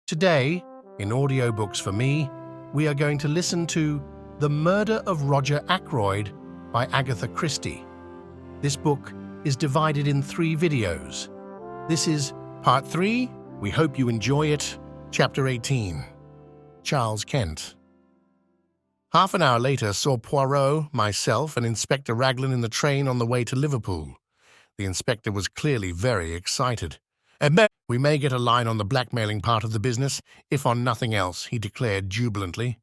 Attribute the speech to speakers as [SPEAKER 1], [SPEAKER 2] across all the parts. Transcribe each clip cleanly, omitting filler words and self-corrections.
[SPEAKER 1] Today, in Audiobooks for Me, we are going to listen to The Murder of Roger Ackroyd by Agatha Christie. This book is divided in 3 videos. This is Part 3. We hope you enjoy it. Chapter 18. Charles Kent. Half an hour later saw Poirot, myself, and Inspector Raglan in the train on the way to Liverpool. The inspector was clearly very excited. We may get a line on the blackmailing part of the business, if on nothing else, he declared jubilantly.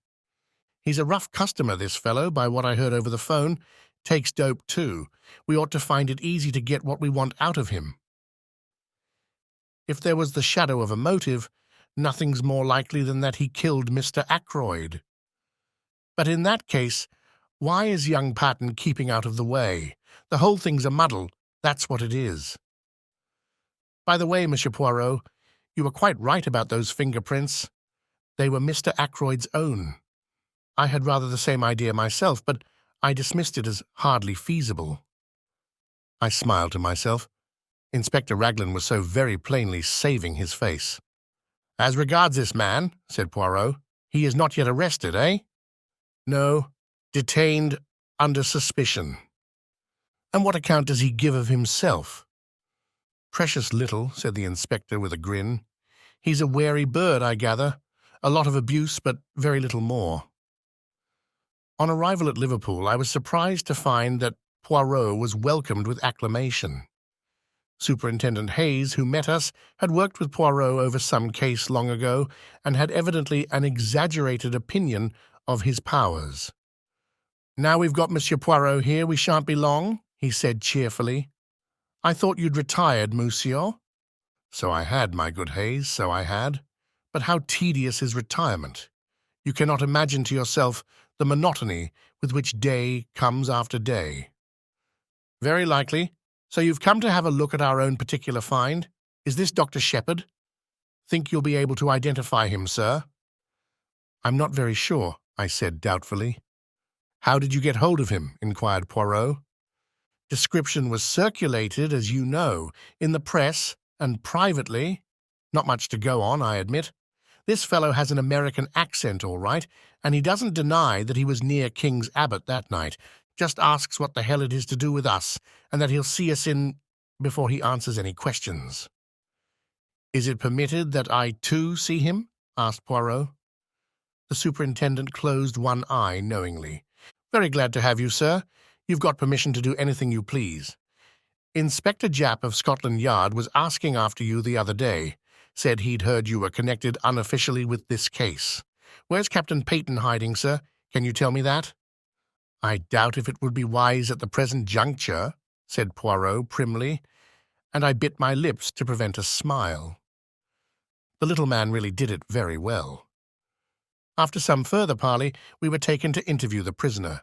[SPEAKER 1] He's a rough customer, this fellow, by what I heard over the phone. Takes dope, too. We ought to find it easy to get what we want out of him. If there was the shadow of a motive, nothing's more likely than that he killed Mr. Ackroyd. But in that case, why is young Patton keeping out of the way? The whole thing's a muddle, that's what it is. By the way, Monsieur Poirot, you were quite right about those fingerprints. They were Mr. Ackroyd's own. I had rather the same idea myself, but I dismissed it as hardly feasible. I smiled to myself. Inspector Raglan was so very plainly saving his face. As regards this man, said Poirot, he is not yet arrested, eh? No, detained under suspicion. And what account does he give of himself? Precious little, said the inspector with a grin. He's a wary bird, I gather. A lot of abuse, but very little more. On arrival at Liverpool, I was surprised to find that Poirot was welcomed with acclamation. Superintendent Hayes, who met us, had worked with Poirot over some case long ago and had evidently an exaggerated opinion of his powers. Now we've got Monsieur Poirot here, we shan't be long, he said cheerfully. I thought you'd retired, monsieur. So I had, my good Hayes, so I had. But how tedious is retirement. You cannot imagine to yourself the monotony with which day comes after day. Very likely. So you've come to have a look at our own particular find? Is this Dr. Sheppard? Think you'll be able to identify him, sir? I'm not very sure, I said doubtfully. How did you get hold of him? Inquired Poirot. Description was circulated, as you know, in the press and privately. Not much to go on, I admit. This fellow has an American accent, all right, and he doesn't deny that he was near King's Abbot that night, just asks what the hell it is to do with us, and that he'll see us in before he answers any questions. Is it permitted that I, too, see him? Asked Poirot. The superintendent closed one eye knowingly. Very glad to have you, sir. You've got permission to do anything you please. Inspector Japp of Scotland Yard was asking after you the other day. Said he'd heard you were connected unofficially with this case. Where's Captain Peyton hiding, sir? Can you tell me that? I doubt if it would be wise at the present juncture, said Poirot primly, and I bit my lips to prevent a smile. The little man really did it very well. After some further parley, we were taken to interview the prisoner.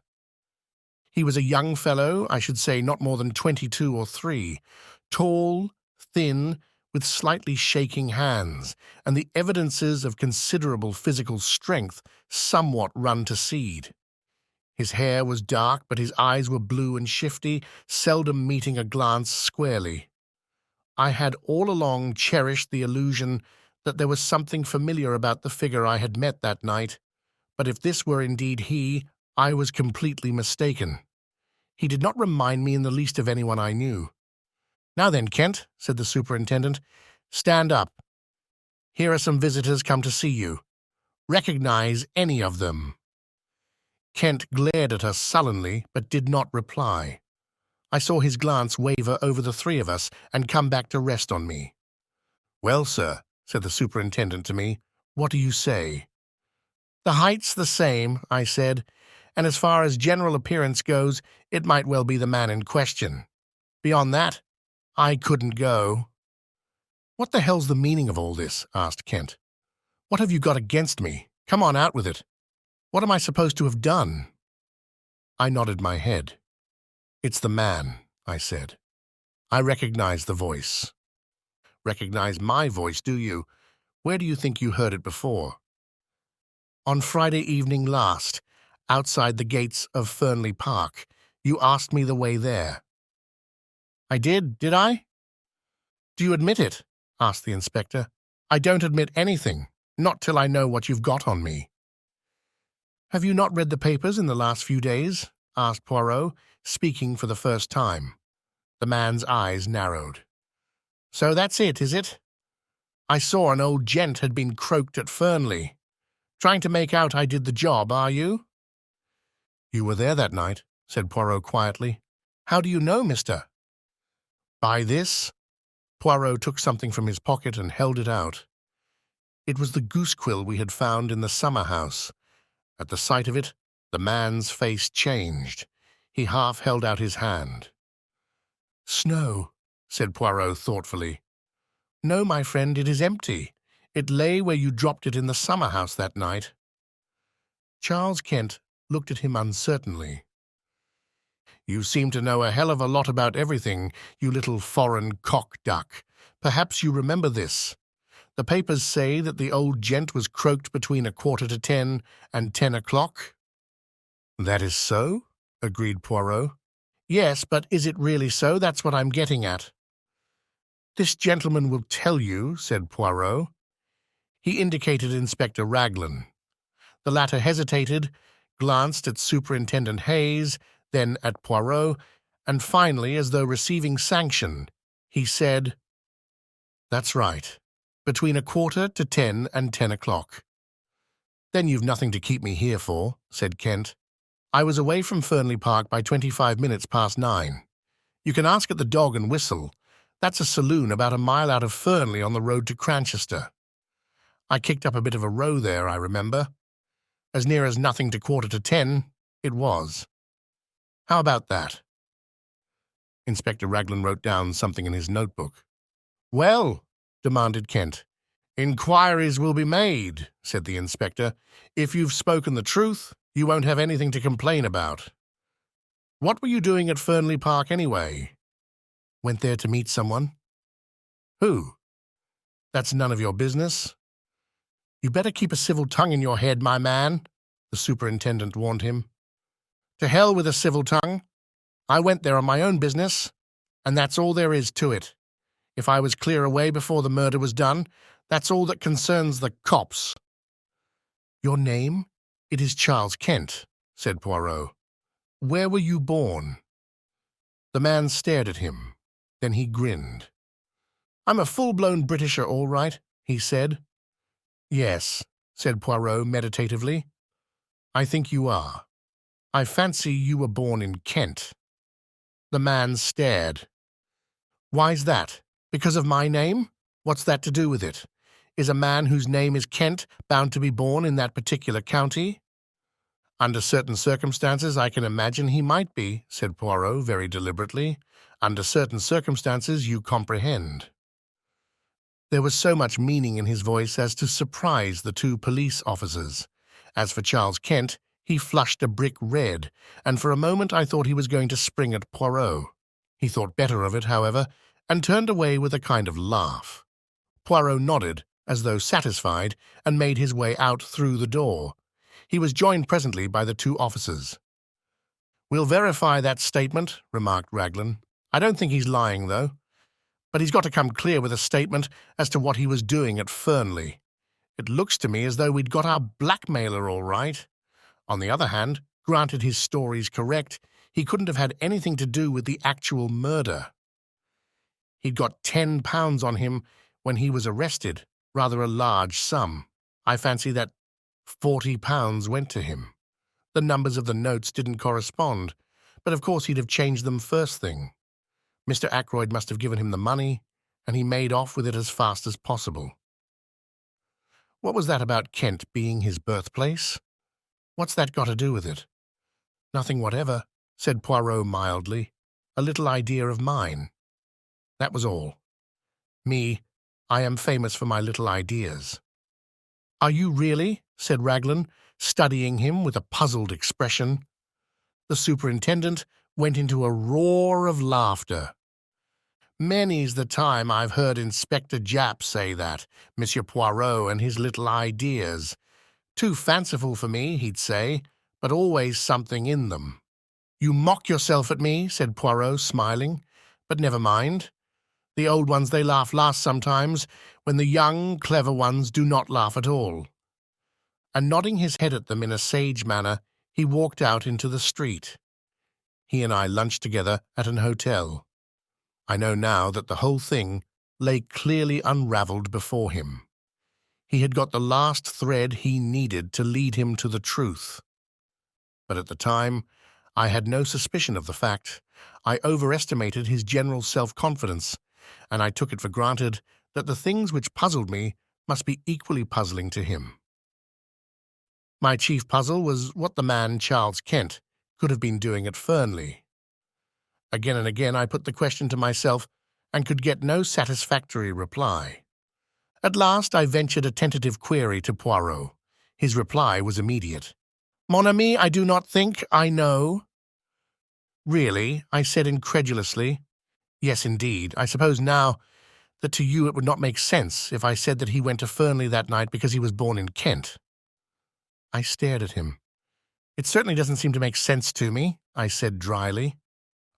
[SPEAKER 1] He was a young fellow, I should say not more than 22 or 3, tall, thin, with slightly shaking hands, and the evidences of considerable physical strength somewhat run to seed. His hair was dark, but his eyes were blue and shifty, seldom meeting a glance squarely. I had all along cherished the illusion that there was something familiar about the figure I had met that night, but if this were indeed he, I was completely mistaken. He did not remind me in the least of anyone I knew. Now then, Kent, said the superintendent, stand up. Here are some visitors come to see you. Recognize any of them. Kent glared at us sullenly, but did not reply. I saw his glance waver over the 3 of us and come back to rest on me. Well, sir, said the superintendent to me, what do you say? The height's the same, I said, and as far as general appearance goes, it might well be the man in question. Beyond that, I couldn't go. What the hell's the meaning of all this? Asked Kent. What have you got against me? Come on, out with it. What am I supposed to have done? I nodded my head. It's the man, I said. I recognize the voice. Recognize my voice, do you? Where do you think you heard it before? On Friday evening last, outside the gates of Fernley Park. You asked me the way there. I did I? Do you admit it? Asked the inspector. I don't admit anything. Not till I know what you've got on me." "Have you not read the papers in the last few days?" asked Poirot, speaking for the first time. The man's eyes narrowed. "So that's it, is it? I saw an old gent had been croaked at Fernley. Trying to make out I did the job, are you?" "You were there that night," said Poirot quietly. "How do you know, mister?" "By this." Poirot took something from his pocket and held it out. It was the goose quill we had found in the summer house. At the sight of it, the man's face changed. He half held out his hand. "Snow," said Poirot thoughtfully. "No, my friend, it is empty. It lay where you dropped it in the summer house that night." Charles Kent looked at him uncertainly. "You seem to know a hell of a lot about everything, you little foreign cock-duck. Perhaps you remember this. The papers say that the old gent was croaked between 9:45 and 10 o'clock. "That is so," agreed Poirot. "Yes, but is it really so? That's what I'm getting at." "This gentleman will tell you," said Poirot. He indicated Inspector Raglan. The latter hesitated, glanced at Superintendent Hayes, then at Poirot, and finally, as though receiving sanction, he said, "That's right. Between 9:45 and 10 o'clock. "Then you've nothing to keep me here for," said Kent. "I was away from Fernley Park by 25 minutes past 9. You can ask at the Dog and Whistle. That's a saloon about a mile out of Fernley on the road to Cranchester. I kicked up a bit of a row there, I remember. As near as nothing to 9:45, it was. How about that?" Inspector Raglan wrote down something in his notebook. "Well," demanded Kent. "Inquiries will be made," said the inspector. "If you've spoken the truth, you won't have anything to complain about. What were you doing at Fernley Park anyway?" "Went there to meet someone." "Who?" "That's none of your business." "You better keep a civil tongue in your head, my man," the superintendent warned him. "To hell with a civil tongue. I went there on my own business, and that's all there is to it. If I was clear away before the murder was done, that's all that concerns the cops." "Your name? It is Charles Kent," said Poirot. "Where were you born?" The man stared at him. Then he grinned. "I'm a full-blown Britisher, all right," he said. "Yes," said Poirot meditatively. "I think you are. I fancy you were born in Kent." The man stared. "Why's that? Because of my name? What's that to do with it? Is a man whose name is Kent bound to be born in that particular county?" "Under certain circumstances, I can imagine he might be," said Poirot very deliberately. "Under certain circumstances, you comprehend." There was so much meaning in his voice as to surprise the two police officers. As for Charles Kent, he flushed a brick red, and for a moment I thought he was going to spring at Poirot. He thought better of it, however, and turned away with a kind of laugh. Poirot nodded, as though satisfied, and made his way out through the door. He was joined presently by the two officers. "We'll verify that statement," remarked Raglan. "I don't think he's lying, though. But he's got to come clear with a statement as to what he was doing at Fernley. It looks to me as though we'd got our blackmailer all right. On the other hand, granted his story's correct, he couldn't have had anything to do with the actual murder. He'd got £10 on him when he was arrested, rather a large sum. I fancy that £40 went to him. The numbers of the notes didn't correspond, but of course he'd have changed them first thing. Mr. Ackroyd must have given him the money, and he made off with it as fast as possible." "What was that about Kent being his birthplace? What's that got to do with it?" "Nothing whatever," said Poirot mildly. "A little idea of mine. That was all. Me, I am famous for my little ideas." "Are you really?" said Raglan, studying him with a puzzled expression. The superintendent went into a roar of laughter. "Many's the time I've heard Inspector Japp say that, Monsieur Poirot and his little ideas. Too fanciful for me, he'd say, but always something in them." "You mock yourself at me," said Poirot, smiling. "But never mind. The old ones, they laugh last sometimes, when the young, clever ones do not laugh at all." And nodding his head at them in a sage manner, he walked out into the street. He and I lunched together at an hotel. I know now that the whole thing lay clearly unravelled before him. He had got the last thread he needed to lead him to the truth. But at the time, I had no suspicion of the fact. I overestimated his general self-confidence, and I took it for granted that the things which puzzled me must be equally puzzling to him. My chief puzzle was what the man Charles Kent could have been doing at Fernley. Again and again I put the question to myself and could get no satisfactory reply. At last I ventured a tentative query to Poirot. His reply was immediate. "Mon ami, I do not think I know." "Really?" I said incredulously. "Yes, indeed. I suppose now that to you it would not make sense if I said that he went to Fernley that night because he was born in Kent." I stared at him. "It certainly doesn't seem to make sense to me," I said dryly.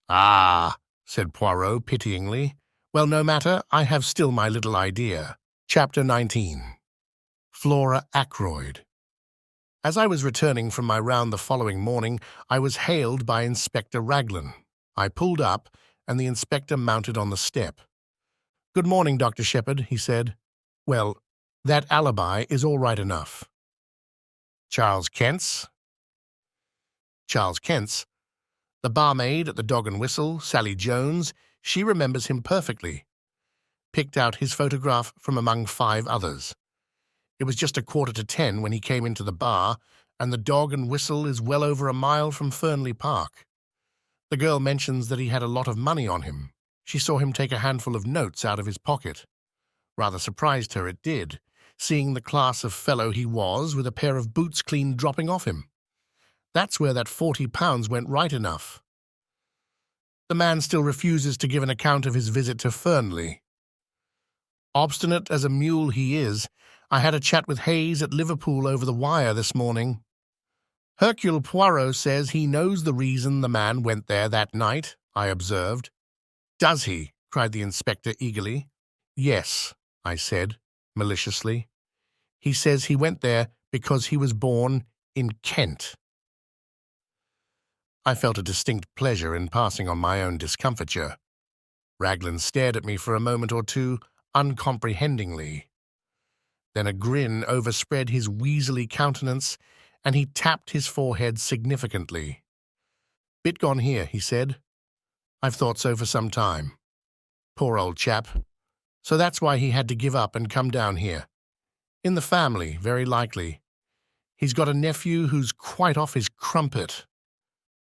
[SPEAKER 1] "Ah," said Poirot pityingly. "Well, no matter, I have still my little idea." Chapter 19. Flora Ackroyd. As I was returning from my round the following morning, I was hailed by Inspector Raglan. I pulled up, and the inspector mounted on the step. "Good morning, Dr. Sheppard," he said. "Well, that alibi is all right enough." "Charles Kent's?" "Charles Kent's. The barmaid at the Dog and Whistle, Sally Jones, she remembers him perfectly. Picked out his photograph from among 5 others. It was just 9:45 when he came into the bar, and the Dog and Whistle is well over a mile from Fernley Park. The girl mentions that he had a lot of money on him. She saw him take a handful of notes out of his pocket. Rather surprised her, it did, seeing the class of fellow he was with a pair of boots clean dropping off him. That's where that £40 went right enough. The man still refuses to give an account of his visit to Fernley. Obstinate as a mule he is, I had a chat with Hayes at Liverpool over the wire this morning. Hercule Poirot says he knows the reason the man went there that night, I observed. "Does he?" cried the inspector eagerly. "Yes," I said, maliciously. "He says he went there because he was born in Kent." I felt a distinct pleasure in passing on my own discomfiture. Raglan stared at me for a moment or two, uncomprehendingly. Then a grin overspread his weaselly countenance, and he tapped his forehead significantly. "Bit gone here," he said. "I've thought so for some time. Poor old chap. So that's why he had to give up and come down here. In the family, very likely. He's got a nephew who's quite off his crumpet."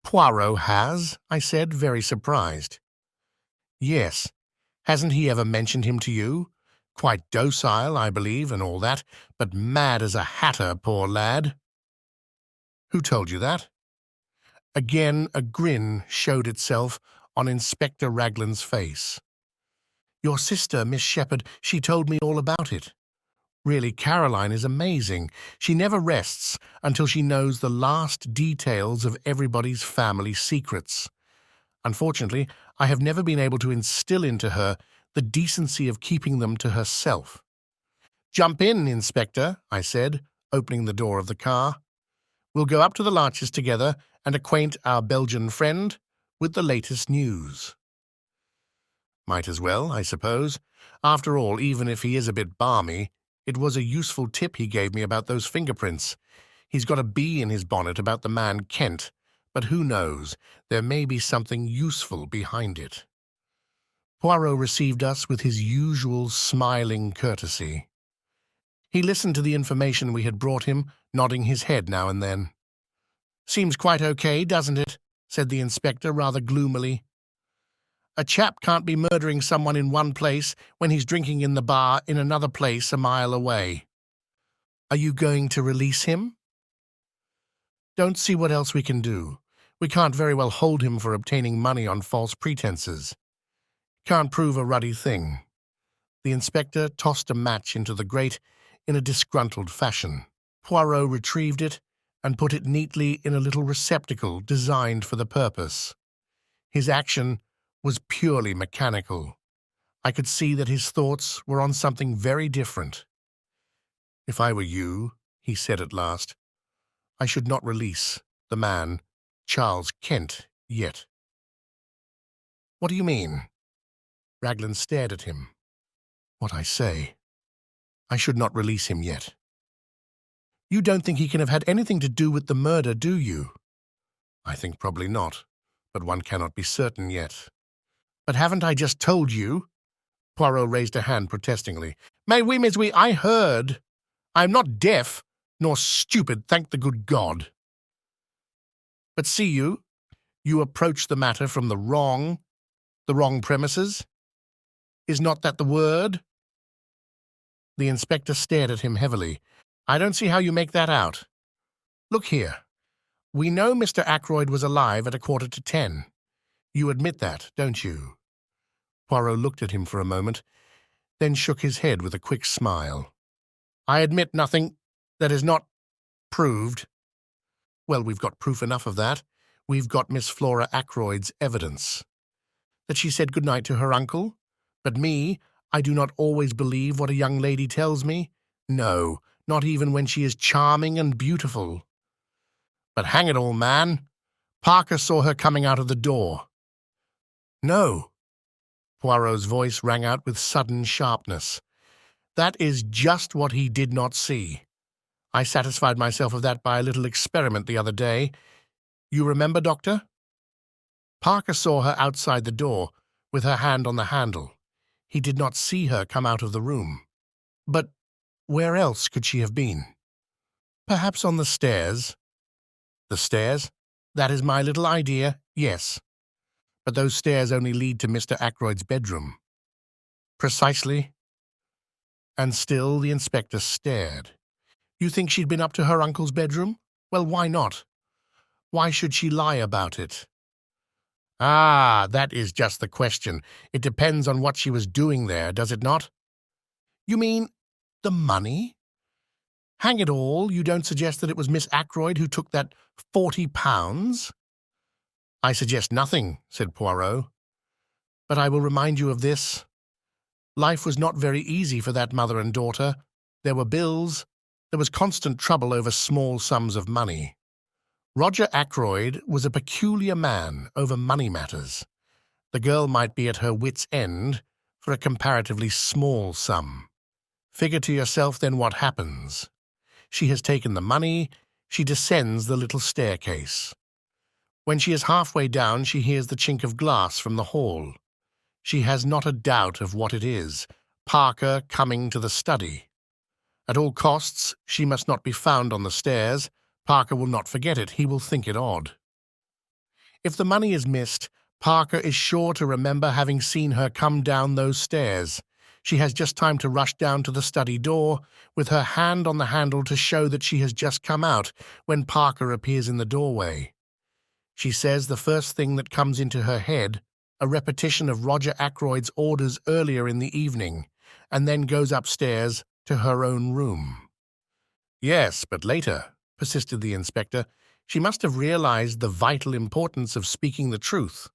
[SPEAKER 1] "Poirot has?" I said, very surprised. "Yes. Hasn't he ever mentioned him to you? Quite docile, I believe, and all that, but mad as a hatter, poor lad." "Who told you that?" Again a grin showed itself on Inspector Raglan's face. "Your sister, Miss Sheppard, she told me all about it. Really, Caroline is amazing. She never rests until she knows the last details of everybody's family secrets. Unfortunately, I have never been able to instill into her the decency of keeping them to herself." "Jump in, Inspector," I said, opening the door of the car. "We'll go up to the Larches together and acquaint our Belgian friend with the latest news." Might as well, I suppose. After all, even if he is a bit balmy, it was a useful tip he gave me about those fingerprints. He's got a bee in his bonnet about the man Kent, but who knows, there may be something useful behind it. Poirot received us with his usual smiling courtesy. He listened to the information we had brought him, nodding his head now and then. "Seems quite okay, doesn't it?" said the inspector rather gloomily. "A chap can't be murdering someone in one place when he's drinking in the bar in another place a mile away. Are you going to release him?" "Don't see what else we can do. We can't very well hold him for obtaining money on false pretenses. Can't prove a ruddy thing." The inspector tossed a match into the grate in a disgruntled fashion. Poirot retrieved it and put it neatly in a little receptacle designed for the purpose. His action was purely mechanical. I could see that his thoughts were on something very different. "If I were you," he said at last, "I should not release the man, Charles Kent, yet." "What do you mean?" Raglan stared at him. "What I say. I should not release him yet." "You don't think he can have had anything to do with the murder, do you?" "I think probably not, but one cannot be certain yet." "But haven't I just told you?" Poirot raised a hand protestingly. "Mais oui, mais oui, I heard. I am not deaf, nor stupid, thank the good God. But see you approach the matter from the wrong premises. Is not that the word?" The inspector stared at him heavily. "I don't see how you make that out. Look here. We know Mr. Ackroyd was alive at 9:45. You admit that, don't you?" Poirot looked at him for a moment, then shook his head with a quick smile. "I admit nothing that is not proved." "Well, we've got proof enough of that. We've got Miss Flora Ackroyd's evidence. That she said good night to her uncle. But me, I do not always believe what a young lady tells me. No, not even when she is charming and beautiful. But hang it all, man, Parker saw her coming out of the door." "No." Poirot's voice rang out with sudden sharpness. "That is just what he did not see. I satisfied myself of that by a little experiment the other day. You remember, Doctor? Parker saw her outside the door, with her hand on the handle. He did not see her come out of the room. But where else could she have been? Perhaps on the stairs." "The stairs? That is my little idea, yes. But those stairs only lead to Mr. Ackroyd's bedroom." "Precisely." And still the inspector stared. "You think she'd been up to her uncle's bedroom? Well, why not? Why should she lie about it?" "Ah, that is just the question. It depends on what she was doing there, does it not?" "You mean the money? Hang it all, you don't suggest that it was Miss Ackroyd who took that £40? "I suggest nothing," said Poirot. "But I will remind you of this. Life was not very easy for that mother and daughter. There were bills. There was constant trouble over small sums of money. Roger Ackroyd was a peculiar man over money matters. The girl might be at her wit's end for a comparatively small sum. Figure to yourself then what happens. She has taken the money. She descends the little staircase. When she is halfway down, she hears the chink of glass from the hall. She has not a doubt of what it is, Parker coming to the study. At all costs, she must not be found on the stairs. Parker will not forget it. He will think it odd. If the money is missed, Parker is sure to remember having seen her come down those stairs. She has just time to rush down to the study door, with her hand on the handle to show that she has just come out, when Parker appears in the doorway. She says the first thing that comes into her head, a repetition of Roger Ackroyd's orders earlier in the evening, and then goes upstairs to her own room." "Yes, but later," persisted the inspector, "she must have realized the vital importance of speaking the truth.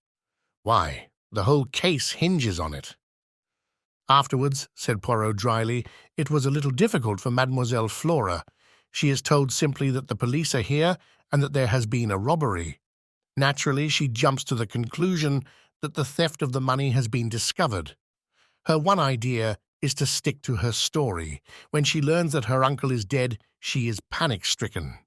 [SPEAKER 1] Why, the whole case hinges on it." "Afterwards," said Poirot dryly, "it was a little difficult for Mademoiselle Flora. She is told simply that the police are here and that there has been a robbery. Naturally, she jumps to the conclusion that the theft of the money has been discovered. Her one idea is to stick to her story. When she learns that her uncle is dead, she is panic-stricken.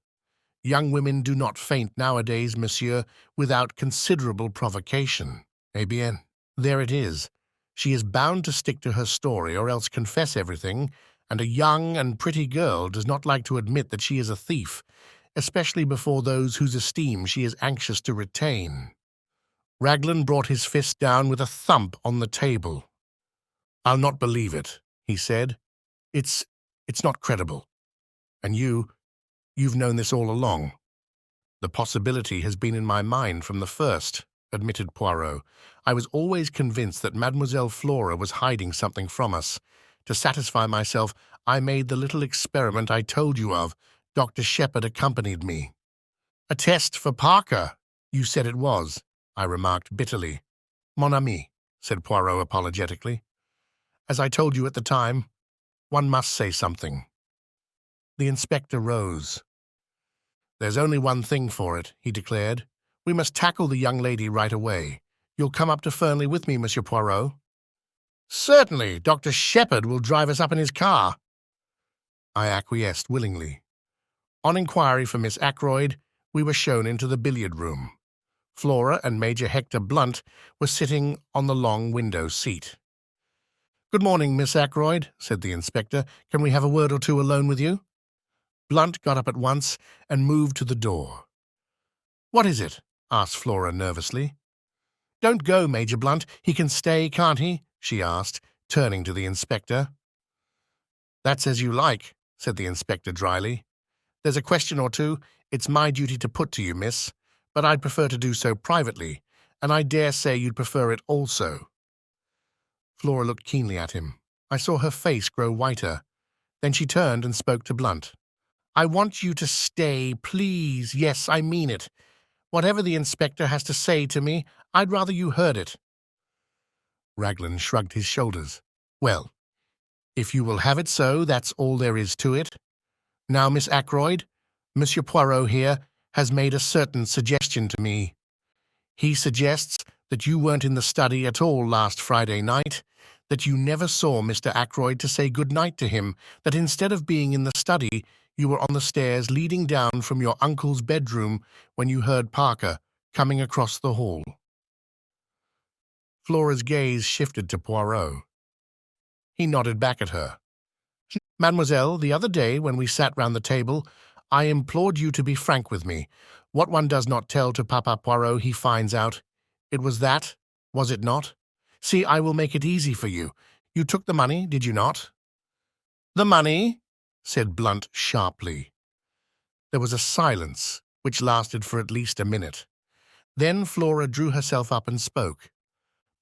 [SPEAKER 1] Young women do not faint nowadays, monsieur, without considerable provocation. Eh bien, there it is. She is bound to stick to her story or else confess everything, and a young and pretty girl does not like to admit that she is a thief, especially before those whose esteem she is anxious to retain." Raglan brought his fist down with a thump on the table. "I'll not believe it," he said. It's not credible. And you've known this all along." "The possibility has been in my mind from the first," admitted Poirot. "I was always convinced that Mademoiselle Flora was hiding something from us. To satisfy myself, I made the little experiment I told you of. Dr. Sheppard accompanied me." "A test for Parker, you said it was," I remarked bitterly. "Mon ami," said Poirot apologetically. As I told you at the time, one must say something." The inspector rose. "There's only one thing for it," he declared. "We must tackle the young lady right away. You'll come up to Fernley with me, Monsieur Poirot?" "Certainly. Dr. Sheppard will drive us up in his car." I acquiesced willingly. On inquiry for Miss Ackroyd, we were shown into the billiard room. Flora and Major Hector Blunt were sitting on the long window seat. "Good morning, Miss Ackroyd," said the inspector. "Can we have a word or two alone with you?" Blunt got up at once and moved to the door. "What is it?" asked Flora nervously. "Don't go, Major Blunt. He can stay, can't he?" she asked, turning to the inspector. "That's as you like," said the inspector dryly. "There's a question or two it's my duty to put to you, miss, but I'd prefer to do so privately, and I dare say you'd prefer it also." Flora looked keenly at him. I saw her face grow whiter. Then she turned and spoke to Blunt. "I want you to stay, please. Yes, I mean it. Whatever the inspector has to say to me, I'd rather you heard it." Raglan shrugged his shoulders. "Well, if you will have it so, that's all there is to it. Now, Miss Ackroyd, Monsieur Poirot here has made a certain suggestion to me. He suggests that you weren't in the study at all last Friday night, that you never saw Mr. Ackroyd to say good night to him, that instead of being in the study, you were on the stairs leading down from your uncle's bedroom when you heard Parker coming across the hall." Flora's gaze shifted to Poirot. He nodded back at her. "Mademoiselle, the other day when we sat round the table, I implored you to be frank with me. What one does not tell to Papa Poirot he finds out. It was that, was it not? See, I will make it easy for you. You took the money, did you not?" "The money?" said Blunt sharply. There was a silence, which lasted for at least a minute. Then Flora drew herself up and spoke.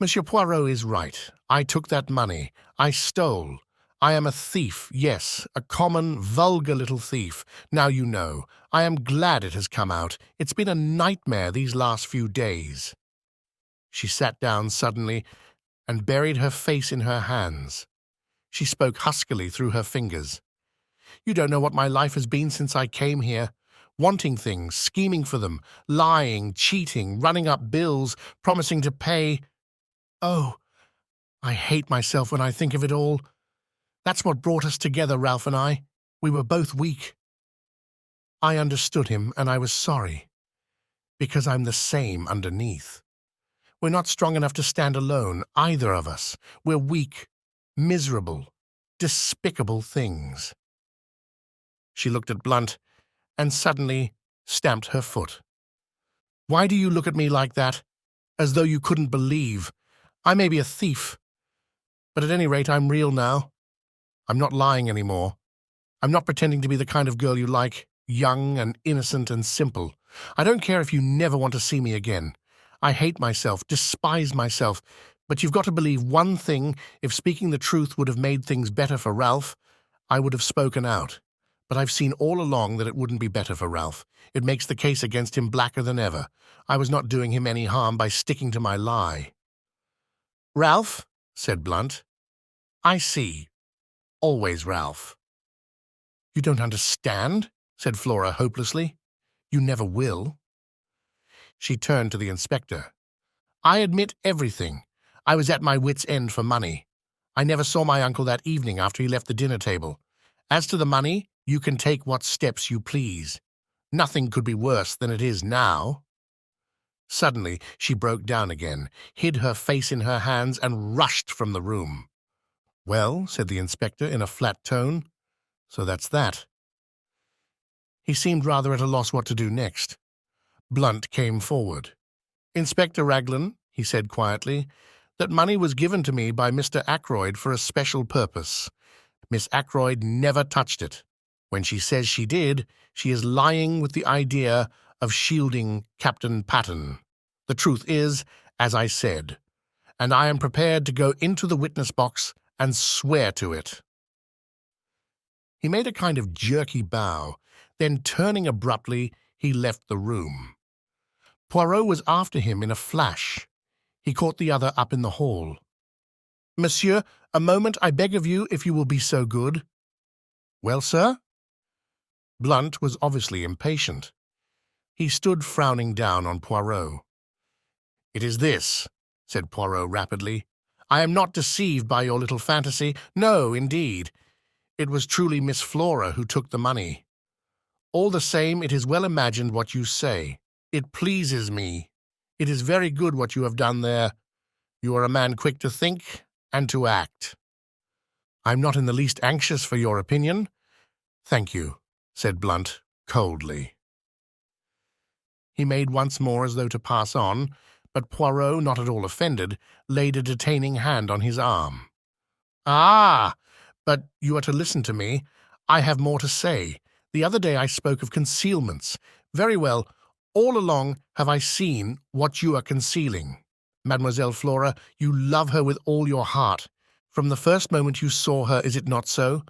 [SPEAKER 1] "Monsieur Poirot is right. I took that money. I stole. I am a thief, yes, a common, vulgar little thief. Now you know. I am glad it has come out. It's been a nightmare these last few days." She sat down suddenly and buried her face in her hands. She spoke huskily through her fingers. "You don't know what my life has been since I came here. Wanting things, scheming for them, lying, cheating, running up bills, promising to pay. Oh, I hate myself when I think of it all. That's what brought us together, Ralph and I. We were both weak. I understood him, and I was sorry, because I'm the same underneath. We're not strong enough to stand alone, either of us. We're weak, miserable, despicable things." She looked at Blunt and suddenly stamped her foot. "Why do you look at me like that, as though you couldn't believe? I may be a thief, but at any rate I'm real now. I'm not lying anymore. I'm not pretending to be the kind of girl you like, young and innocent and simple. I don't care if you never want to see me again. I hate myself, despise myself, but you've got to believe one thing. If speaking the truth would have made things better for Ralph, I would have spoken out. But I've seen all along that it wouldn't be better for Ralph. It makes the case against him blacker than ever. I was not doing him any harm by sticking to my lie." "Ralph," said Blunt. "I see. Always Ralph." "You don't understand," said Flora hopelessly. "You never will." She turned to the inspector. "I admit everything. I was at my wits' end for money. I never saw my uncle that evening after he left the dinner table. As to the money, you can take what steps you please. Nothing could be worse than it is now." Suddenly she broke down again, hid her face in her hands, and rushed from the room. "Well," said the inspector in a flat tone, "so that's that." He seemed rather at a loss what to do next. Blunt came forward. "Inspector Raglan," he said quietly, "that money was given to me by Mr. Ackroyd for a special purpose. Miss Ackroyd never touched it. When she says she did, she is lying with the idea of shielding Captain Patten. The truth is, as I said, and I am prepared to go into the witness box and swear to it." He made a kind of jerky bow, then turning abruptly, he left the room. Poirot was after him in a flash. He caught the other up in the hall. Monsieur, a moment, I beg of you, if you will be so good. Well, sir? Blunt was obviously impatient. He stood frowning down on Poirot. "It is this," said Poirot rapidly. "I am not deceived by your little fantasy. No, indeed. It was truly Miss Flora who took the money. All the same, it is well imagined what you say. It pleases me. It is very good what you have done there. You are a man quick to think and to act." "I'm not in the least anxious for your opinion." "Thank you," said Blunt, coldly. He made once more as though to pass on, but Poirot, not at all offended, laid a detaining hand on his arm. "Ah! But you are to listen to me. I have more to say. The other day I spoke of concealments. Very well. All along have I seen what you are concealing. Mademoiselle Flora, you love her with all your heart. From the first moment you saw her, is it not so?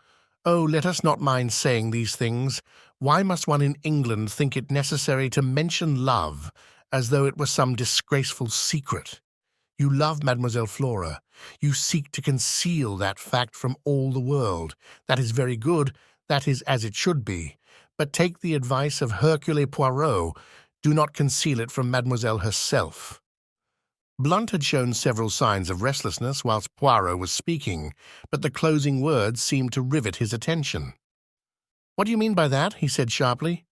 [SPEAKER 1] Oh, let us not mind saying these things. Why must one in England think it necessary to mention love as though it were some disgraceful secret? You love Mademoiselle Flora. You seek to conceal that fact from all the world. That is very good. That is as it should be. But take the advice of Hercule Poirot. Do not conceal it from Mademoiselle herself." Blunt had shown several signs of restlessness whilst Poirot was speaking, but the closing words seemed to rivet his attention. "What do you mean by that?" he said sharply.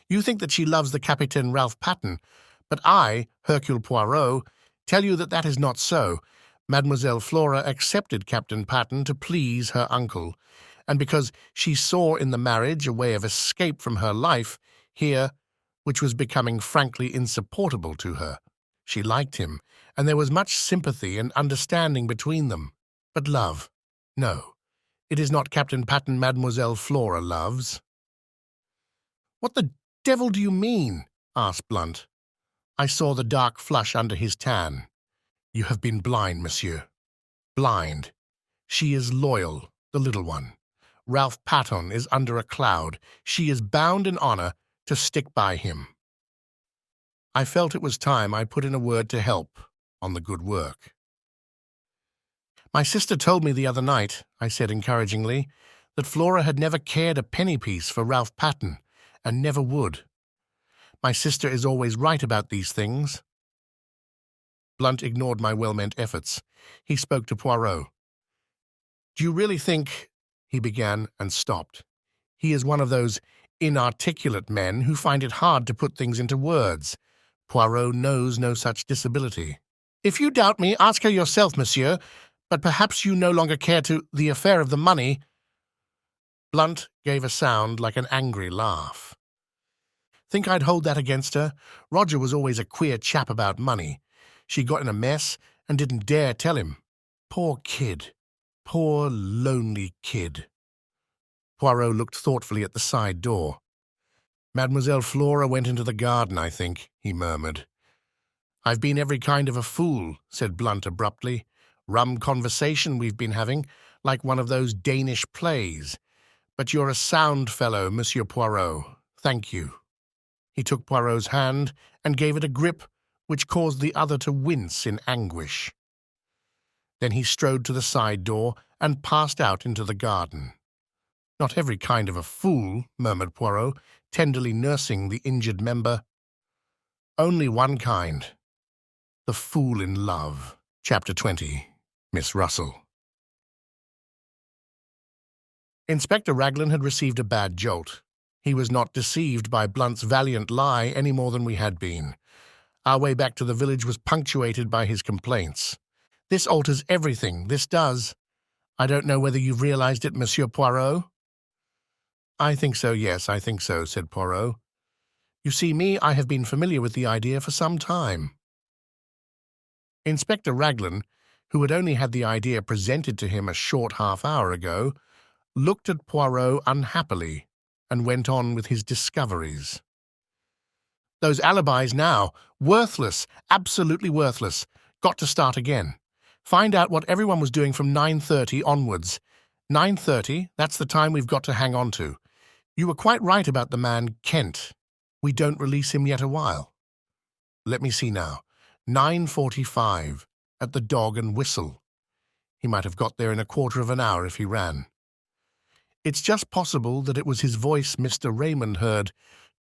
[SPEAKER 1] "You think that she loves the Capitaine Ralph Patten, but I, Hercule Poirot, tell you that that is not so. Mademoiselle Flora accepted Captain Patten to please her uncle, and because she saw in the marriage a way of escape from her life here, which was becoming frankly insupportable to her. She liked him, and there was much sympathy and understanding between them. But love, no, it is not Captain Patten Mademoiselle Flora loves." "What the devil do you mean?" asked Blunt. I saw the dark flush under his tan. "You have been blind, monsieur. Blind. She is loyal, the little one. Ralph Patten is under a cloud. She is bound in honor to stick by him." I felt it was time I put in a word to help on the good work. "My sister told me the other night," I said encouragingly, "that Flora had never cared a penny piece for Ralph Patten, and never would. My sister is always right about these things." Blunt ignored my well-meant efforts. He spoke to Poirot. "Do you really think—" he began and stopped. He is one of those inarticulate men who find it hard to put things into words. Poirot knows no such disability. "If you doubt me, ask her yourself, monsieur, but perhaps you no longer care the affair of the money." Blunt gave a sound like an angry laugh. "Think I'd hold that against her? Roger was always a queer chap about money. She got in a mess and didn't dare tell him. Poor kid. Poor, lonely kid." Poirot looked thoughtfully at the side door. "Mademoiselle Flora went into the garden, I think," he murmured. "I've been every kind of a fool," said Blunt abruptly. "Rum conversation we've been having, like one of those Danish plays. But you're a sound fellow, Monsieur Poirot. Thank you." He took Poirot's hand and gave it a grip which caused the other to wince in anguish. Then he strode to the side door and passed out into the garden. "Not every kind of a fool," murmured Poirot, tenderly nursing the injured member. "Only one kind. The Fool in Love." Chapter 20. Miss Russell. Inspector Raglan had received a bad jolt. He was not deceived by Blunt's valiant lie any more than we had been. Our way back to the village was punctuated by his complaints. "This alters everything, this does. I don't know whether you've realized it, Monsieur Poirot?" "I think so, yes, I think so," said Poirot. "You see, I have been familiar with the idea for some time." Inspector Raglan, who had only had the idea presented to him a short half-hour ago, looked at Poirot unhappily and went on with his discoveries. "Those alibis now, worthless, absolutely worthless. Got to start again. Find out what everyone was doing from 9:30 onwards. 9:30, that's the time we've got to hang on to. You were quite right about the man Kent. We don't release him yet a while. Let me see now. 9:45, at the Dog and Whistle. He might have got there in a quarter of an hour if he ran. It's just possible that it was his voice Mr. Raymond heard,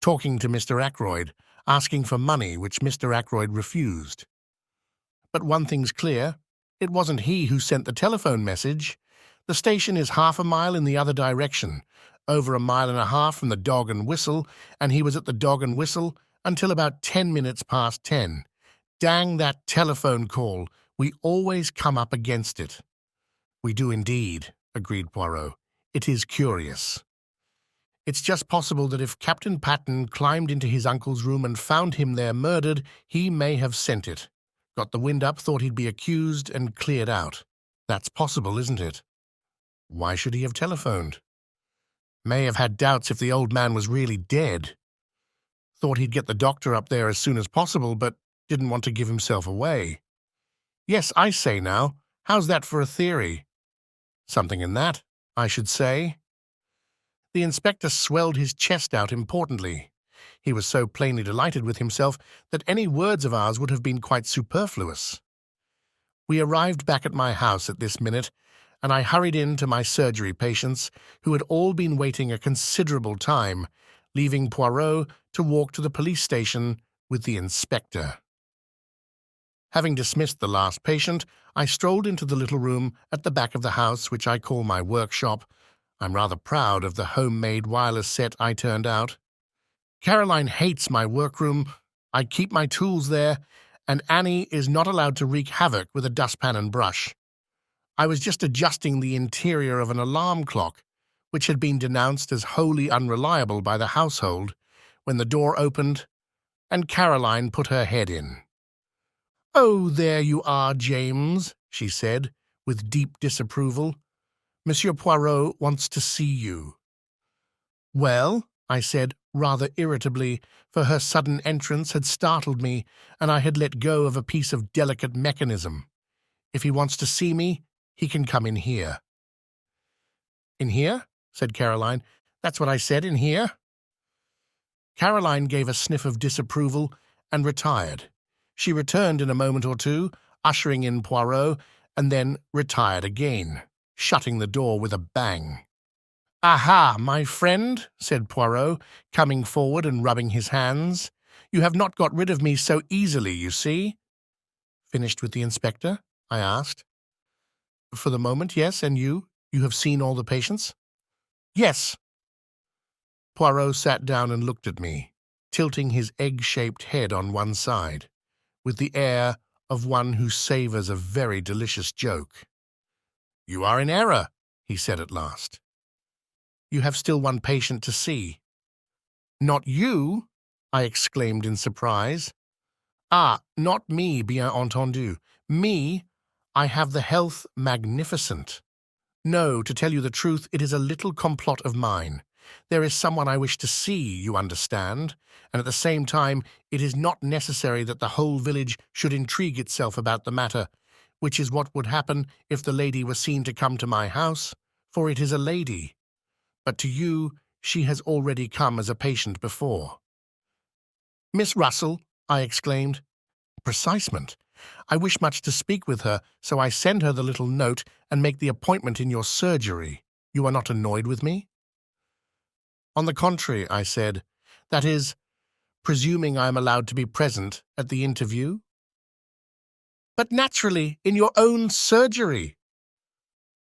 [SPEAKER 1] talking to Mr. Ackroyd, asking for money, which Mr. Ackroyd refused. But one thing's clear, it wasn't he who sent the telephone message. The station is half a mile in the other direction, over a mile and a half from the Dog and Whistle, and he was at the Dog and Whistle until about 10 minutes past 10. Dang that telephone call. We always come up against it. We do indeed, agreed Poirot. It is curious. It's just possible that if Captain Patten climbed into his uncle's room and found him there murdered, he may have sent it. Got the wind up, thought he'd be accused, and cleared out. That's possible, isn't it? Why should he have telephoned? May have had doubts if the old man was really dead. Thought he'd get the doctor up there as soon as possible, but didn't want to give himself away. Yes, I say now, how's that for a theory? Something in that, I should say. The inspector swelled his chest out importantly. He was so plainly delighted with himself that any words of ours would have been quite superfluous. We arrived back at my house at this minute, and I hurried in to my surgery patients, who had all been waiting a considerable time, leaving Poirot to walk to the police station with the inspector. Having dismissed the last patient, I strolled into the little room at the back of the house which I call my workshop. I'm rather proud of the homemade wireless set I turned out. Caroline hates my workroom. I keep my tools there, and Annie is not allowed to wreak havoc with a dustpan and brush. I was just adjusting the interior of an alarm clock, which had been denounced as wholly unreliable by the household, when the door opened and Caroline put her head in. "Oh, there you are, James," she said, with deep disapproval. "Monsieur Poirot wants to see you." "Well," I said, rather irritably, for her sudden entrance had startled me, and I had let go of a piece of delicate mechanism. "If he wants to see me, he can come in here." "In here?" said Caroline. "That's what I said, in here." Caroline gave a sniff of disapproval and retired. She returned in a moment or two, ushering in Poirot, and then retired again, shutting the door with a bang. "Aha, my friend," said Poirot, coming forward and rubbing his hands. "You have not got rid of me so easily, you see." "Finished with the inspector?" I asked. "For the moment, yes. And you? You have seen all the patients?" "Yes." Poirot sat down and looked at me, tilting his egg-shaped head on one side, with the air of one who savours a very delicious joke. "You are in error," he said at last. "You have still one patient to see." "Not you?" I exclaimed in surprise. "Ah, not me, bien entendu. Me? I have the health magnificent. No, to tell you the truth, it is a little complot of mine. There is someone I wish to see, you understand, and at the same time it is not necessary that the whole village should intrigue itself about the matter, which is what would happen if the lady were seen to come to my house, for it is a lady. But to you she has already come as a patient before." "Miss Russell?" I exclaimed. "Precisement. I wish much to speak with her, so I send her the little note and make the appointment in your surgery. You are not annoyed with me?" "On the contrary," I said. "That is, presuming I am allowed to be present at the interview?" "But naturally, in your own surgery."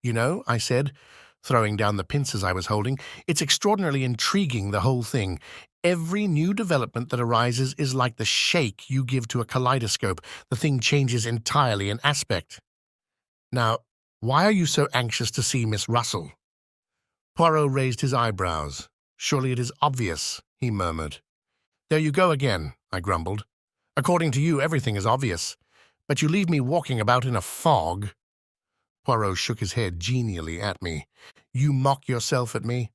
[SPEAKER 1] "You know," I said, throwing down the pincers I was holding, "it's extraordinarily intriguing, the whole thing. Every new development that arises is like the shake you give to a kaleidoscope. The thing changes entirely in aspect. Now, why are you so anxious to see Miss Russell?" Poirot raised his eyebrows. "Surely it is obvious," he murmured. "There you go again," I grumbled. "According to you, everything is obvious. But you leave me walking about in a fog." Poirot shook his head genially at me. "You mock yourself at me.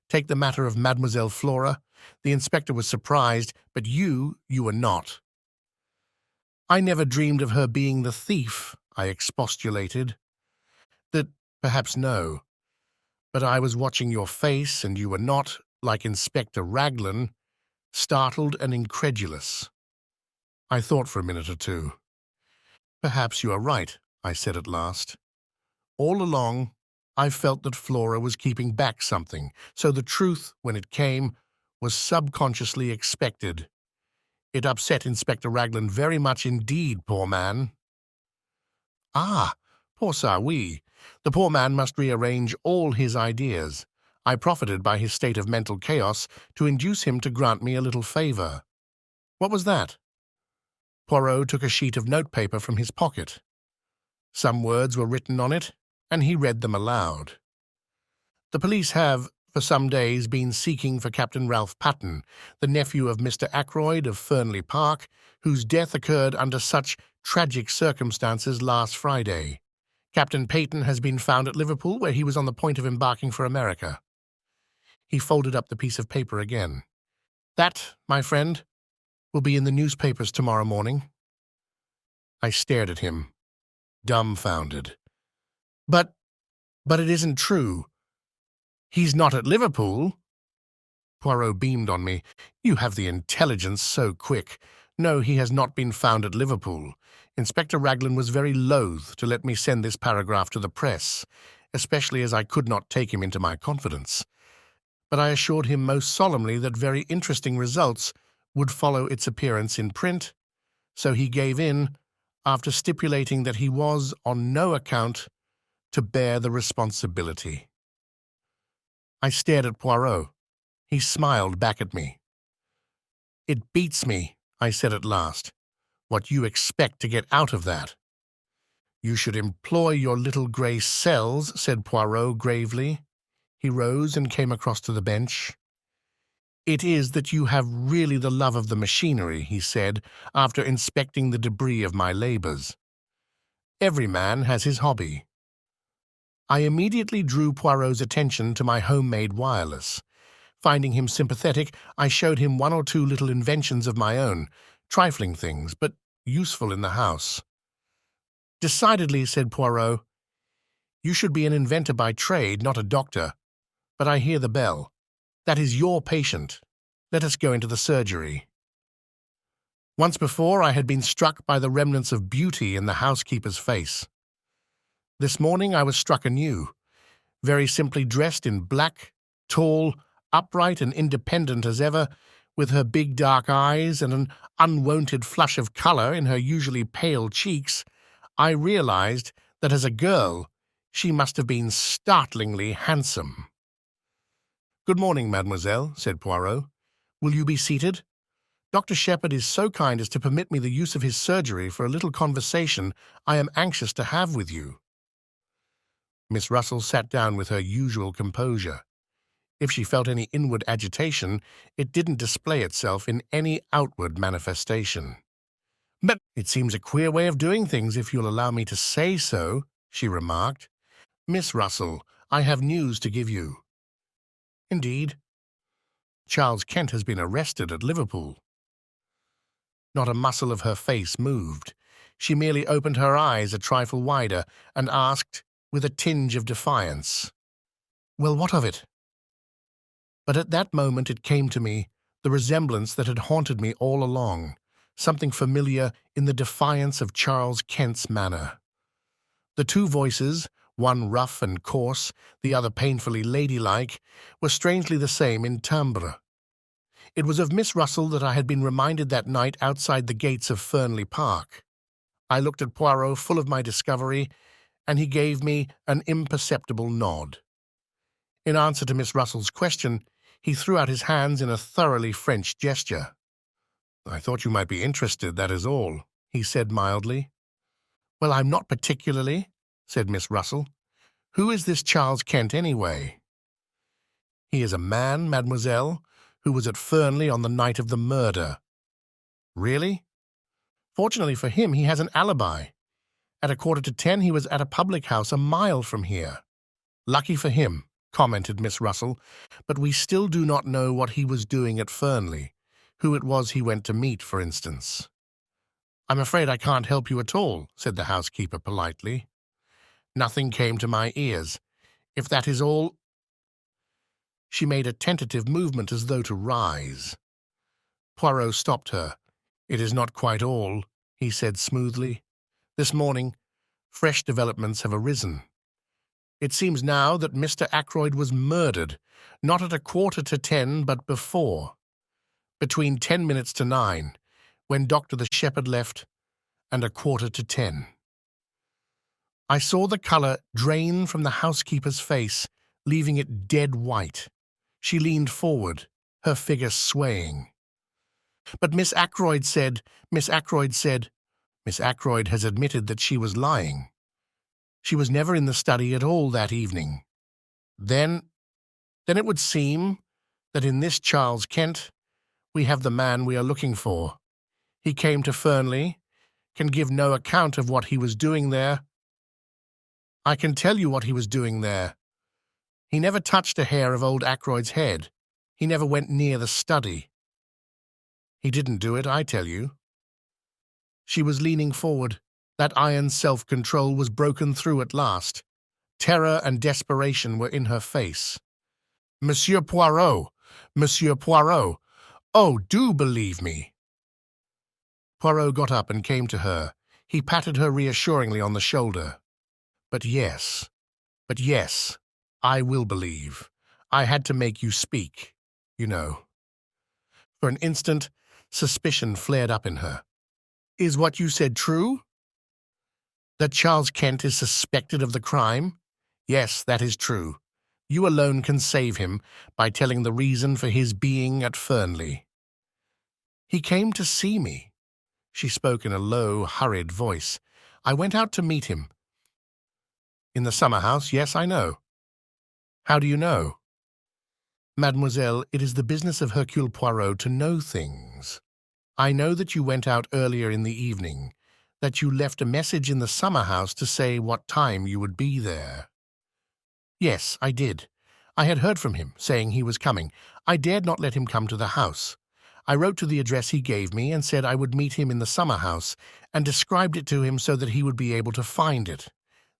[SPEAKER 1] Take the matter of Mademoiselle Flora. The inspector was surprised, but you were not." "I never dreamed of her being the thief," I expostulated. "That perhaps no. But I was watching your face, and you were not, like Inspector Raglan, startled and incredulous." I thought for a minute or two. "Perhaps you are right," I said at last. All along, I felt that Flora was keeping back something, so the truth, when it came, was subconsciously expected. It upset Inspector Raglan very much indeed, poor man. Ah, poor Sawi. The poor man must rearrange all his ideas. I profited by his state of mental chaos to induce him to grant me a little favour. What was that? Poirot took a sheet of notepaper from his pocket. Some words were written on it, and he read them aloud. The police have, for some days, been seeking for Captain Ralph Patten, the nephew of Mr. Ackroyd of Fernley Park, whose death occurred under such tragic circumstances last Friday. Captain Peyton has been found at Liverpool, where he was on the point of embarking for America. He folded up the piece of paper again. That, my friend, will be in the newspapers tomorrow morning. I stared at him, dumbfounded. But it isn't true. He's not at Liverpool. Poirot beamed on me. You have the intelligence so quick. No, he has not been found at Liverpool. Inspector Raglan was very loath to let me send this paragraph to the press, especially as I could not take him into my confidence. But I assured him most solemnly that very interesting results would follow its appearance in print, so he gave in, after stipulating that he was, on no account, to bear the responsibility. I stared at Poirot. He smiled back at me. It beats me, I said at last, what you expect to get out of that. You should employ your little grey cells, said Poirot gravely. He rose and came across to the bench. It is that you have really the love of the machinery, he said, after inspecting the debris of my labours. Every man has his hobby. I immediately drew Poirot's attention to my homemade wireless. Finding him sympathetic, I showed him one or two little inventions of my own, trifling things, but useful in the house. Decidedly, said Poirot, you should be an inventor by trade, not a doctor. But I hear the bell. That is your patient. Let us go into the surgery. Once before I had been struck by the remnants of beauty in the housekeeper's face. This morning I was struck anew, very simply dressed in black, tall, upright and independent as ever, with her big dark eyes and an unwonted flush of colour in her usually pale cheeks. I realized that as a girl she must have been startlingly handsome. Good morning, mademoiselle, said Poirot. Will you be seated? Dr. Sheppard is so kind as to permit me the use of his surgery for a little conversation I am anxious to have with you. Miss Russell sat down with her usual composure. If she felt any inward agitation, it didn't display itself in any outward manifestation. But it seems a queer way of doing things, if you'll allow me to say so, she remarked. Miss Russell, I have news to give you. Indeed. Charles Kent has been arrested at Liverpool. Not a muscle of her face moved. She merely opened her eyes a trifle wider and asked, with a tinge of defiance, Well, what of it? But at that moment it came to me, the resemblance that had haunted me all along, something familiar in the defiance of Charles Kent's manner. The two voices, one rough and coarse, the other painfully ladylike, were strangely the same in timbre. It was of Miss Russell that I had been reminded that night outside the gates of Fernley Park. I looked at Poirot full of my discovery, and he gave me an imperceptible nod. In answer to Miss Russell's question, he threw out his hands in a thoroughly French gesture. I thought you might be interested, that is all, he said mildly. Well, I'm not particularly, said Miss Russell. Who is this Charles Kent, anyway? He is a man, mademoiselle, who was at Fernley on the night of the murder. Really? Fortunately for him, he has an alibi. At 9:45 he was at a public house a mile from here. Lucky for him, commented Miss Russell, but we still do not know what he was doing at Fernley, who it was he went to meet, for instance. I'm afraid I can't help you at all, said the housekeeper politely. Nothing came to my ears. If that is all— She made a tentative movement as though to rise. Poirot stopped her. It is not quite all, he said smoothly. This morning, fresh developments have arisen. It seems now that Mr. Ackroyd was murdered, not at 9:45, but before, between 10 minutes to 9, when Dr. Sheppard left, and 9:15. I saw the colour drain from the housekeeper's face, leaving it dead white. She leaned forward, her figure swaying. But Miss Ackroyd Miss Ackroyd has admitted that she was lying. She was never in the study at all that evening. Then it would seem that in this Charles Kent we have the man we are looking for. He came to Fernley, can give no account of what he was doing there. I can tell you what he was doing there. He never touched a hair of old Ackroyd's head. He never went near the study. He didn't do it, I tell you. She was leaning forward. That iron self-control was broken through at last. Terror and desperation were in her face. Monsieur Poirot! Monsieur Poirot! Oh, do believe me! Poirot got up and came to her. He patted her reassuringly on the shoulder. But yes, I will believe. I had to make you speak, you know. For an instant, suspicion flared up in her. Is what you said true? That Charles Kent is suspected of the crime? Yes, that is true. You alone can save him by telling the reason for his being at Fernley. He came to see me. She spoke in a low, hurried voice. I went out to meet him. In the summer house, yes, I know. How do you know? Mademoiselle, it is the business of Hercule Poirot to know things. I know that you went out earlier in the evening, that you left a message in the summer house to say what time you would be there. Yes, I did. I had heard from him, saying he was coming. I dared not let him come to the house. I wrote to the address he gave me and said I would meet him in the summer house, and described it to him so that he would be able to find it.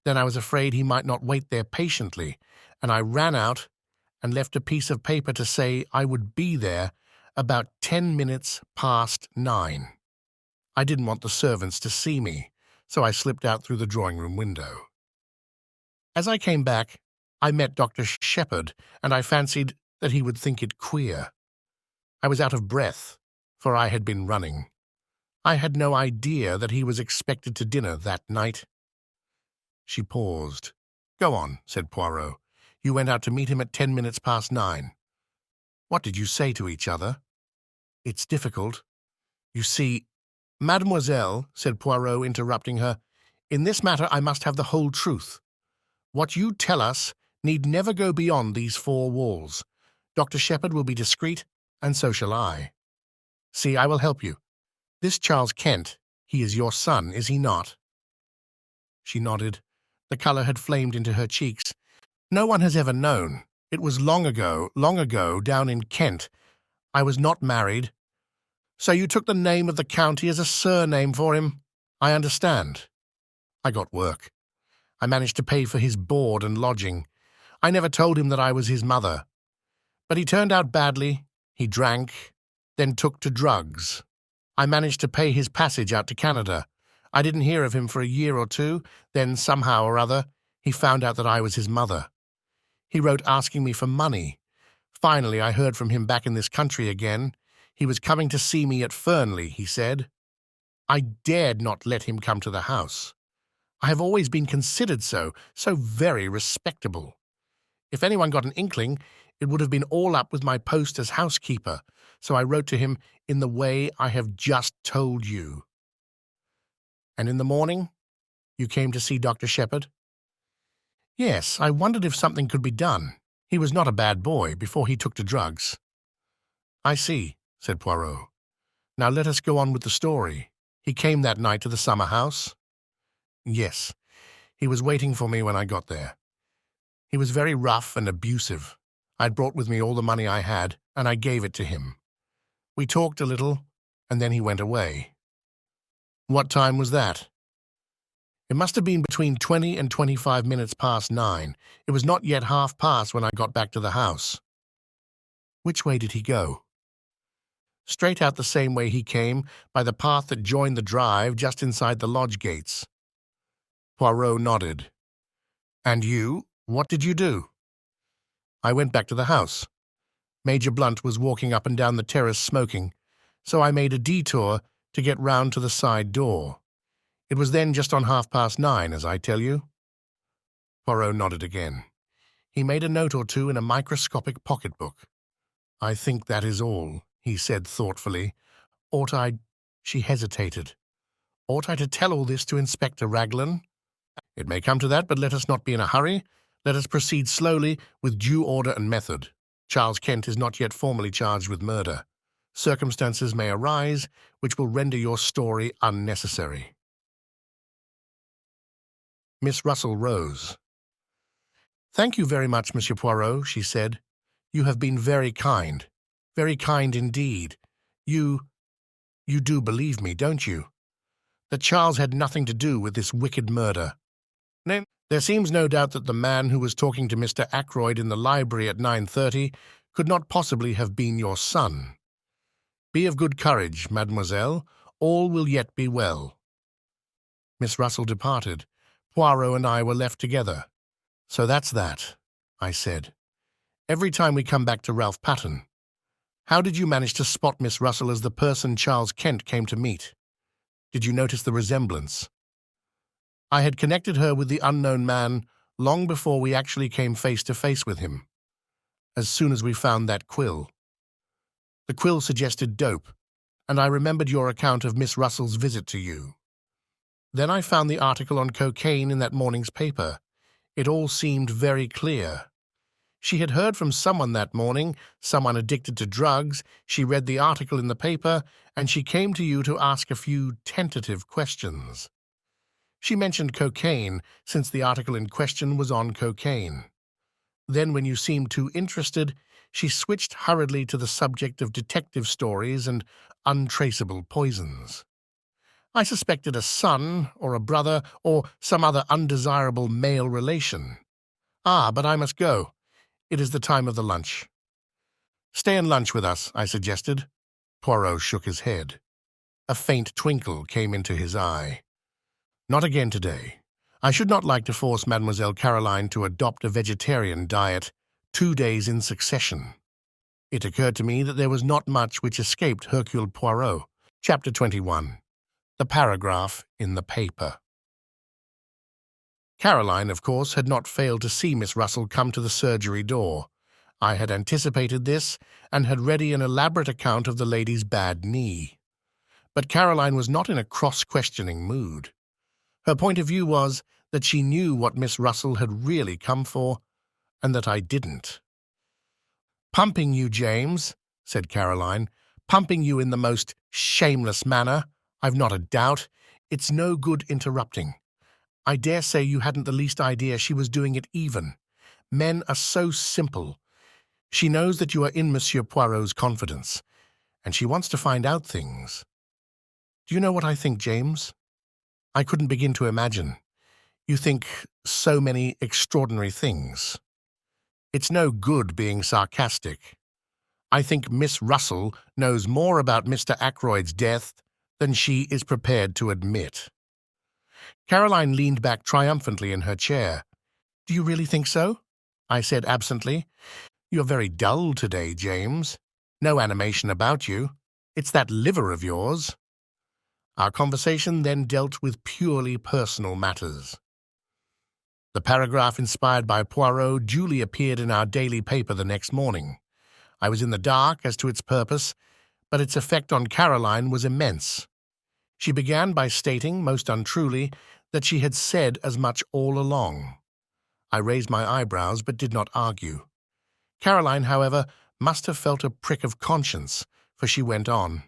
[SPEAKER 1] Then I was afraid he might not wait there patiently, and I ran out and left a piece of paper to say I would be there about 10 minutes past 9. I didn't want the servants to see me, so I slipped out through the drawing-room window. As I came back, I met Dr. Sheppard, and I fancied that he would think it queer. I was out of breath, for I had been running. I had no idea that he was expected to dinner that night. She paused. Go on, said Poirot. You went out to meet him at 10 minutes past 9. What did you say to each other? It's difficult. You see, Mademoiselle, said Poirot, interrupting her, in this matter I must have the whole truth. What you tell us need never go beyond these 4 walls. Dr. Sheppard will be discreet, and so shall I. See, I will help you. This Charles Kent, he is your son, is he not? She nodded. The colour had flamed into her cheeks. No one has ever known. It was long ago, down in Kent. I was not married. So you took the name of the county as a surname for him? I understand. I got work. I managed to pay for his board and lodging. I never told him that I was his mother. But he turned out badly. He drank, then took to drugs. I managed to pay his passage out to Canada. I didn't hear of him for a year or 2, then somehow or other he found out that I was his mother. He wrote asking me for money. Finally, I heard from him back in this country again. He was coming to see me at Fernley, he said. I dared not let him come to the house. I have always been considered so very respectable. If anyone got an inkling, it would have been all up with my post as housekeeper, so I wrote to him in the way I have just told you. And in the morning, you came to see Dr. Sheppard? Yes, I wondered if something could be done. He was not a bad boy before he took to drugs. I see, said Poirot. Now let us go on with the story. He came that night to the summer house? Yes, he was waiting for me when I got there. He was very rough and abusive. I'd brought with me all the money I had, and I gave it to him. We talked a little, and then he went away. What time was that? It must have been between 20 and 25 minutes past 9. It was not yet 1/2 when I got back to the house. Which way did he go? Straight out the same way he came, by the path that joined the drive just inside the lodge gates. Poirot nodded. And you? What did you do? I went back to the house. Major Blunt was walking up and down the terrace smoking, so I made a detour to get round to the side door. It was then just on 9:30, as I tell you. Poirot nodded again. He made a note or two in a microscopic pocketbook. I think that is all, he said thoughtfully. Ought I— She hesitated. Ought I to tell all this to Inspector Raglan? It may come to that, but let us not be in a hurry. Let us proceed slowly, with due order and method. Charles Kent is not yet formally charged with murder. Circumstances may arise which will render your story unnecessary. Miss Russell rose. Thank you very much, Monsieur Poirot, she said. You have been very kind indeed. You do believe me, don't you? That Charles had nothing to do with this wicked murder. No, there seems no doubt that the man who was talking to Mr. Ackroyd in the library at 9:30 could not possibly have been your son. Be of good courage, mademoiselle. All will yet be well. Miss Russell departed. Poirot and I were left together. So that's that, I said. Every time we come back to Ralph Patten. How did you manage to spot Miss Russell as the person Charles Kent came to meet? Did you notice the resemblance? I had connected her with the unknown man long before we actually came face to face with him. As soon as we found that quill. The quill suggested dope, and I remembered your account of Miss Russell's visit to you. Then I found the article on cocaine in that morning's paper. It all seemed very clear. She had heard from someone that morning, someone addicted to drugs. She read the article in the paper, and she came to you to ask a few tentative questions. She mentioned cocaine, since the article in question was on cocaine. Then, when you seemed too interested, she switched hurriedly to the subject of detective stories and untraceable poisons. I suspected a son, or a brother, or some other undesirable male relation. But I must go. It is the time of the lunch. Stay and lunch with us, I suggested. Poirot shook his head. A faint twinkle came into his eye. Not again today. I should not like to force Mademoiselle Caroline to adopt a vegetarian diet 2 days in succession. It occurred to me that there was not much which escaped Hercule Poirot. Chapter 21. The paragraph in the paper. Caroline, of course, had not failed to see Miss Russell come to the surgery door. I had anticipated this and had ready an elaborate account of the lady's bad knee. But Caroline was not in a cross-questioning mood. Her point of view was that she knew what Miss Russell had really come for, and that I didn't. "Pumping you, James," said Caroline, "pumping you in the most shameless manner, I've not a doubt. It's no good interrupting. I dare say you hadn't the least idea she was doing it even. Men are so simple. She knows that you are in Monsieur Poirot's confidence, and she wants to find out things. Do you know what I think, James? I couldn't begin to imagine. You think so many extraordinary things. It's no good being sarcastic. I think Miss Russell knows more about Mr. Ackroyd's death than she is prepared to admit." Caroline leaned back triumphantly in her chair. "Do you really think so?" I said absently. "You're very dull today, James. No animation about you. It's that liver of yours." Our conversation then dealt with purely personal matters. The paragraph inspired by Poirot duly appeared in our daily paper the next morning. I was in the dark as to its purpose, but its effect on Caroline was immense. She began by stating, most untruly, that she had said as much all along. I raised my eyebrows but did not argue. Caroline, however, must have felt a prick of conscience, for she went on.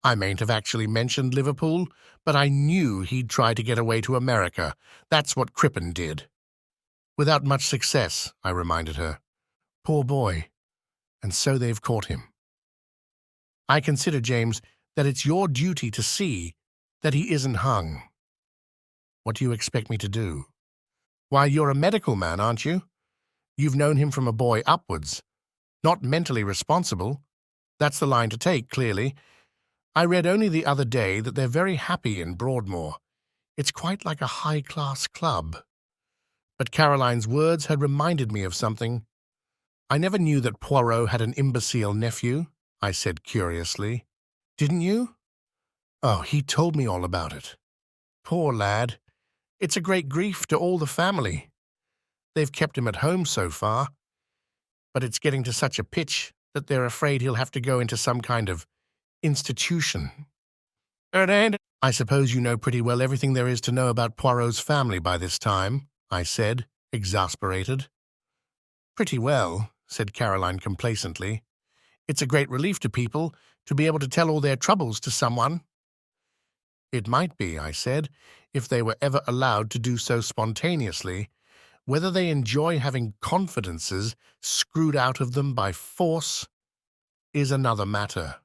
[SPEAKER 1] "I mayn't have actually mentioned Liverpool, but I knew he'd try to get away to America. That's what Crippen did." "Without much success," I reminded her. "Poor boy. And so they've caught him. I consider, James, that it's your duty to see that he isn't hung." "What do you expect me to do?" "Why, you're a medical man, aren't you? You've known him from a boy upwards. Not mentally responsible. That's the line to take, clearly. I read only the other day that they're very happy in Broadmoor. It's quite like a high-class club." But Caroline's words had reminded me of something. "I never knew that Poirot had an imbecile nephew," I said curiously. "Didn't you?" "Oh, he told me all about it. Poor lad. It's a great grief to all the family. They've kept him at home so far, but it's getting to such a pitch that they're afraid he'll have to go into some kind of institution." "I suppose you know pretty well everything there is to know about Poirot's family by this time," I said, exasperated. "Pretty well," said Caroline complacently. "It's a great relief to people to be able to tell all their troubles to someone." "It might be," I said, "if they were ever allowed to do so spontaneously. Whether they enjoy having confidences screwed out of them by force is another matter."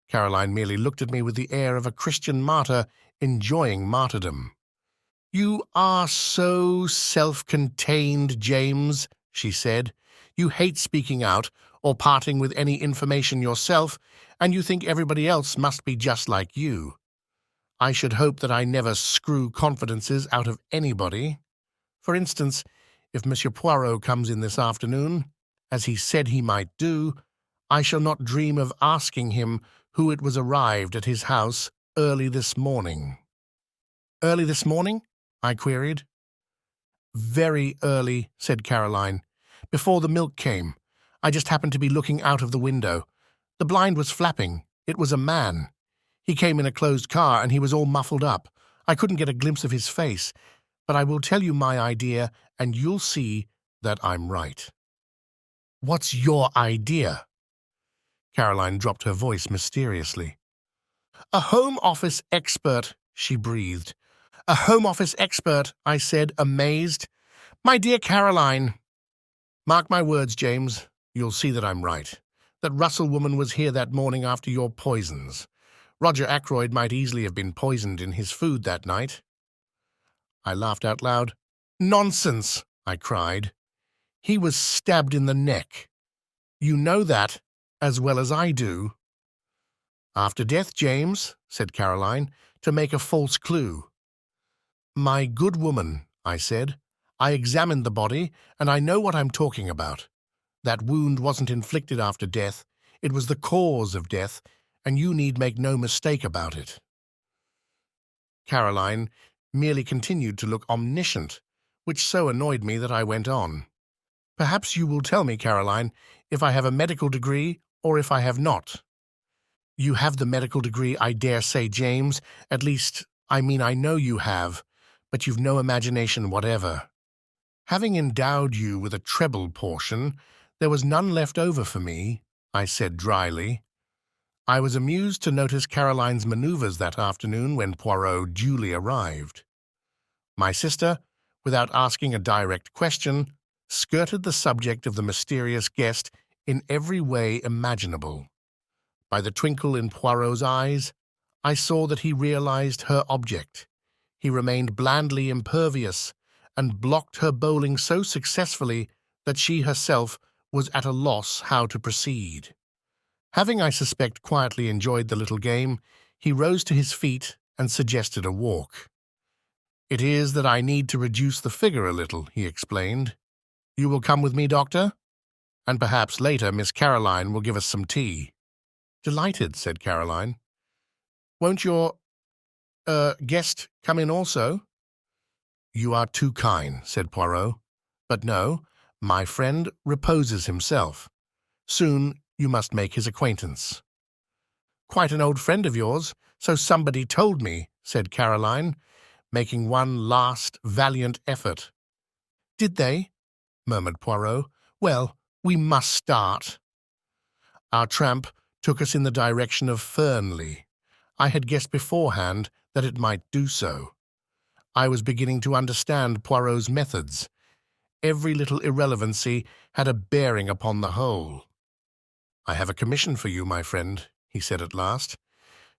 [SPEAKER 1] Caroline merely looked at me with the air of a Christian martyr enjoying martyrdom. "You are so self-contained, James," she said. "You hate speaking out or parting with any information yourself, and you think everybody else must be just like you. I should hope that I never screw confidences out of anybody. For instance, if Monsieur Poirot comes in this afternoon, as he said he might do, I shall not dream of asking him who it was arrived at his house early this morning." "Early this morning?" I queried. "Very early," said Caroline. "Before the milk came. I just happened to be looking out of the window. The blind was flapping. It was a man. He came in a closed car and he was all muffled up. I couldn't get a glimpse of his face, but I will tell you my idea and you'll see that I'm right." "What's your idea?" Caroline dropped her voice mysteriously. "A Home Office expert," she breathed. "A Home Office expert," I said, amazed. "My dear Caroline." "Mark my words, James, you'll see that I'm right. That Russell woman was here that morning after your poisons. Roger Ackroyd might easily have been poisoned in his food that night." I laughed out loud. "Nonsense!" I cried. "He was stabbed in the neck. You know that as well as I do." "After death, James," said Caroline, "to make a false clue." "My good woman," I said, "I examined the body, and I know what I'm talking about. That wound wasn't inflicted after death. It was the cause of death, and you need make no mistake about it." Caroline merely continued to look omniscient, which so annoyed me that I went on. "Perhaps you will tell me, Caroline, if I have a medical degree or if I have not." "You have the medical degree, I dare say, James. At least, I know you have, but you've no imagination whatever. Having endowed you with a treble portion, there was none left over for me," I said dryly. I was amused to notice Caroline's manoeuvres that afternoon when Poirot duly arrived. My sister, without asking a direct question, skirted the subject of the mysterious guest in every way imaginable. By the twinkle in Poirot's eyes, I saw that he realized her object. He remained blandly impervious and blocked her bowling so successfully that she herself was at a loss how to proceed. Having, I suspect, quietly enjoyed the little game, he rose to his feet and suggested a walk. "It is that I need to reduce the figure a little," he explained. "You will come with me, Doctor? And perhaps later Miss Caroline will give us some tea." "Delighted," said Caroline. "Won't your, guest come in also?" "You are too kind," said Poirot. "But no, my friend reposes himself. Soon you must make his acquaintance." "Quite an old friend of yours, so somebody told me," said Caroline, making one last valiant effort. "Did they?" murmured Poirot. "Well, we must start." Our tramp took us in the direction of Fernley. I had guessed beforehand that it might do so. I was beginning to understand Poirot's methods. Every little irrelevancy had a bearing upon the whole. "I have a commission for you, my friend," he said at last.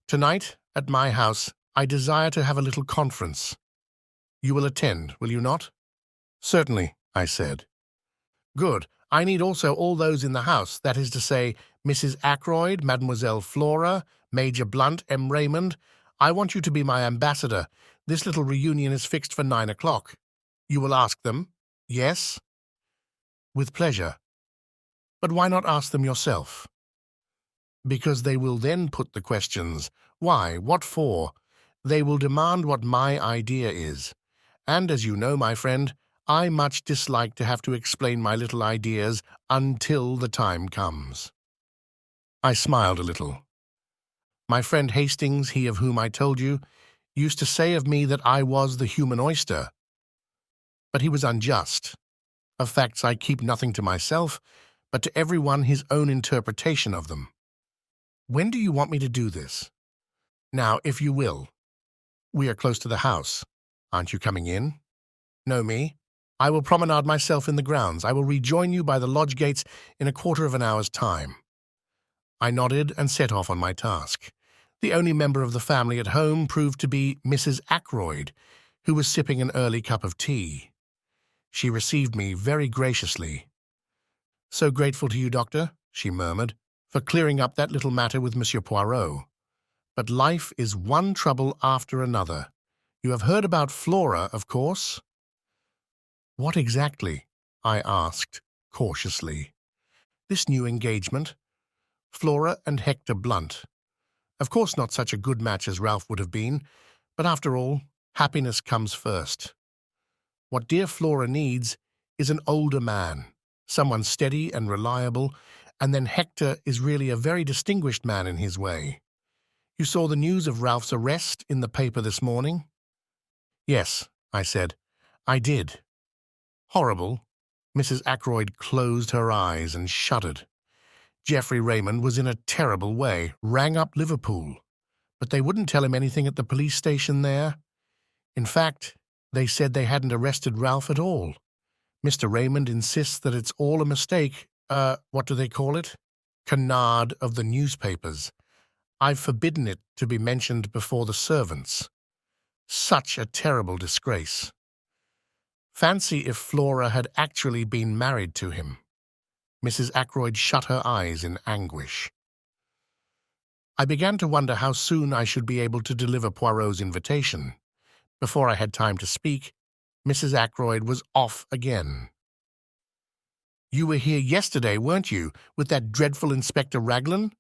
[SPEAKER 1] "Tonight, at my house, I desire to have a little conference. You will attend, will you not?" "Certainly," I said. "Good. I need also all those in the house, that is to say, Mrs. Ackroyd, Mademoiselle Flora, Major Blunt, M. Raymond. I want you to be my ambassador. This little reunion is fixed for 9 o'clock. You will ask them? Yes? With pleasure. But why not ask them yourself? Because they will then put the questions. Why? What for? They will demand what my idea is. And as you know, my friend, I much dislike to have to explain my little ideas until the time comes. I smiled a little. My friend Hastings, he of whom I told you, used to say of me that I was the human oyster. But he was unjust. Of facts I keep nothing to myself, but to everyone his own interpretation of them. When do you want me to do this? Now, if you will. We are close to the house. Aren't you coming in? Know me? I will promenade myself in the grounds. I will rejoin you by the lodge gates in a quarter of an hour's time. I nodded and set off on my task. The only member of the family at home proved to be Mrs. Ackroyd, who was sipping an early cup of tea. She received me very graciously. "So grateful to you, Doctor," she murmured, "for clearing up that little matter with Monsieur Poirot. But life is one trouble after another. You have heard about Flora, of course?" "What exactly?" I asked, cautiously. "This new engagement. Flora and Hector Blunt. Of course not such a good match as Ralph would have been, but after all, happiness comes first. What dear Flora needs is an older man, someone steady and reliable, and then Hector is really a very distinguished man in his way. You saw the news of Ralph's arrest in the paper this morning?" "Yes," I said, "I did." "Horrible." Mrs. Ackroyd closed her eyes and shuddered. "Geoffrey Raymond was in a terrible way, rang up Liverpool, but they wouldn't tell him anything at the police station there. In fact, they said they hadn't arrested Ralph at all. Mr. Raymond insists that it's all a mistake, what do they call it? Canard of the newspapers. I've forbidden it to be mentioned before the servants. Such a terrible disgrace. Fancy if Flora had actually been married to him." Mrs. Ackroyd shut her eyes in anguish. I began to wonder how soon I should be able to deliver Poirot's invitation. Before I had time to speak, Mrs. Ackroyd was off again. "You were here yesterday, weren't you, with that dreadful Inspector Raglan?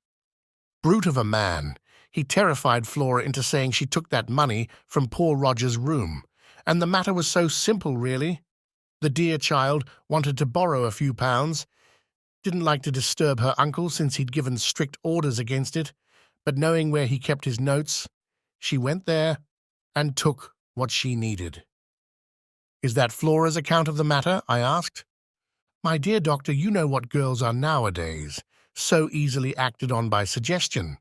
[SPEAKER 1] Brute of a man. He terrified Flora into saying she took that money from poor Roger's room. And the matter was so simple, really. The dear child wanted to borrow a few pounds. Didn't like to disturb her uncle since he'd given strict orders against it, but knowing where he kept his notes, she went there and took what she needed." "Is that Flora's account of the matter?" I asked. "My dear doctor, you know what girls are nowadays, so easily acted on by suggestion.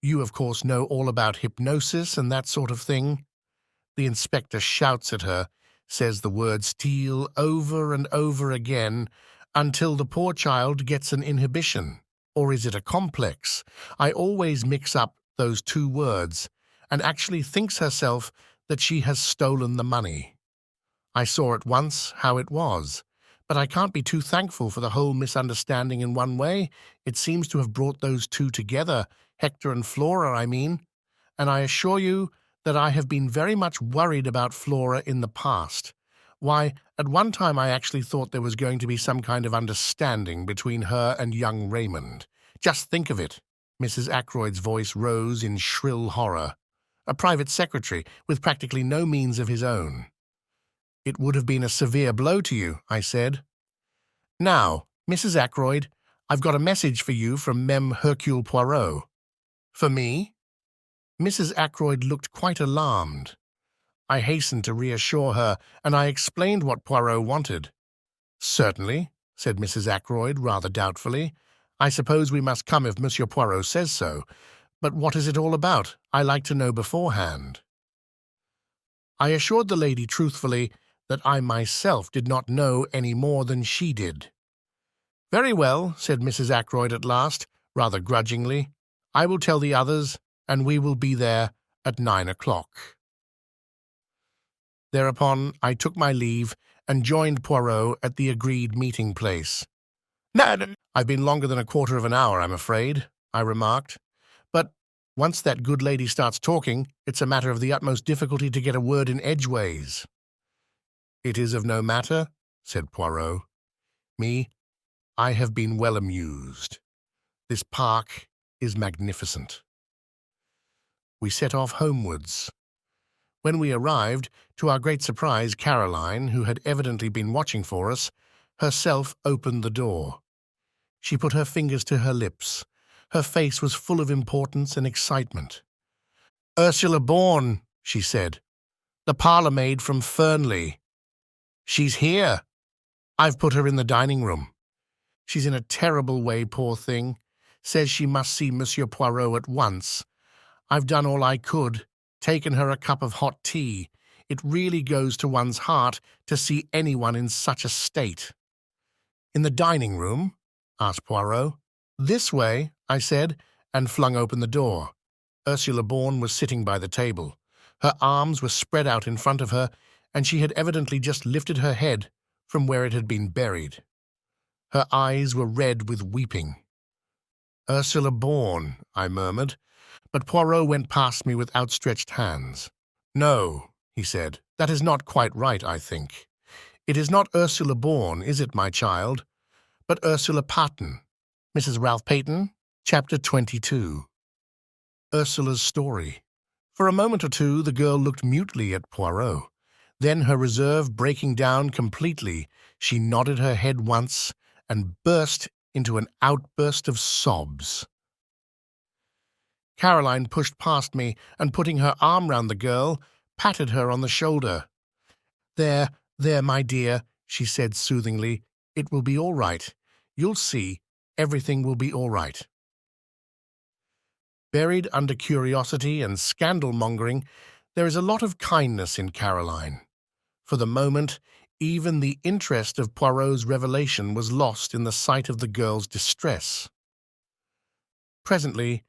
[SPEAKER 1] You, of course, know all about hypnosis and that sort of thing. The inspector shouts at her, says the word steal over and over again, until the poor child gets an inhibition. Or is it a complex? I always mix up those two words, and actually thinks herself that she has stolen the money. I saw at once how it was, but I can't be too thankful for the whole misunderstanding in one way. It seems to have brought those two together, Hector and Flora, I mean, and I assure you that I have been very much worried about Flora in the past. Why, at one time I actually thought there was going to be some kind of understanding between her and young Raymond. Just think of it." Mrs. Ackroyd's voice rose in shrill horror. "A private secretary, with practically no means of his own." "It would have been a severe blow to you," I said. "Now, Mrs. Ackroyd, I've got a message for you from Mem Hercule Poirot." "For me?" Mrs. Ackroyd looked quite alarmed. I hastened to reassure her, and I explained what Poirot wanted. "Certainly," said Mrs. Ackroyd, rather doubtfully. "I suppose we must come if Monsieur Poirot says so. But what is it all about? I like to know beforehand." I assured the lady truthfully that I myself did not know any more than she did. "Very well," said Mrs. Ackroyd at last, rather grudgingly. "I will tell the others, and we will be there at 9 o'clock. Thereupon I took my leave and joined Poirot at the agreed meeting place. "I've been longer than a quarter of an hour, I'm afraid," I remarked. "But once that good lady starts talking, it's a matter of the utmost difficulty to get a word in edgeways." "It is of no matter," said Poirot. "Me, I have been well amused. This park is magnificent." We set off homewards. When we arrived, to our great surprise, Caroline, who had evidently been watching for us, herself opened the door. She put her fingers to her lips. Her face was full of importance and excitement. "Ursula Bourne," she said, "the parlour-maid from Fernley. She's here. I've put her in the dining room. She's in a terrible way, poor thing. Says she must see Monsieur Poirot at once. I've done all I could, taken her a cup of hot tea. It really goes to one's heart to see anyone in such a state." "In the dining room?" asked Poirot. "This way," I said, and flung open the door. Ursula Bourne was sitting by the table. Her arms were spread out in front of her, and she had evidently just lifted her head from where it had been buried. Her eyes were red with weeping. "Ursula Bourne," I murmured, but Poirot went past me with outstretched hands. "No," he said, "that is not quite right, I think. It is not Ursula Bourne, is it, my child, but Ursula Patten. Mrs. Ralph Peyton, Chapter 22. Ursula's story. For a moment or two the girl looked mutely at Poirot. Then, her reserve breaking down completely, she nodded her head once and burst into an outburst of sobs. Caroline pushed past me and, putting her arm round the girl, patted her on the shoulder. There, my dear," she said soothingly. "It will be all right. You'll see. Everything will be all right." Buried under curiosity and scandal-mongering, there is a lot of kindness in Caroline. For the moment, even the interest of Poirot's revelation was lost in the sight of the girl's distress. Presently,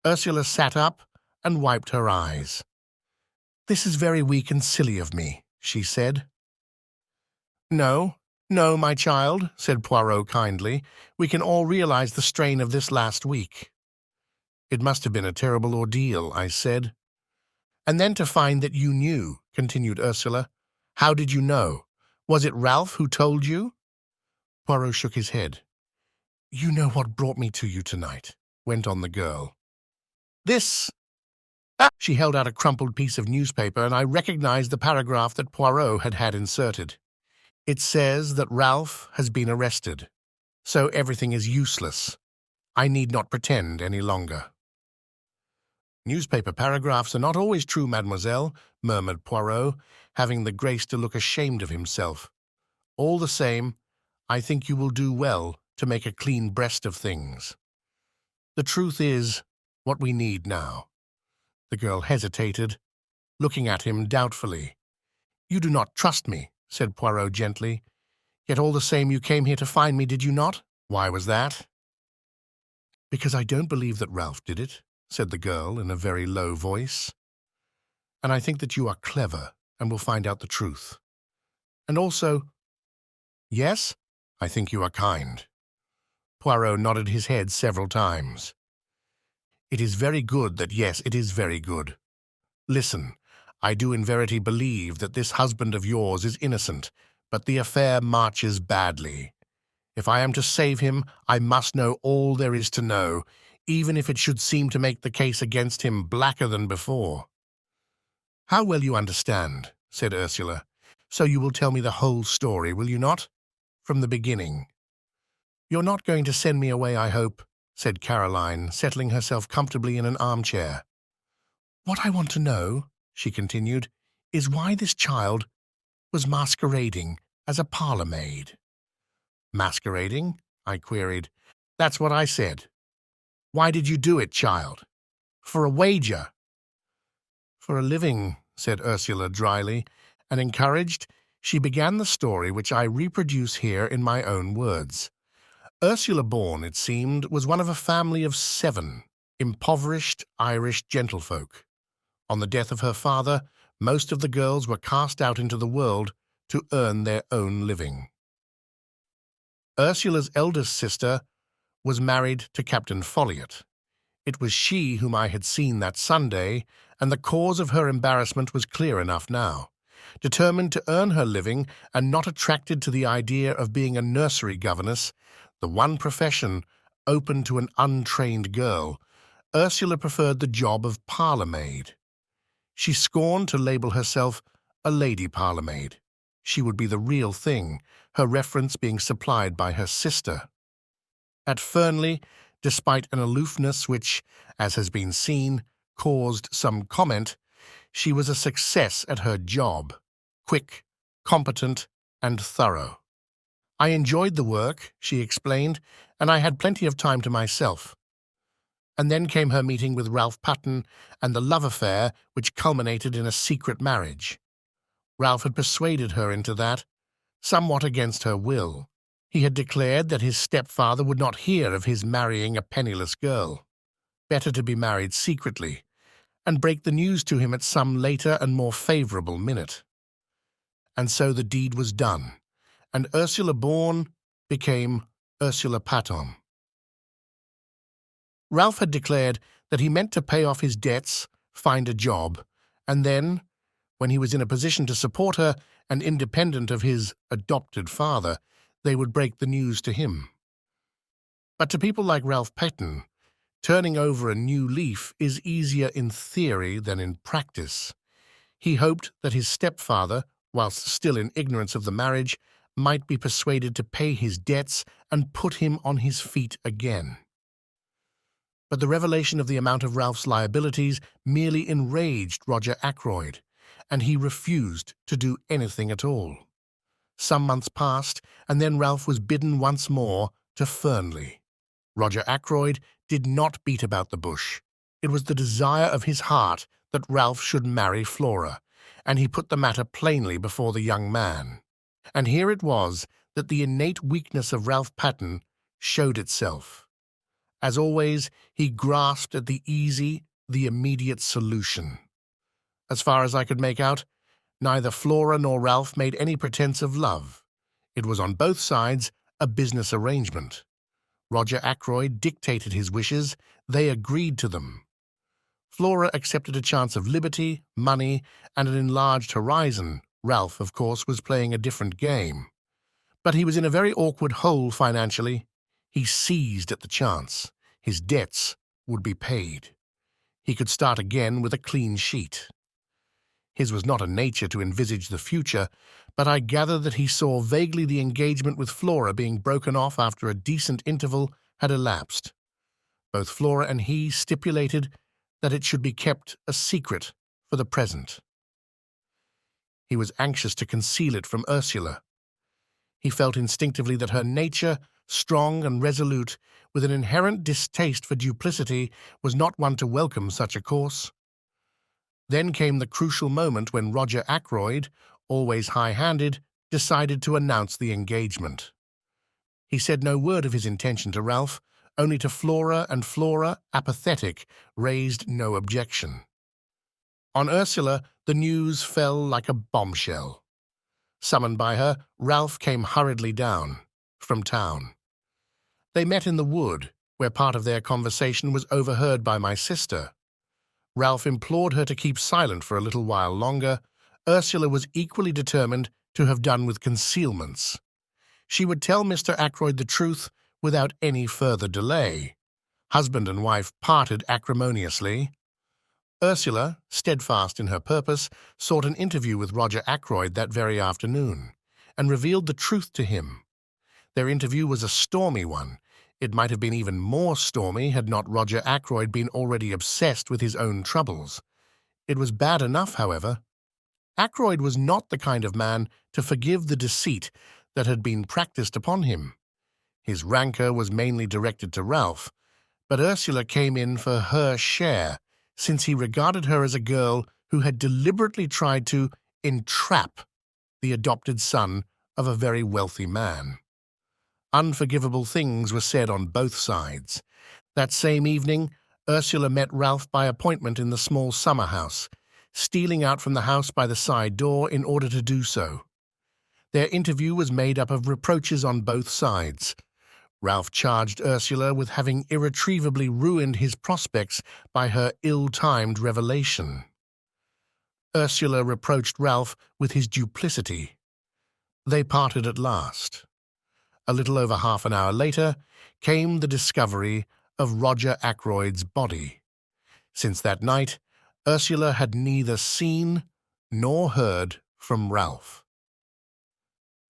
[SPEAKER 1] Ursula sat up and wiped her eyes. "This is very weak and silly of me," she said. No, my child," said Poirot kindly. "We can all realize the strain of this last week." "It must have been a terrible ordeal," I said. "And then to find that you knew," continued Ursula. "How did you know? Was it Ralph who told you?" Poirot shook his head. "You know what brought me to you tonight," went on the girl. "This—" She held out a crumpled piece of newspaper, and I recognized the paragraph that Poirot had inserted. "It says that Ralph has been arrested, so everything is useless. I need not pretend any longer." "Newspaper paragraphs are not always true, mademoiselle," murmured Poirot, having the grace to look ashamed of himself. "All the same, I think you will do well to make a clean breast of things. The truth is what we need now." The girl hesitated, looking at him doubtfully. "You do not trust me," said Poirot gently. "Yet all the same you came here to find me, did you not? Why was that?" "Because I don't believe that Ralph did it," said the girl in a very low voice. "And I think that you are clever and will find out the truth. And also, yes, I think you are kind." Poirot nodded his head several times. "It is very good that, yes, it is very good. Listen, I do in verity believe that this husband of yours is innocent, but the affair marches badly. If I am to save him, I must know all there is to know, even if it should seem to make the case against him blacker than before." "How well you understand," said Ursula. "So you will tell me the whole story, will you not? From the beginning." "You're not going to send me away, I hope," said Caroline, settling herself comfortably in an armchair. "What I want to know," she continued, "is why this child was masquerading as a parlour-maid." "Masquerading?" I queried. "That's what I said. Why did you do it, child? For a wager?" "For a living," said Ursula dryly, and encouraged, she began the story which I reproduce here in my own words. Ursula Bourne, it seemed, was one of a family of 7 impoverished Irish gentlefolk. On the death of her father, most of the girls were cast out into the world to earn their own living. Ursula's eldest sister was married to Captain Folliot. It was she whom I had seen that Sunday, and the cause of her embarrassment was clear enough now. Determined to earn her living and not attracted to the idea of being a nursery governess, the one profession open to an untrained girl, Ursula preferred the job of parlour-maid. She scorned to label herself a lady parlour-maid. She would be the real thing, her reference being supplied by her sister. At Fernley, despite an aloofness which, as has been seen, caused some comment, she was a success at her job, quick, competent, and thorough. I enjoyed the work, she explained, and I had plenty of time to myself. And then came her meeting with Ralph Patten and the love affair which culminated in a secret marriage. Ralph had persuaded her into that, somewhat against her will. He had declared that his stepfather would not hear of his marrying a penniless girl. Better to be married secretly, and break the news to him at some later and more favourable minute. And so the deed was done, and Ursula Bourne became Ursula Patton. Ralph had declared that he meant to pay off his debts, find a job, and then, when he was in a position to support her and independent of his adopted father, they would break the news to him. But to people like Ralph Patten, turning over a new leaf is easier in theory than in practice. He hoped that his stepfather, whilst still in ignorance of the marriage, might be persuaded to pay his debts and put him on his feet again. But the revelation of the amount of Ralph's liabilities merely enraged Roger Ackroyd, and he refused to do anything at all. Some months passed, and then Ralph was bidden once more to Fernley. Roger Ackroyd did not beat about the bush. It was the desire of his heart that Ralph should marry Flora, and he put the matter plainly before the young man. And here it was that the innate weakness of Ralph Patten showed itself. As always, he grasped at the easy, the immediate solution. As far as I could make out, neither Flora nor Ralph made any pretense of love. It was on both sides a business arrangement. Roger Ackroyd dictated his wishes, they agreed to them. Flora accepted a chance of liberty, money, and an enlarged horizon. Ralph, of course, was playing a different game. But he was in a very awkward hole financially. He seized at the chance. His debts would be paid. He could start again with a clean sheet. His was not a nature to envisage the future, but I gather that he saw vaguely the engagement with Flora being broken off after a decent interval had elapsed. Both Flora and he stipulated that it should be kept a secret for the present. He was anxious to conceal it from Ursula. He felt instinctively that her nature, strong and resolute, with an inherent distaste for duplicity, was not one to welcome such a course. Then came the crucial moment when Roger Ackroyd, always high-handed, decided to announce the engagement. He said no word of his intention to Ralph, only to Flora, and Flora, apathetic, raised no objection. On Ursula, the news fell like a bombshell. Summoned by her, Ralph came hurriedly down, from town. They met in the wood, where part of their conversation was overheard by my sister. Ralph implored her to keep silent for a little while longer. Ursula was equally determined to have done with concealments. She would tell Mr. Ackroyd the truth without any further delay. Husband and wife parted acrimoniously. Ursula, steadfast in her purpose, sought an interview with Roger Ackroyd that very afternoon, and revealed the truth to him. Their interview was a stormy one. It might have been even more stormy had not Roger Ackroyd been already obsessed with his own troubles. It was bad enough, however. Ackroyd was not the kind of man to forgive the deceit that had been practiced upon him. His rancour was mainly directed to Ralph, but Ursula came in for her share, since he regarded her as a girl who had deliberately tried to entrap the adopted son of a very wealthy man. Unforgivable things were said on both sides. That same evening, Ursula met Ralph by appointment in the small summer house, stealing out from the house by the side door in order to do so. Their interview was made up of reproaches on both sides. Ralph charged Ursula with having irretrievably ruined his prospects by her ill-timed revelation. Ursula reproached Ralph with his duplicity. They parted at last. A little over half an hour later came the discovery of Roger Ackroyd's body. Since that night, Ursula had neither seen nor heard from Ralph.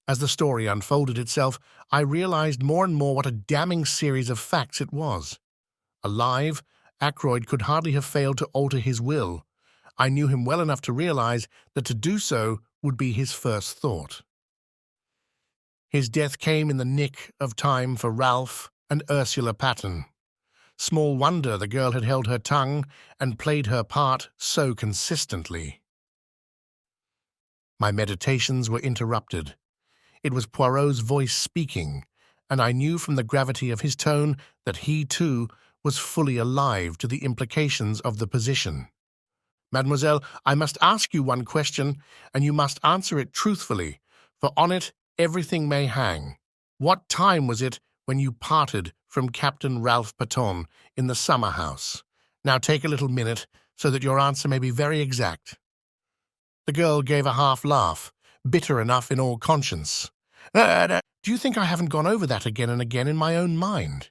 [SPEAKER 1] As the story unfolded itself, I realized more and more what a damning series of facts it was. Alive, Ackroyd could hardly have failed to alter his will. I knew him well enough to realize that to do so would be his first thought. His death came in the nick of time for Ralph and Ursula Patten. Small wonder the girl had held her tongue and played her part so consistently. My meditations were interrupted. It was Poirot's voice speaking, and I knew from the gravity of his tone that he, too, was fully alive to the implications of the position. "Mademoiselle, I must ask you one question, and you must answer it truthfully, for on it everything may hang. What time was it when you parted from Captain Ralph Paton in the summer house? Now take a little minute so that your answer may be very exact." The girl gave a half laugh, bitter enough in all conscience. Do you think I haven't gone over that again and again in my own mind?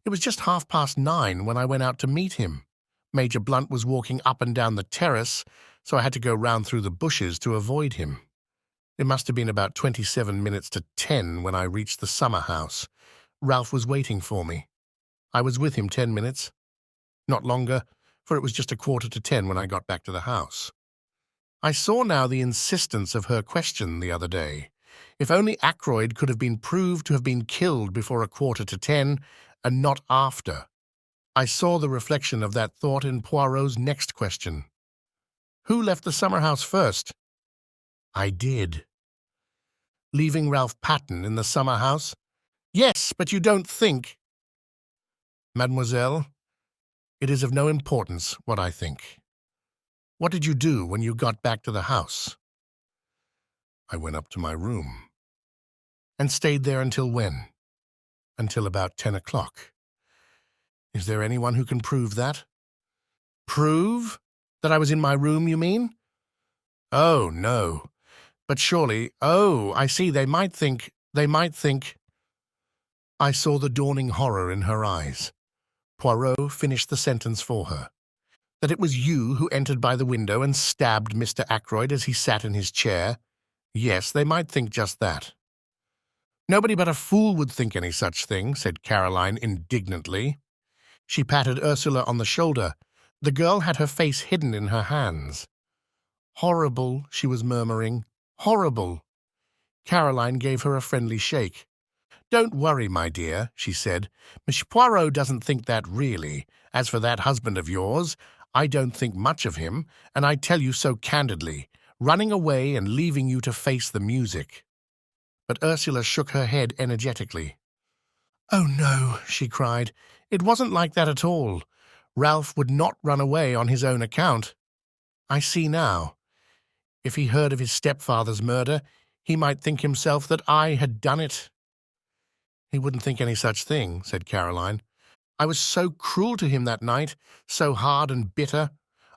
[SPEAKER 1] It was just 9:30 when I went out to meet him. Major Blunt was walking up and down the terrace, so I had to go round through the bushes to avoid him. It must have been about 27 minutes to 10 when I reached the summer house. Ralph was waiting for me. I was with him 10 minutes. Not longer, for it was just 9:15 when I got back to the house. I saw now the insistence of her question the other day. If only Ackroyd could have been proved to have been killed before 9:45 and not after. I saw the reflection of that thought in Poirot's next question. Who left the summer house first? I did. Leaving Ralph Patten in the summer house? Yes, but you don't think... Mademoiselle, it is of no importance what I think. What did you do when you got back to the house? I went up to my room. And stayed there until when? Until about 10 o'clock. Is there anyone who can prove that? Prove? That I was in my room, you mean? Oh, no. But surely, oh, I see, they might think... I saw the dawning horror in her eyes. Poirot finished the sentence for her. That it was you who entered by the window and stabbed Mr. Ackroyd as he sat in his chair? Yes, they might think just that. Nobody but a fool would think any such thing, said Caroline indignantly. She patted Ursula on the shoulder. The girl had her face hidden in her hands. Horrible, she was murmuring. Horrible. Caroline gave her a friendly shake. Don't worry, my dear, she said. Monsieur Poirot doesn't think that really. As for that husband of yours, I don't think much of him, and I tell you so candidly, running away and leaving you to face the music. But Ursula shook her head energetically. Oh, no, she cried. It wasn't like that at all. Ralph would not run away on his own account. I see now. If he heard of his stepfather's murder, he might think himself that I had done it. He wouldn't think any such thing, said Caroline. I was so cruel to him that night, so hard and bitter.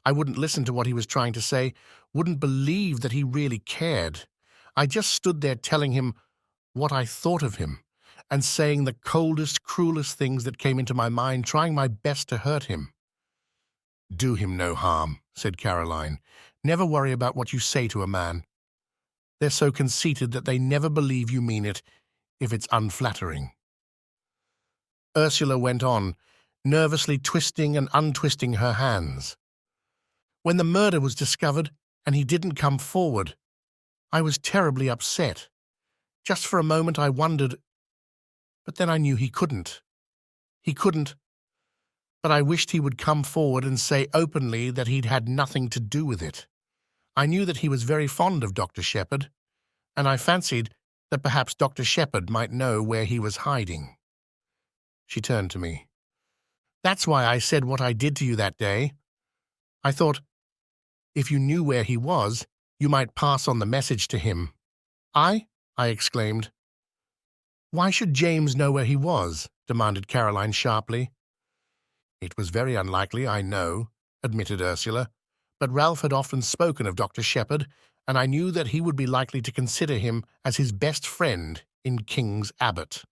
[SPEAKER 1] I wouldn't listen to what he was trying to say, wouldn't believe that he really cared. I just stood there telling him what I thought of him, and saying the coldest, cruelest things that came into my mind, trying my best to hurt him. Do him no harm, said Caroline. Never worry about what you say to a man. They're so conceited that they never believe you mean it, if it's unflattering. Ursula went on, nervously twisting and untwisting her hands. When the murder was discovered and he didn't come forward, I was terribly upset. Just for a moment I wondered, but then I knew he couldn't. He couldn't, but I wished he would come forward and say openly that he'd had nothing to do with it. I knew that he was very fond of Dr. Sheppard, and I fancied that perhaps Dr. Sheppard might know where he was hiding. She turned to me. That's why I said what I did to you that day. I thought, if you knew where he was, you might pass on the message to him. I exclaimed. Why should James know where he was? Demanded Caroline sharply. It was very unlikely, I know, admitted Ursula, but Ralph had often spoken of Dr. Sheppard, and I knew that he would be likely to consider him as his best friend in King's Abbot.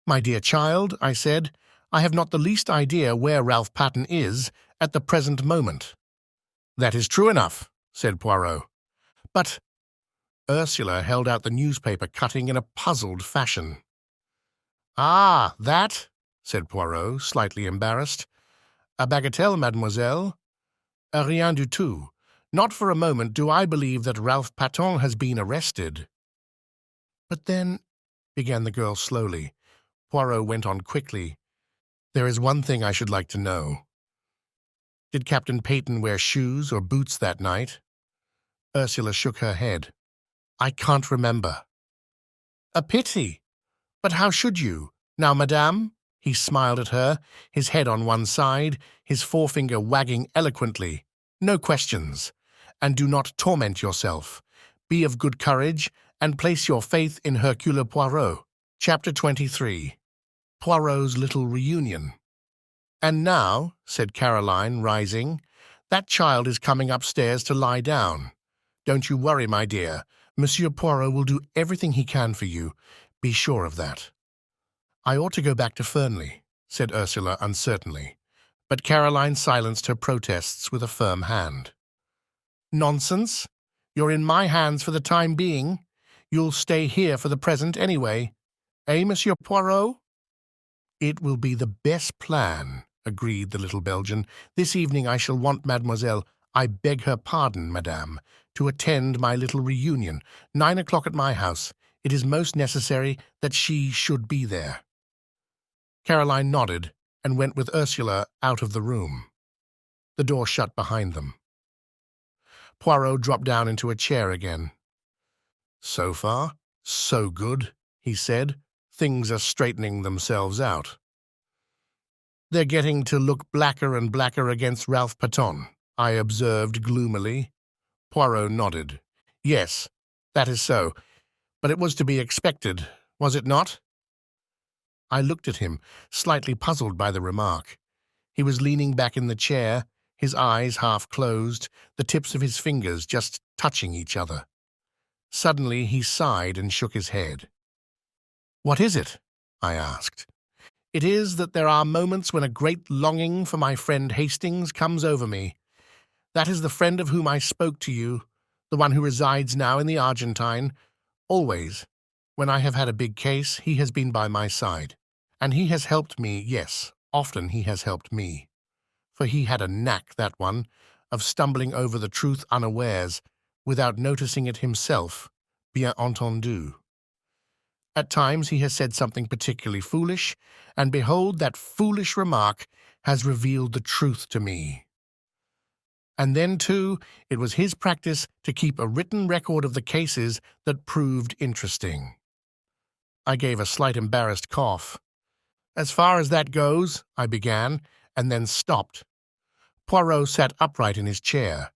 [SPEAKER 1] "My dear child," I said, "I have not the least idea where Ralph Patten is at the present moment." "That is true enough," said Poirot. "But—" Ursula held out the newspaper cutting in a puzzled fashion. "Ah, that?" said Poirot, slightly embarrassed. "A bagatelle, mademoiselle? Rien du tout. Not for a moment do I believe that Ralph Patten has been arrested." "But then—" began the girl slowly. Poirot went on quickly. "There is one thing I should like to know. Did Captain Peyton wear shoes or boots that night?" Ursula shook her head. "I can't remember." "A pity. But how should you? Now, madame?" He smiled at her, his head on one side, his forefinger wagging eloquently. "No questions. And do not torment yourself. Be of good courage, and place your faith in Hercule Poirot." Chapter 23. Poirot's Little Reunion. "And now," said Caroline, rising, "that child is coming upstairs to lie down. Don't you worry, my dear. Monsieur Poirot will do everything he can for you. Be sure of that." "I ought to go back to Fernley," said Ursula uncertainly, but Caroline silenced her protests with a firm hand. "Nonsense. You're in my hands for the time being. You'll stay here for the present anyway. Eh, Monsieur Poirot?" "It will be the best plan," agreed the little Belgian. "This evening I shall want Mademoiselle, I beg her pardon, madame, to attend my little reunion, 9 o'clock at my house. It is most necessary that she should be there." Caroline nodded and went with Ursula out of the room. The door shut behind them. Poirot dropped down into a chair again. "So far, so good," he said. "Things are straightening themselves out." "They're getting to look blacker and blacker against Ralph Patten," I observed gloomily. Poirot nodded. "Yes, that is so. But it was to be expected, was it not?" I looked at him, slightly puzzled by the remark. He was leaning back in the chair, his eyes half closed, the tips of his fingers just touching each other. Suddenly he sighed and shook his head. "What is it?" I asked. "It is that there are moments when a great longing for my friend Hastings comes over me. That is the friend of whom I spoke to you, the one who resides now in the Argentine. Always, when I have had a big case, he has been by my side. And he has helped me, yes, often he has helped me. For he had a knack, that one, of stumbling over the truth unawares, without noticing it himself, bien entendu. At times he has said something particularly foolish, and behold, that foolish remark has revealed the truth to me. And then, too, it was his practice to keep a written record of the cases that proved interesting." I gave a slight embarrassed cough. "As far as that goes," I began, and then stopped. Poirot sat upright in his chair.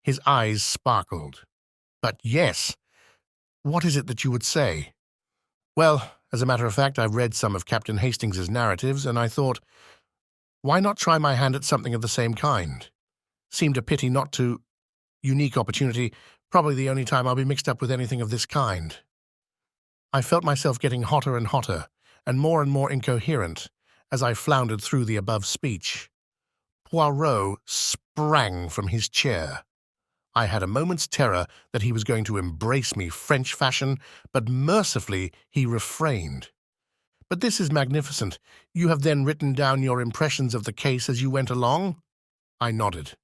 [SPEAKER 1] His eyes sparkled. "But yes, what is it that you would say?" "Well, as a matter of fact, I've read some of Captain Hastings's narratives, and I thought, why not try my hand at something of the same kind? Seemed a pity not to. Unique opportunity, probably the only time I'll be mixed up with anything of this kind." I felt myself getting hotter and more incoherent, as I floundered through the above speech. Poirot sprang from his chair. I had a moment's terror that he was going to embrace me French fashion, but mercifully he refrained. "But this is magnificent. You have then written down your impressions of the case as you went along?" I nodded.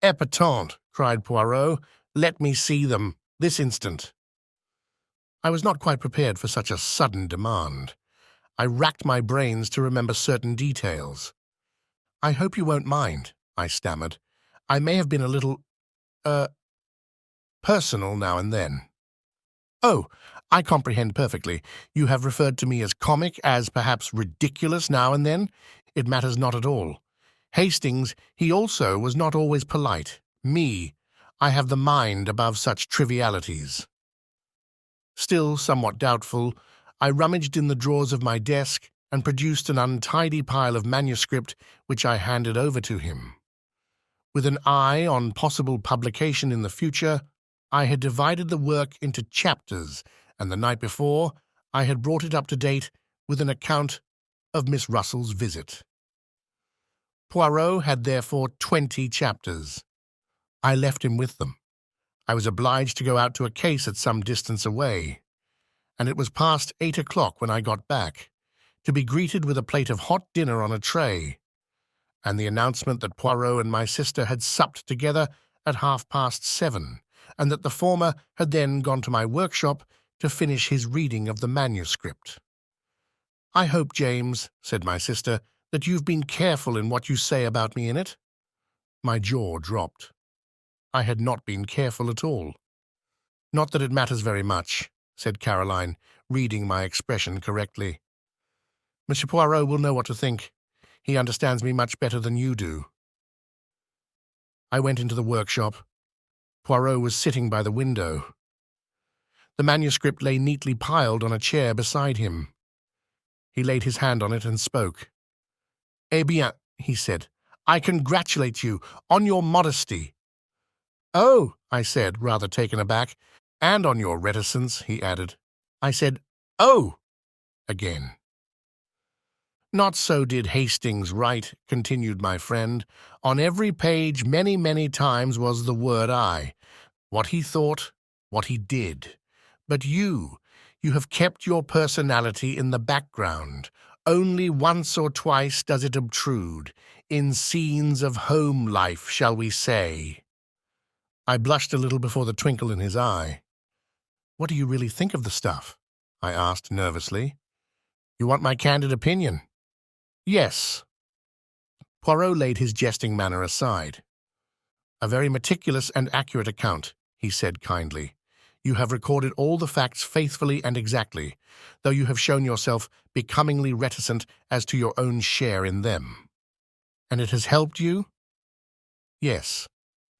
[SPEAKER 1] "Épatant!" cried Poirot. "Let me see them, this instant." I was not quite prepared for such a sudden demand. I racked my brains to remember certain details. "I hope you won't mind," I stammered. "I may have been a little, personal now and then." "Oh, I comprehend perfectly. You have referred to me as comic, as perhaps ridiculous now and then. It matters not at all. Hastings, he also was not always polite. Me, I have the mind above such trivialities." Still somewhat doubtful, I rummaged in the drawers of my desk and produced an untidy pile of manuscript which I handed over to him. With an eye on possible publication in the future, I had divided the work into chapters, and the night before, I had brought it up to date with an account of Miss Russell's visit. Poirot had therefore 20 chapters. I left him with them. I was obliged to go out to a case at some distance away, and it was past 8 o'clock when I got back, to be greeted with a plate of hot dinner on a tray, and the announcement that Poirot and my sister had supped together at 7:30, and that the former had then gone to my workshop to finish his reading of the manuscript. "I hope, James," said my sister, "that you've been careful in what you say about me in it." My jaw dropped. I had not been careful at all. "Not that it matters very much," said Caroline, reading my expression correctly. "Monsieur Poirot will know what to think. He understands me much better than you do." I went into the workshop. Poirot was sitting by the window. The manuscript lay neatly piled on a chair beside him. He laid his hand on it and spoke. "Eh bien," he said, "I congratulate you on your modesty." "Oh," I said, rather taken aback, "and on your reticence," he added. I said, "Oh," again. "Not so did Hastings write," continued my friend. "On every page many, many times was the word I. What he thought, what he did. But you have kept your personality in the background. Only once or twice does it obtrude, in scenes of home life, shall we say." I blushed a little before the twinkle in his eye. "What do you really think of the stuff?" I asked nervously. "You want my candid opinion?" "Yes." Poirot laid his jesting manner aside. "A very meticulous and accurate account," he said kindly. "You have recorded all the facts faithfully and exactly, though you have shown yourself becomingly reticent as to your own share in them. And it has helped you?" "Yes.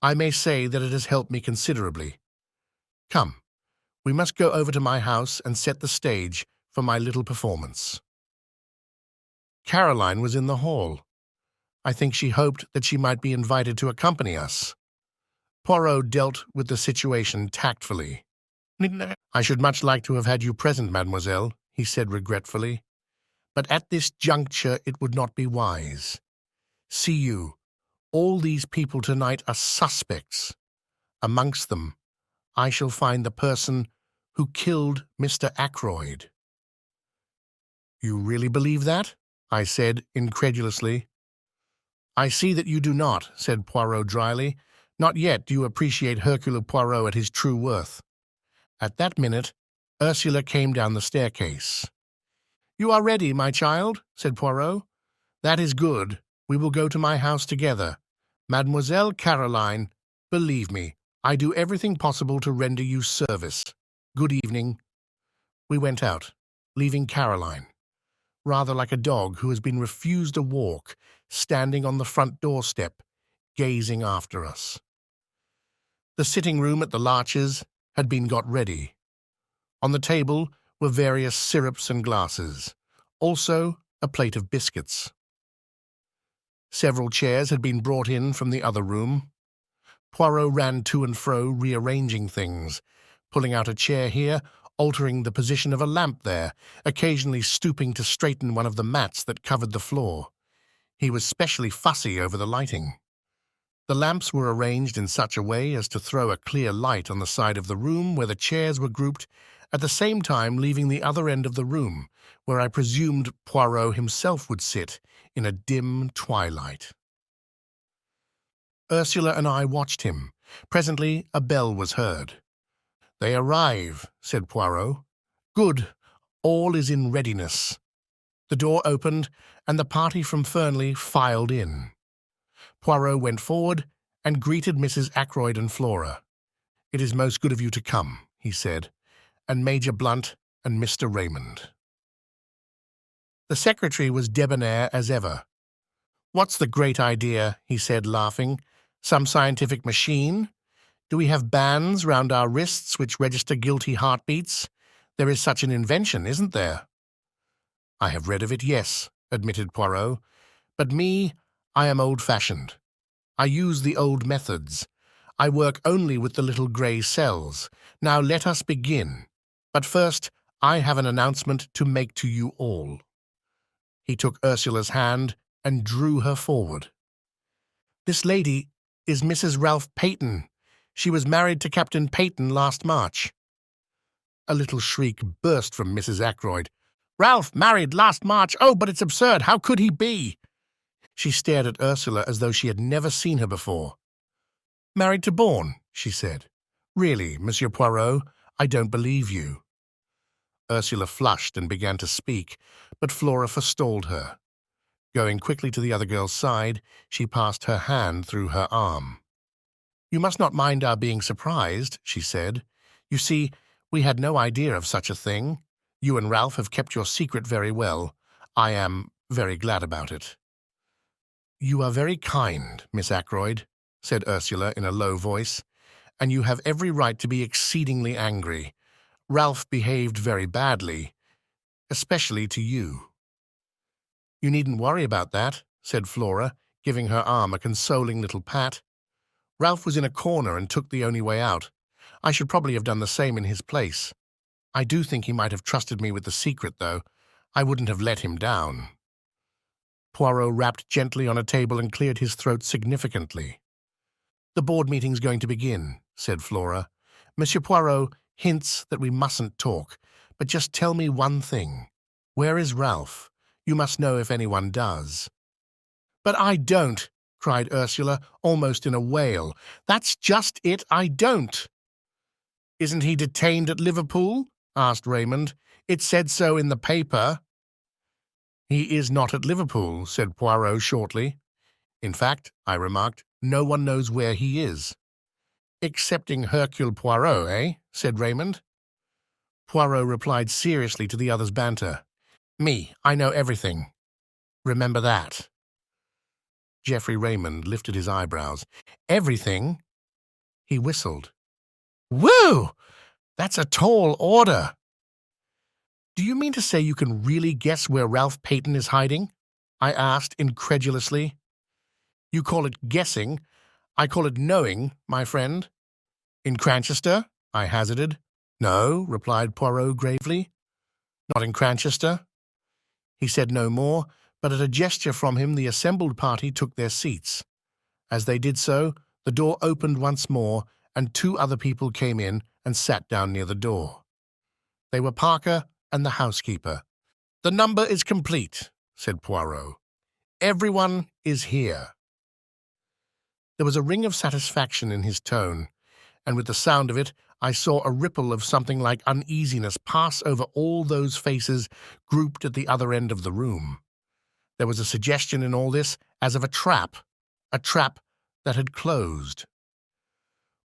[SPEAKER 1] I may say that it has helped me considerably. Come, we must go over to my house and set the stage for my little performance." Caroline was in the hall. I think she hoped that she might be invited to accompany us. Poirot dealt with the situation tactfully. "I should much like to have had you present, mademoiselle," he said regretfully. "But at this juncture it would not be wise. See you, all these people tonight are suspects. Amongst them, I shall find the person who killed Mr. Ackroyd." "You really believe that?" I said incredulously. "I see that you do not," said Poirot dryly. "Not yet do you appreciate Hercule Poirot at his true worth." At that minute, Ursula came down the staircase. "You are ready, my child," said Poirot. "That is good. We will go to my house together. Mademoiselle Caroline, believe me, I do everything possible to render you service. Good evening." We went out, leaving Caroline, rather like a dog who has been refused a walk, standing on the front doorstep, gazing after us. The sitting room at the Larches had been got ready. On the table were various syrups and glasses, also a plate of biscuits. Several chairs had been brought in from the other room. Poirot ran to and fro, rearranging things, pulling out a chair here, altering the position of a lamp there, occasionally stooping to straighten one of the mats that covered the floor. He was specially fussy over the lighting. The lamps were arranged in such a way as to throw a clear light on the side of the room where the chairs were grouped, at the same time leaving the other end of the room, where I presumed Poirot himself would sit, in a dim twilight. Ursula and I watched him. Presently a bell was heard. "They arrive," said Poirot. "Good. All is in readiness." The door opened, and the party from Fernley filed in. Poirot went forward and greeted Mrs. Ackroyd and Flora. "It is most good of you to come," he said, "and Major Blunt and Mr. Raymond." The secretary was debonair as ever. "What's the great idea?" he said, laughing. "Some scientific machine? Do we have bands round our wrists which register guilty heartbeats? There is such an invention, isn't there?" "I have read of it, yes," admitted Poirot. "But me, I am old-fashioned. I use the old methods. I work only with the little grey cells. Now let us begin. But first, I have an announcement to make to you all." He took Ursula's hand and drew her forward. "This lady is Mrs. Ralph Peyton. She was married to Captain Peyton last March." A little shriek burst from Mrs. Ackroyd. "Ralph married last March! Oh, but it's absurd! How could he be?" She stared at Ursula as though she had never seen her before. "Married to Bourne," she said. "Really, Monsieur Poirot, I don't believe you." Ursula flushed and began to speak, but Flora forestalled her. Going quickly to the other girl's side, she passed her hand through her arm. "You must not mind our being surprised," she said. "You see, we had no idea of such a thing. You and Ralph have kept your secret very well. I am very glad about it." "You are very kind, Miss Ackroyd," said Ursula in a low voice, "and you have every right to be exceedingly angry. Ralph behaved very badly, especially to you." "You needn't worry about that," said Flora, giving her arm a consoling little pat. "Ralph was in a corner and took the only way out. I should probably have done the same in his place. I do think he might have trusted me with the secret, though. I wouldn't have let him down." Poirot rapped gently on a table and cleared his throat significantly. "The board meeting's going to begin," said Flora. "Monsieur Poirot hints that we mustn't talk, but just tell me one thing. Where is Ralph? You must know if anyone does." "But I don't," cried Ursula, almost in a wail. "That's just it, I don't." "Isn't he detained at Liverpool?" asked Raymond. "It said so in the paper." "He is not at Liverpool," said Poirot shortly. "In fact," I remarked, "no one knows where he is." "Excepting Hercule Poirot, eh?" said Raymond. Poirot replied seriously to the other's banter. "Me, I know everything. Remember that." Geoffrey Raymond lifted his eyebrows. "Everything?" He whistled. "Whew! That's a tall order." "Do you mean to say you can really guess where Ralph Peyton is hiding?" I asked incredulously. "You call it guessing. I call it knowing, my friend." "In Cranchester?" I hazarded. "No," replied Poirot gravely. "Not in Cranchester?" He said no more, but at a gesture from him the assembled party took their seats. As they did so, the door opened once more, and two other people came in and sat down near the door. They were Parker and the housekeeper. "The number is complete," said Poirot. "Everyone is here." There was a ring of satisfaction in his tone, and with the sound of it I saw a ripple of something like uneasiness pass over all those faces grouped at the other end of the room. There was a suggestion in all this as of a trap that had closed.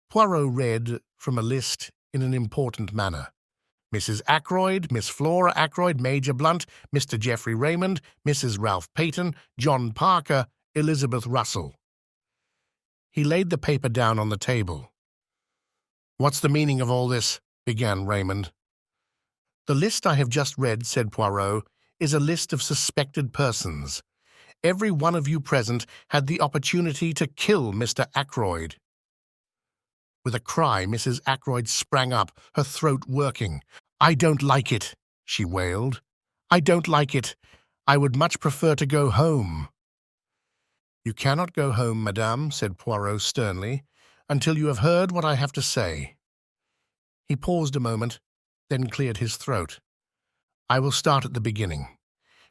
[SPEAKER 1] Poirot read from a list in an important manner. Mrs. Ackroyd, Miss Flora Ackroyd, Major Blunt, Mr. Geoffrey Raymond, Mrs. Ralph Peyton, John Parker, Elizabeth Russell. He laid the paper down on the table. "What's the meaning of all this?" began Raymond. "The list I have just read," said Poirot, "is a list of suspected persons. Every one of you present had the opportunity to kill Mr. Ackroyd." With a cry, Mrs. Ackroyd sprang up, her throat working. "I don't like it," she wailed. "I don't like it. I would much prefer to go home." "You cannot go home, madame," said Poirot sternly, "until you have heard what I have to say." He paused a moment, then cleared his throat. "I will start at the beginning.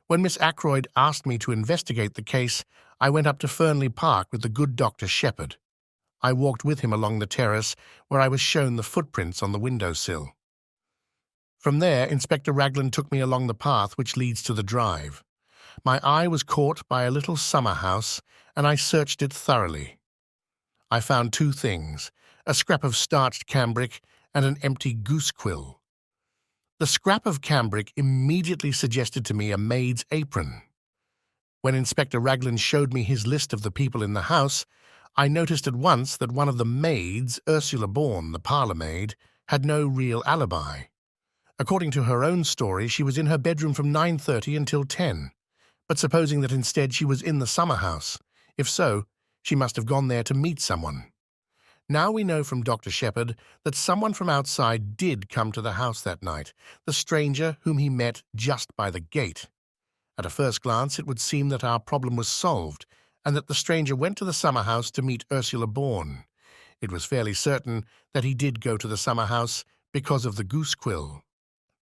[SPEAKER 1] When Miss Ackroyd asked me to investigate the case, I went up to Fernley Park with the good Dr. Sheppard. I walked with him along the terrace, where I was shown the footprints on the window-sill. From there, Inspector Ragland took me along the path which leads to the drive. My eye was caught by a little summer-house, and I searched it thoroughly. I found two things, a scrap of starched cambric and an empty goose-quill. The scrap of cambric immediately suggested to me a maid's apron. When Inspector Ragland showed me his list of the people in the house, I noticed at once that one of the maids, Ursula Bourne, the parlour-maid, had no real alibi. According to her own story, she was in her bedroom from 9:30 until 10. But supposing that instead she was in the summer-house, if so, She must have gone there to meet someone. Now we know from Dr. Sheppard that someone from outside did come to the house that night, the stranger whom he met just by the gate. At a first glance, it would seem that our problem was solved, and that the stranger went to the summer house to meet Ursula Bourne. It was fairly certain that he did go to the summer house because of the goose quill.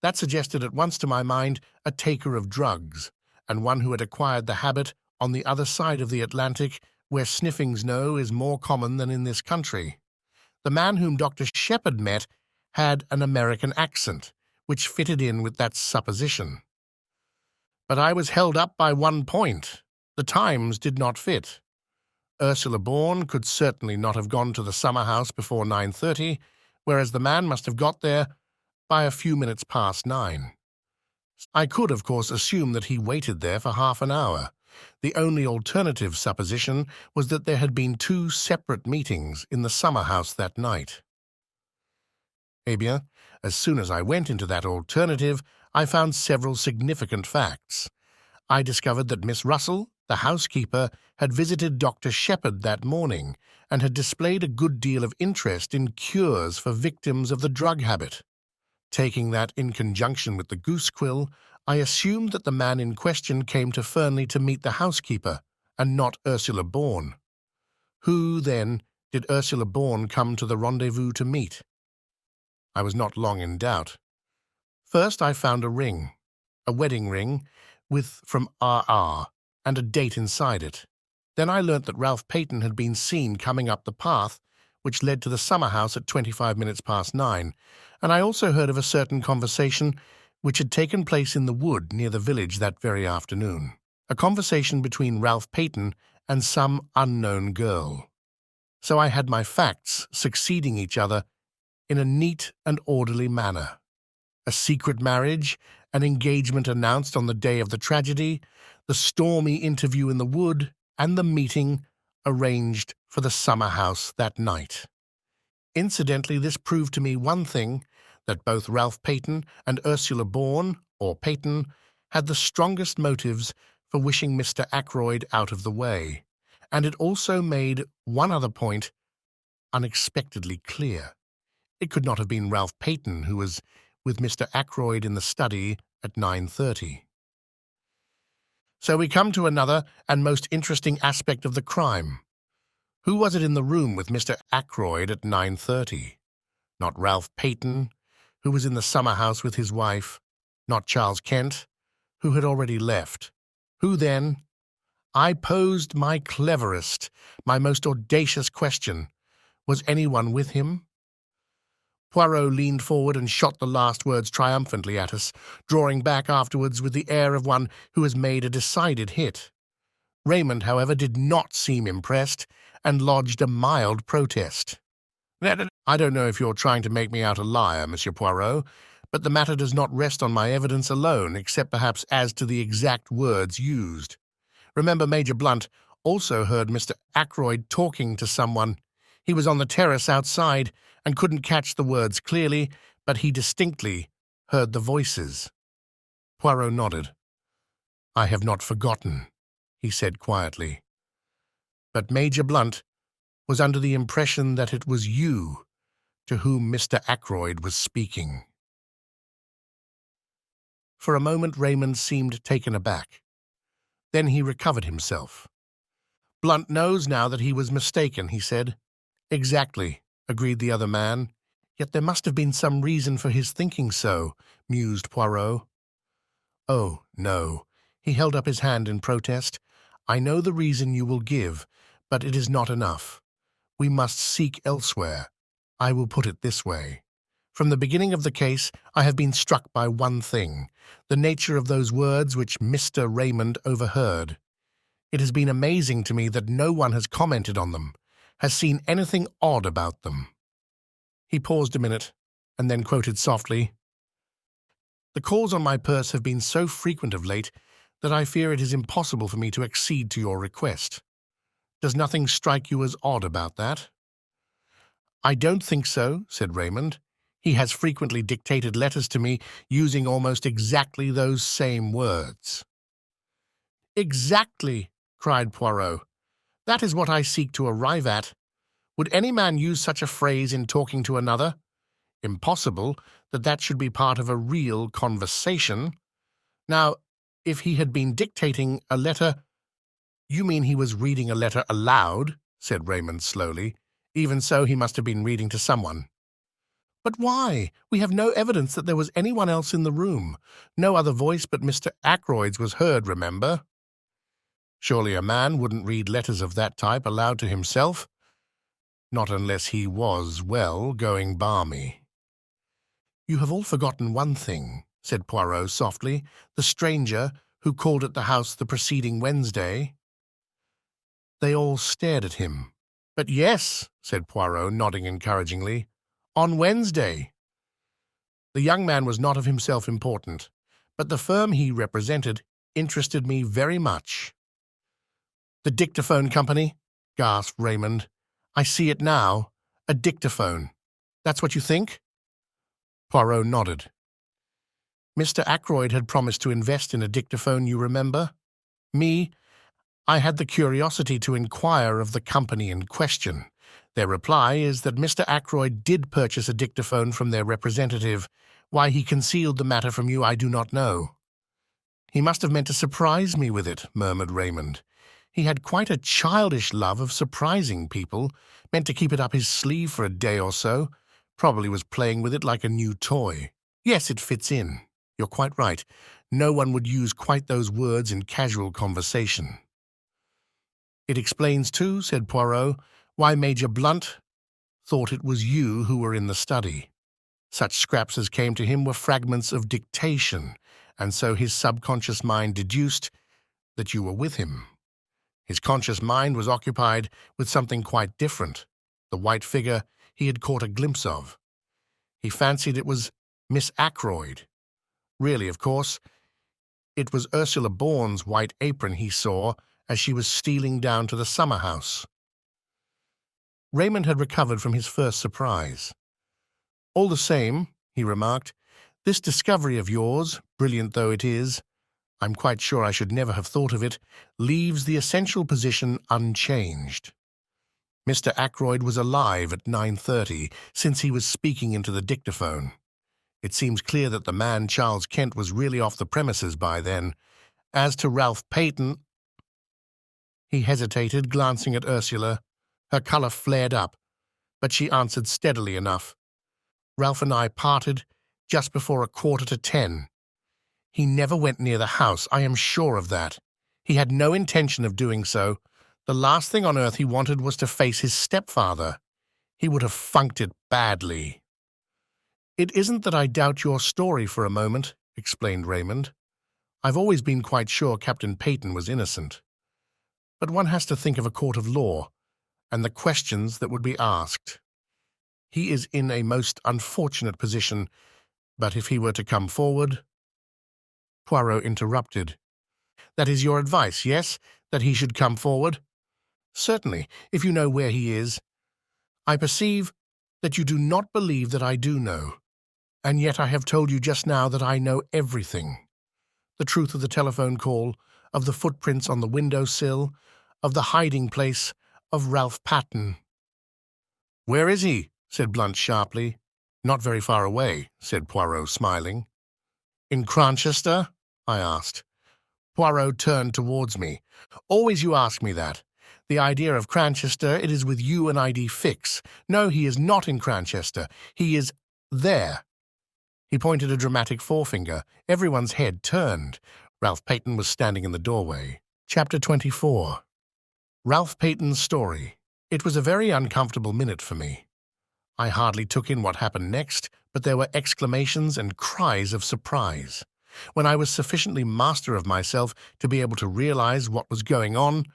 [SPEAKER 1] That suggested at once to my mind a taker of drugs, and one who had acquired the habit on the other side of the Atlantic, where sniffing's no is more common than in this country. The man whom Dr. Sheppard met had an American accent, which fitted in with that supposition. But I was held up by one point. The times did not fit. Ursula Bourne could certainly not have gone to the summer house before 9:30, whereas the man must have got there by a few minutes past 9. I could, of course, assume that he waited there for half an hour. The only alternative supposition was that there had been 2 separate meetings in the summer house that night. Eh bien, as soon as I went into that alternative, I found several significant facts. I discovered that Miss Russell, the housekeeper, had visited Dr. Sheppard that morning and had displayed a good deal of interest in cures for victims of the drug habit. Taking that in conjunction with the goose quill, I assumed that the man in question came to Fernley to meet the housekeeper, and not Ursula Bourne. Who, then, did Ursula Bourne come to the rendezvous to meet? I was not long in doubt. First I found a ring, a wedding ring, with from R.R., and a date inside it. Then I learnt that Ralph Peyton had been seen coming up the path which led to the summer house at 25 minutes past 9, and I also heard of a certain conversation which had taken place in the wood near the village that very afternoon, a conversation between Ralph Peyton and some unknown girl. So I had my facts succeeding each other in a neat and orderly manner. A secret marriage, an engagement announced on the day of the tragedy, the stormy interview in the wood, and the meeting arranged for the summer house that night. Incidentally, this proved to me one thing, that both Ralph Peyton and Ursula Bourne, or Peyton, had the strongest motives for wishing Mr. Ackroyd out of the way, and it also made one other point unexpectedly clear. It could not have been Ralph Peyton who was with Mr. Ackroyd in the study at 9:30. So we come to another and most interesting aspect of the crime. Who was it in the room with Mr. Ackroyd at 9:30? Not Ralph Peyton, who was in the summer house with his wife, not Charles Kent, who had already left. Who then? I posed my cleverest, my most audacious question. Was anyone with him? Poirot leaned forward and shot the last words triumphantly at us, drawing back afterwards with the air of one who has made a decided hit. Raymond, however, did not seem impressed, and lodged a mild protest. I don't know if you're trying to make me out a liar, Monsieur Poirot, but the matter does not rest on my evidence alone, except perhaps as to the exact words used. Remember, Major Blunt also heard Mr. Ackroyd talking to someone. He was on the terrace outside and couldn't catch the words clearly, but he distinctly heard the voices. Poirot nodded. I have not forgotten, he said quietly. But Major Blunt was under the impression that it was you to whom Mr. Ackroyd was speaking. For a moment Raymond seemed taken aback. Then he recovered himself. Blunt knows now that he was mistaken, he said. Exactly, agreed the other man. Yet there must have been some reason for his thinking so, mused Poirot. Oh, no. He held up his hand in protest. I know the reason you will give, but it is not enough. We must seek elsewhere. I will put it this way. From the beginning of the case, I have been struck by one thing, the nature of those words which Mr. Raymond overheard. It has been amazing to me that no one has commented on them, has seen anything odd about them. He paused a minute, and then quoted softly, The calls on my purse have been so frequent of late that I fear it is impossible for me to accede to your request. Does nothing strike you as odd about that? I don't think so, said Raymond. He has frequently dictated letters to me using almost exactly those same words. Exactly, cried Poirot. That is what I seek to arrive at. Would any man use such a phrase in talking to another? Impossible that should be part of a real conversation. Now, if he had been dictating a letter— You mean he was reading a letter aloud, said Raymond slowly. Even so, he must have been reading to someone. But why? We have no evidence that there was anyone else in the room. No other voice but Mr. Ackroyd's was heard, remember? Surely a man wouldn't read letters of that type aloud to himself. Not unless he was, well, going balmy. You have all forgotten one thing, said Poirot softly, the stranger who called at the house the preceding Wednesday. They all stared at him. But yes, said Poirot, nodding encouragingly, on Wednesday. The young man was not of himself important, but the firm he represented interested me very much. The dictaphone company? Gasped Raymond. I see it now. A dictaphone. That's what you think? Poirot nodded. Mr. Ackroyd had promised to invest in a dictaphone, you remember? Me, I had the curiosity to inquire of the company in question. Their reply is that Mr. Ackroyd did purchase a dictaphone from their representative. Why he concealed the matter from you, I do not know. He must have meant to surprise me with it, murmured Raymond. He had quite a childish love of surprising people, meant to keep it up his sleeve for a day or so. Probably was playing with it like a new toy. Yes, it fits in. You're quite right. No one would use quite those words in casual conversation. It explains, too, said Poirot, why Major Blunt thought it was you who were in the study. Such scraps as came to him were fragments of dictation, and so his subconscious mind deduced that you were with him. His conscious mind was occupied with something quite different, the white figure he had caught a glimpse of. He fancied it was Miss Ackroyd. Really, of course, it was Ursula Bourne's white apron he saw as she was stealing down to the summer house. Raymond had recovered from his first surprise. All the same, he remarked, this discovery of yours, brilliant though it is, I'm quite sure I should never have thought of it, leaves the essential position unchanged. Mr. Ackroyd was alive at 9:30, since he was speaking into the dictaphone. It seems clear that the man Charles Kent was really off the premises by then. As to Ralph Peyton— He hesitated, glancing at Ursula. Her colour flared up, but she answered steadily enough. Ralph and I parted just before 9:45. He never went near the house, I am sure of that. He had no intention of doing so. The last thing on earth he wanted was to face his stepfather. He would have funked it badly. It isn't that I doubt your story for a moment, explained Raymond. I've always been quite sure Captain Peyton was innocent. But one has to think of a court of law, and the questions that would be asked. He is in a most unfortunate position, but if he were to come forward— Poirot interrupted. That is your advice, yes? That he should come forward? Certainly, if you know where he is. I perceive that you do not believe that I do know, and yet I have told you just now that I know everything. The truth of the telephone call, of the footprints on the window-sill, of the hiding place of Ralph Patten. Where is he? Said Blunt sharply. Not very far away, said Poirot, smiling. In Cranchester? I asked. Poirot turned towards me. Always you ask me that. The idea of Cranchester, it is with you an ID fix. No, he is not in Cranchester. He is there. He pointed a dramatic forefinger. Everyone's head turned. Ralph Peyton was standing in the doorway. Chapter 24. Ralph Peyton's story. It was a very uncomfortable minute for me. I hardly took in what happened next, but there were exclamations and cries of surprise. When I was sufficiently master of myself to be able to realize what was going on,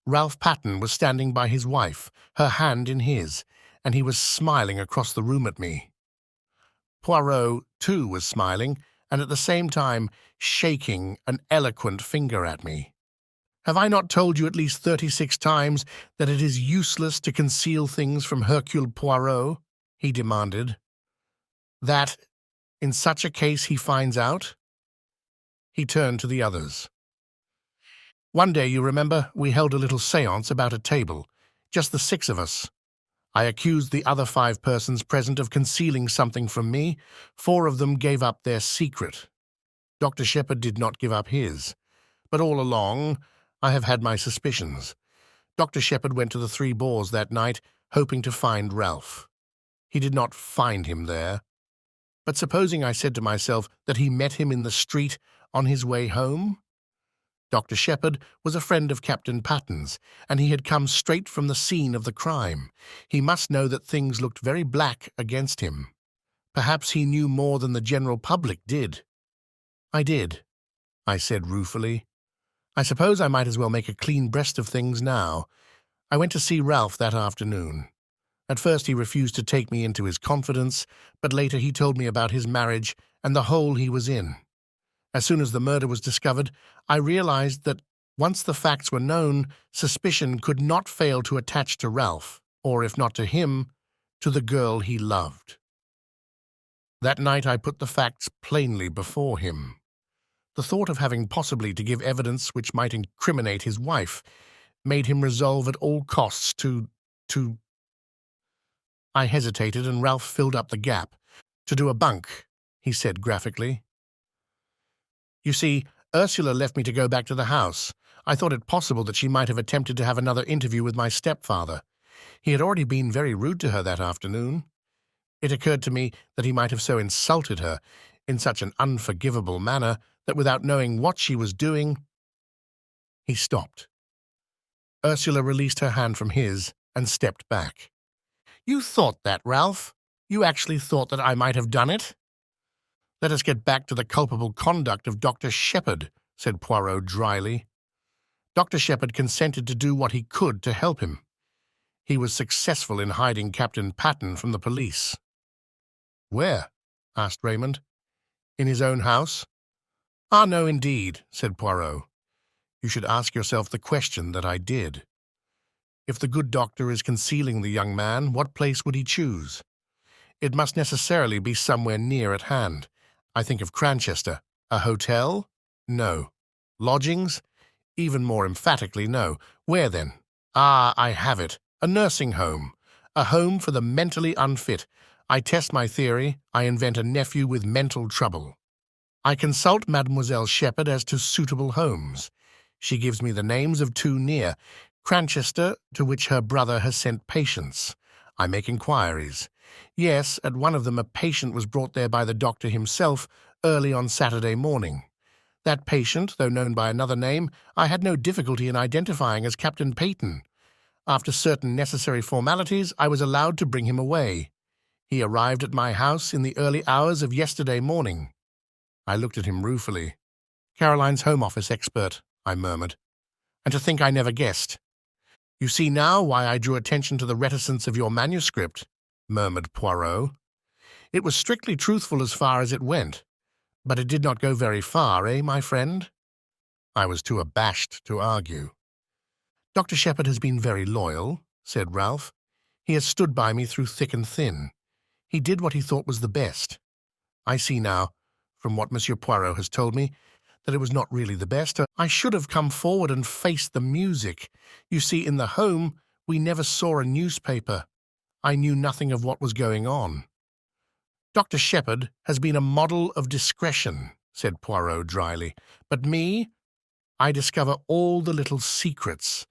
[SPEAKER 1] Ralph Patten was standing by his wife, her hand in his, and he was smiling across the room at me. Poirot, too, was smiling, and at the same time shaking an eloquent finger at me. Have I not told you at least 36 times that it is useless to conceal things from Hercule Poirot? He demanded. That, in such a case, he finds out? He turned to the others. One day, you remember, we held a little séance about a table, just the 6 of us. I accused the other 5 persons present of concealing something from me. 4 of them gave up their secret. Dr. Sheppard did not give up his. But all along, I have had my suspicions. Dr. Sheppard went to the 3 Boars that night, hoping to find Ralph. He did not find him there. But supposing I said to myself that he met him in the street on his way home? Dr. Sheppard was a friend of Captain Patton's, and he had come straight from the scene of the crime. He must know that things looked very black against him. Perhaps he knew more than the general public did. I did, I said ruefully. I suppose I might as well make a clean breast of things now. I went to see Ralph that afternoon. At first he refused to take me into his confidence, but later he told me about his marriage and the hole he was in. As soon as the murder was discovered, I realized that once the facts were known, suspicion could not fail to attach to Ralph, or if not to him, to the girl he loved. That night I put the facts plainly before him. The thought of having possibly to give evidence which might incriminate his wife made him resolve at all costs to... I hesitated, and Ralph filled up the gap. To do a bunk, he said graphically. You see, Ursula left me to go back to the house. I thought it possible that she might have attempted to have another interview with my stepfather. He had already been very rude to her that afternoon. It occurred to me that he might have so insulted her in such an unforgivable manner that without knowing what she was doing... He stopped. Ursula released her hand from his and stepped back. You thought that, Ralph? You actually thought that I might have done it? Let us get back to the culpable conduct of Dr. Sheppard, said Poirot dryly. Dr. Sheppard consented to do what he could to help him. He was successful in hiding Captain Patton from the police. Where? Asked Raymond. In his own house? Ah, no, indeed, said Poirot. You should ask yourself the question that I did. If the good doctor is concealing the young man, what place would he choose? It must necessarily be somewhere near at hand. I think of Cranchester. A hotel? No. Lodgings? Even more emphatically, no. Where then? Ah, I have it. A nursing home. A home for the mentally unfit. I test my theory. I invent a nephew with mental trouble. I consult Mademoiselle Sheppard as to suitable homes. She gives me the names of 2 near. Cranchester, to which her brother has sent patients. I make inquiries. Yes, at one of them a patient was brought there by the doctor himself early on Saturday morning. That patient, though known by another name, I had no difficulty in identifying as Captain Peyton. After certain necessary formalities, I was allowed to bring him away. He arrived at my house in the early hours of yesterday morning. I looked at him ruefully. Caroline's Home Office expert, I murmured. And to think I never guessed. You see now why I drew attention to the reticence of your manuscript, murmured Poirot. It was strictly truthful as far as it went, but it did not go very far, eh, my friend? I was too abashed to argue. Dr. Sheppard has been very loyal, said Ralph. He has stood by me through thick and thin. He did what he thought was the best. I see now, from what Monsieur Poirot has told me, that it was not really the best. I should have come forward and faced the music. You see, in the home, we never saw a newspaper. I knew nothing of what was going on. Dr. Sheppard has been a model of discretion, said Poirot dryly. But me, I discover all the little secrets.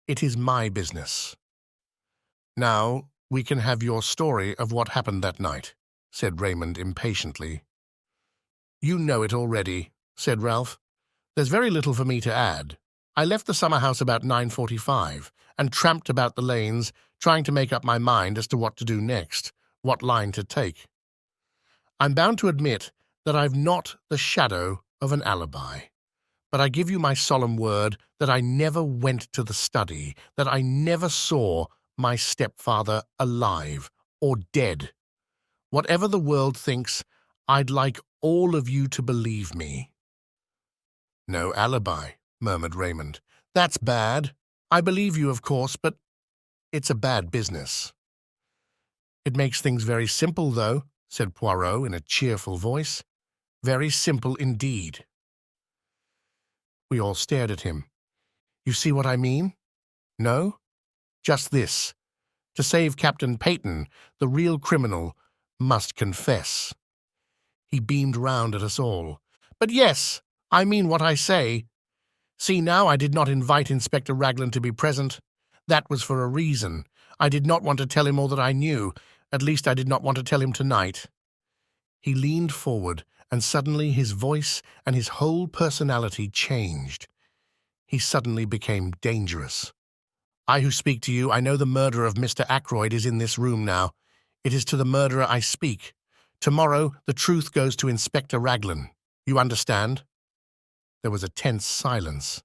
[SPEAKER 1] It is my business. Now we can have your story of what happened that night, said Raymond impatiently. You know it already, said Ralph. There's very little for me to add. I left the summer house about 9:45 and tramped about the lanes, trying to make up my mind as to what to do next, what line to take. I'm bound to admit that I've not the shadow of an alibi, but I give you my solemn word that I never went to the study, that I never saw my stepfather alive or dead. Whatever the world thinks, I'd like all of you to believe me. No alibi, murmured Raymond. That's bad. I believe you, of course, but it's a bad business. It makes things very simple, though, said Poirot in a cheerful voice. Very simple indeed. We all stared at him. You see what I mean? No? Just this. To save Captain Peyton, the real criminal must confess. He beamed round at us all. But yes, I mean what I say. See now, I did not invite Inspector Raglan to be present. That was for a reason. I did not want to tell him all that I knew. At least I did not want to tell him tonight. He leaned forward, and suddenly his voice and his whole personality changed. He suddenly became dangerous. I who speak to you, I know the murderer of Mr. Ackroyd is in this room now. It is to the murderer I speak. Tomorrow, the truth goes to Inspector Raglan. You understand? There was a tense silence.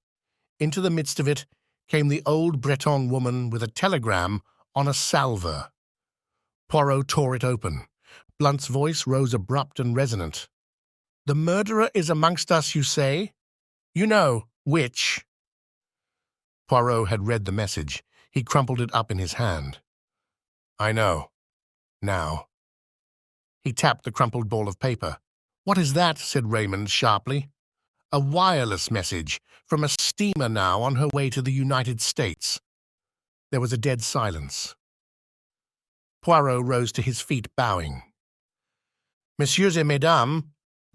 [SPEAKER 1] Into the midst of it came the old Breton woman with a telegram on a salver. Poirot tore it open. Blunt's voice rose abrupt and resonant. The murderer is amongst us, you say? You know which. Poirot had read the message. He crumpled it up in his hand. I know. Now. He tapped the crumpled ball of paper. What is that? Said Raymond sharply. A wireless message from a steamer now on her way to the United States. There was a dead silence. Poirot rose to his feet, bowing. Messieurs et mesdames,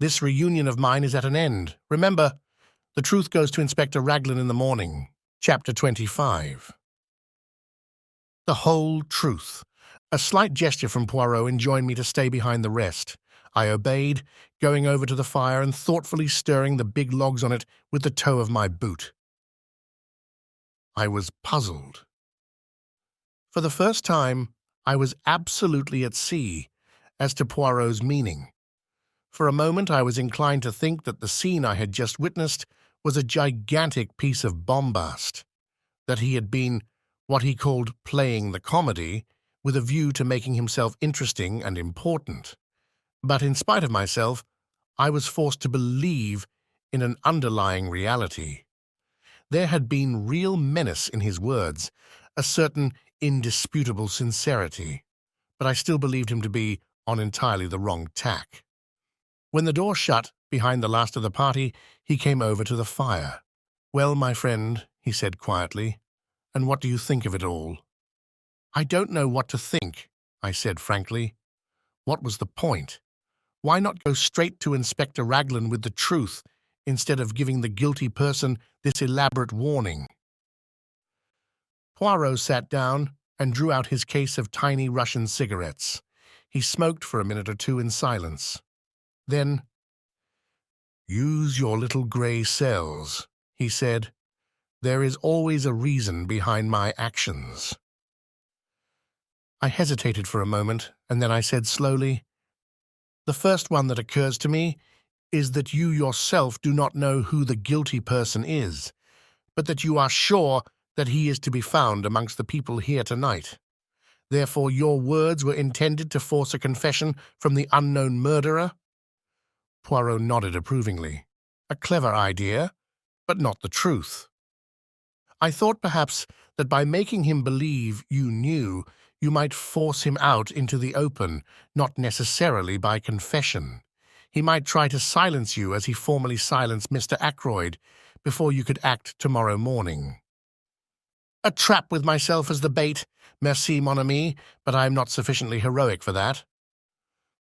[SPEAKER 1] this reunion of mine is at an end. Remember, the truth goes to Inspector Raglan in the morning. Chapter 25. The whole truth. A slight gesture from Poirot enjoined me to stay behind the rest. I obeyed, going over to the fire and thoughtfully stirring the big logs on it with the toe of my boot. I was puzzled. For the first time, I was absolutely at sea as to Poirot's meaning. For a moment, I was inclined to think that the scene I had just witnessed was a gigantic piece of bombast, that he had been what he called playing the comedy with a view to making himself interesting and important. But in spite of myself, I was forced to believe in an underlying reality. There had been real menace in his words, a certain indisputable sincerity, but I still believed him to be on entirely the wrong tack. When the door shut behind the last of the party, he came over to the fire. Well, my friend, he said quietly, and what do you think of it all? I don't know what to think, I said frankly. What was the point? Why not go straight to Inspector Raglan with the truth instead of giving the guilty person this elaborate warning? Poirot sat down and drew out his case of tiny Russian cigarettes. He smoked for a minute or two in silence. Then, use your little grey cells, he said. There is always a reason behind my actions. I hesitated for a moment, and then I said slowly, the first one that occurs to me is that you yourself do not know who the guilty person is, but that you are sure that he is to be found amongst the people here tonight. Therefore your words were intended to force a confession from the unknown murderer? Poirot nodded approvingly. A clever idea, but not the truth. I thought perhaps that by making him believe you knew, you might force him out into the open, not necessarily by confession. He might try to silence you as he formerly silenced Mr. Ackroyd before you could act tomorrow morning. A trap with myself as the bait, merci mon ami, but I am not sufficiently heroic for that.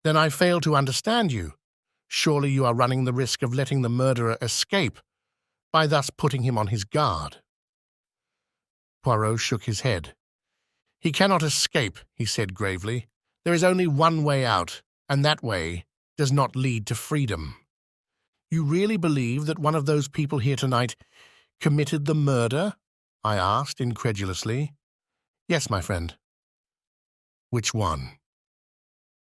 [SPEAKER 1] Then I fail to understand you. Surely you are running the risk of letting the murderer escape by thus putting him on his guard. Poirot shook his head. He cannot escape, he said gravely. There is only one way out, and that way does not lead to freedom. You really believe that one of those people here tonight committed the murder? I asked incredulously. Yes, my friend. Which one?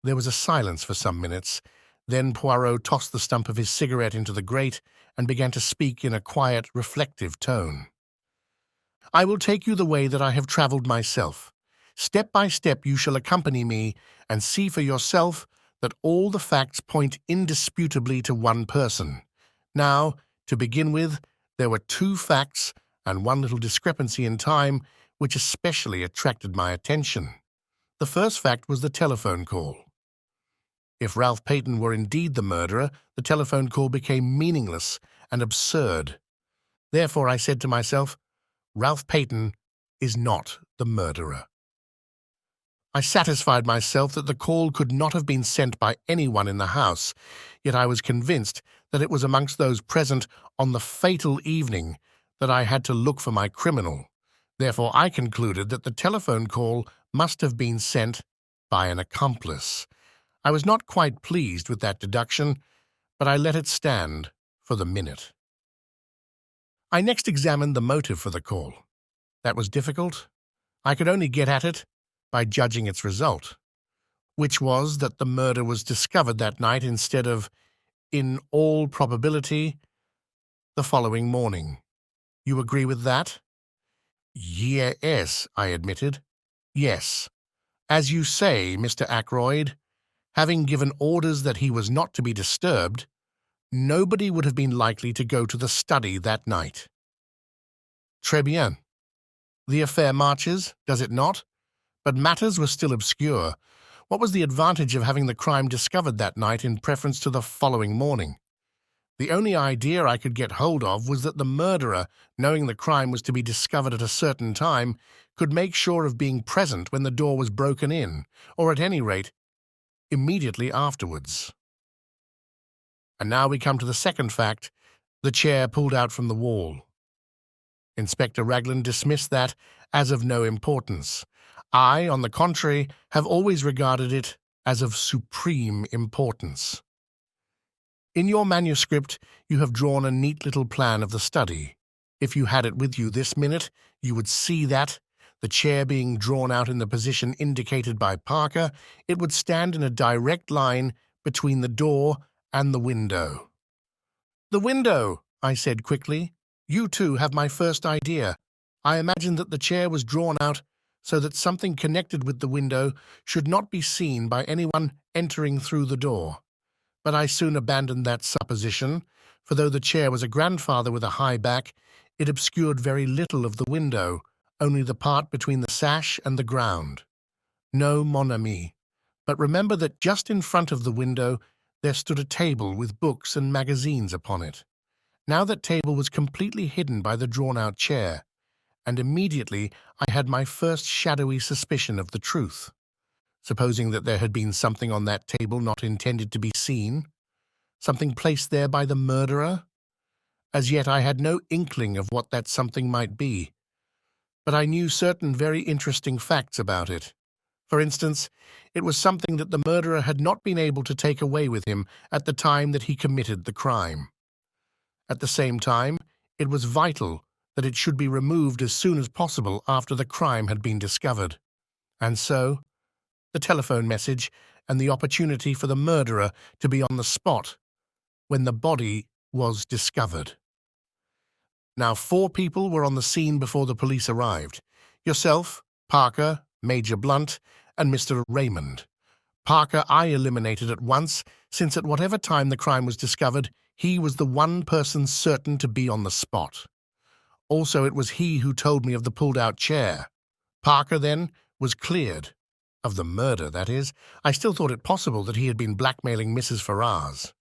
[SPEAKER 1] There was a silence for some minutes. Then Poirot tossed the stump of his cigarette into the grate and began to speak in a quiet, reflective tone. I will take you the way that I have travelled myself. Step by step you shall accompany me and see for yourself that all the facts point indisputably to one person. Now, to begin with, there were two facts and one little discrepancy in time which especially attracted my attention. The first fact was the telephone call. If Ralph Peyton were indeed the murderer, the telephone call became meaningless and absurd. Therefore, I said to myself, Ralph Peyton is not the murderer. I satisfied myself that the call could not have been sent by anyone in the house, yet I was convinced that it was amongst those present on the fatal evening that I had to look for my criminal. Therefore, I concluded that the telephone call must have been sent by an accomplice. I was not quite pleased with that deduction, but I let it stand for the minute. I next examined the motive for the call. That was difficult. I could only get at it by judging its result, which was that the murder was discovered that night instead of, in all probability, the following morning. You agree with that? Yes, I admitted. Yes. As you say, Mr. Ackroyd, having given orders that he was not to be disturbed, nobody would have been likely to go to the study that night. Très bien. The affair marches, does it not? But matters were still obscure. What was the advantage of having the crime discovered that night in preference to the following morning? The only idea I could get hold of was that the murderer, knowing the crime was to be discovered at a certain time, could make sure of being present when the door was broken in, or at any rate, immediately afterwards. And now we come to the second fact, the chair pulled out from the wall. Inspector Raglan dismissed that as of no importance. I, on the contrary, have always regarded it as of supreme importance. In your manuscript, you have drawn a neat little plan of the study. If you had it with you this minute, you would see that, the chair being drawn out in the position indicated by Parker, it would stand in a direct line between the door and the window. The window, I said quickly. You too have my first idea. I imagined that the chair was drawn out so that something connected with the window should not be seen by anyone entering through the door. But I soon abandoned that supposition, for though the chair was a grandfather with a high back, it obscured very little of the window, only the part between the sash and the ground. No, mon ami, but remember that just in front of the window there stood a table with books and magazines upon it. Now that table was completely hidden by the drawn-out chair, and immediately I had my first shadowy suspicion of the truth. Supposing that there had been something on that table not intended to be seen, something placed there by the murderer? As yet I had no inkling of what that something might be, but I knew certain very interesting facts about it. For instance, it was something that the murderer had not been able to take away with him at the time that he committed the crime. At the same time, it was vital that it should be removed as soon as possible after the crime had been discovered. And so, the telephone message and the opportunity for the murderer to be on the spot when the body was discovered. Now 4 people were on the scene before the police arrived. Yourself, Parker, Major Blunt, and Mr. Raymond. Parker I eliminated at once, since at whatever time the crime was discovered, he was the one person certain to be on the spot. Also, it was he who told me of the pulled-out chair. Parker, then, was cleared. Of the murder, that is. I still thought it possible that he had been blackmailing Mrs. Ferrars.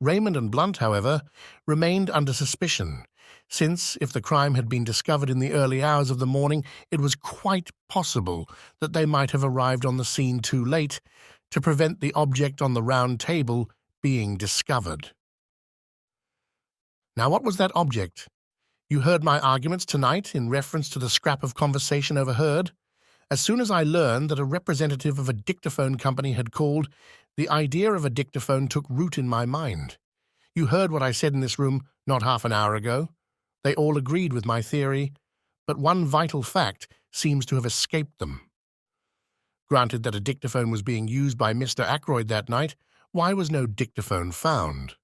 [SPEAKER 1] Raymond and Blunt, however, remained under suspicion, since, if the crime had been discovered in the early hours of the morning, it was quite possible that they might have arrived on the scene too late to prevent the object on the round table being discovered. Now, what was that object? You heard my arguments tonight in reference to the scrap of conversation overheard. As soon as I learned that a representative of a dictaphone company had called, the idea of a dictaphone took root in my mind. You heard what I said in this room not half an hour ago. They all agreed with my theory, but one vital fact seems to have escaped them. Granted that a dictaphone was being used by Mr. Ackroyd that night, why was no dictaphone found?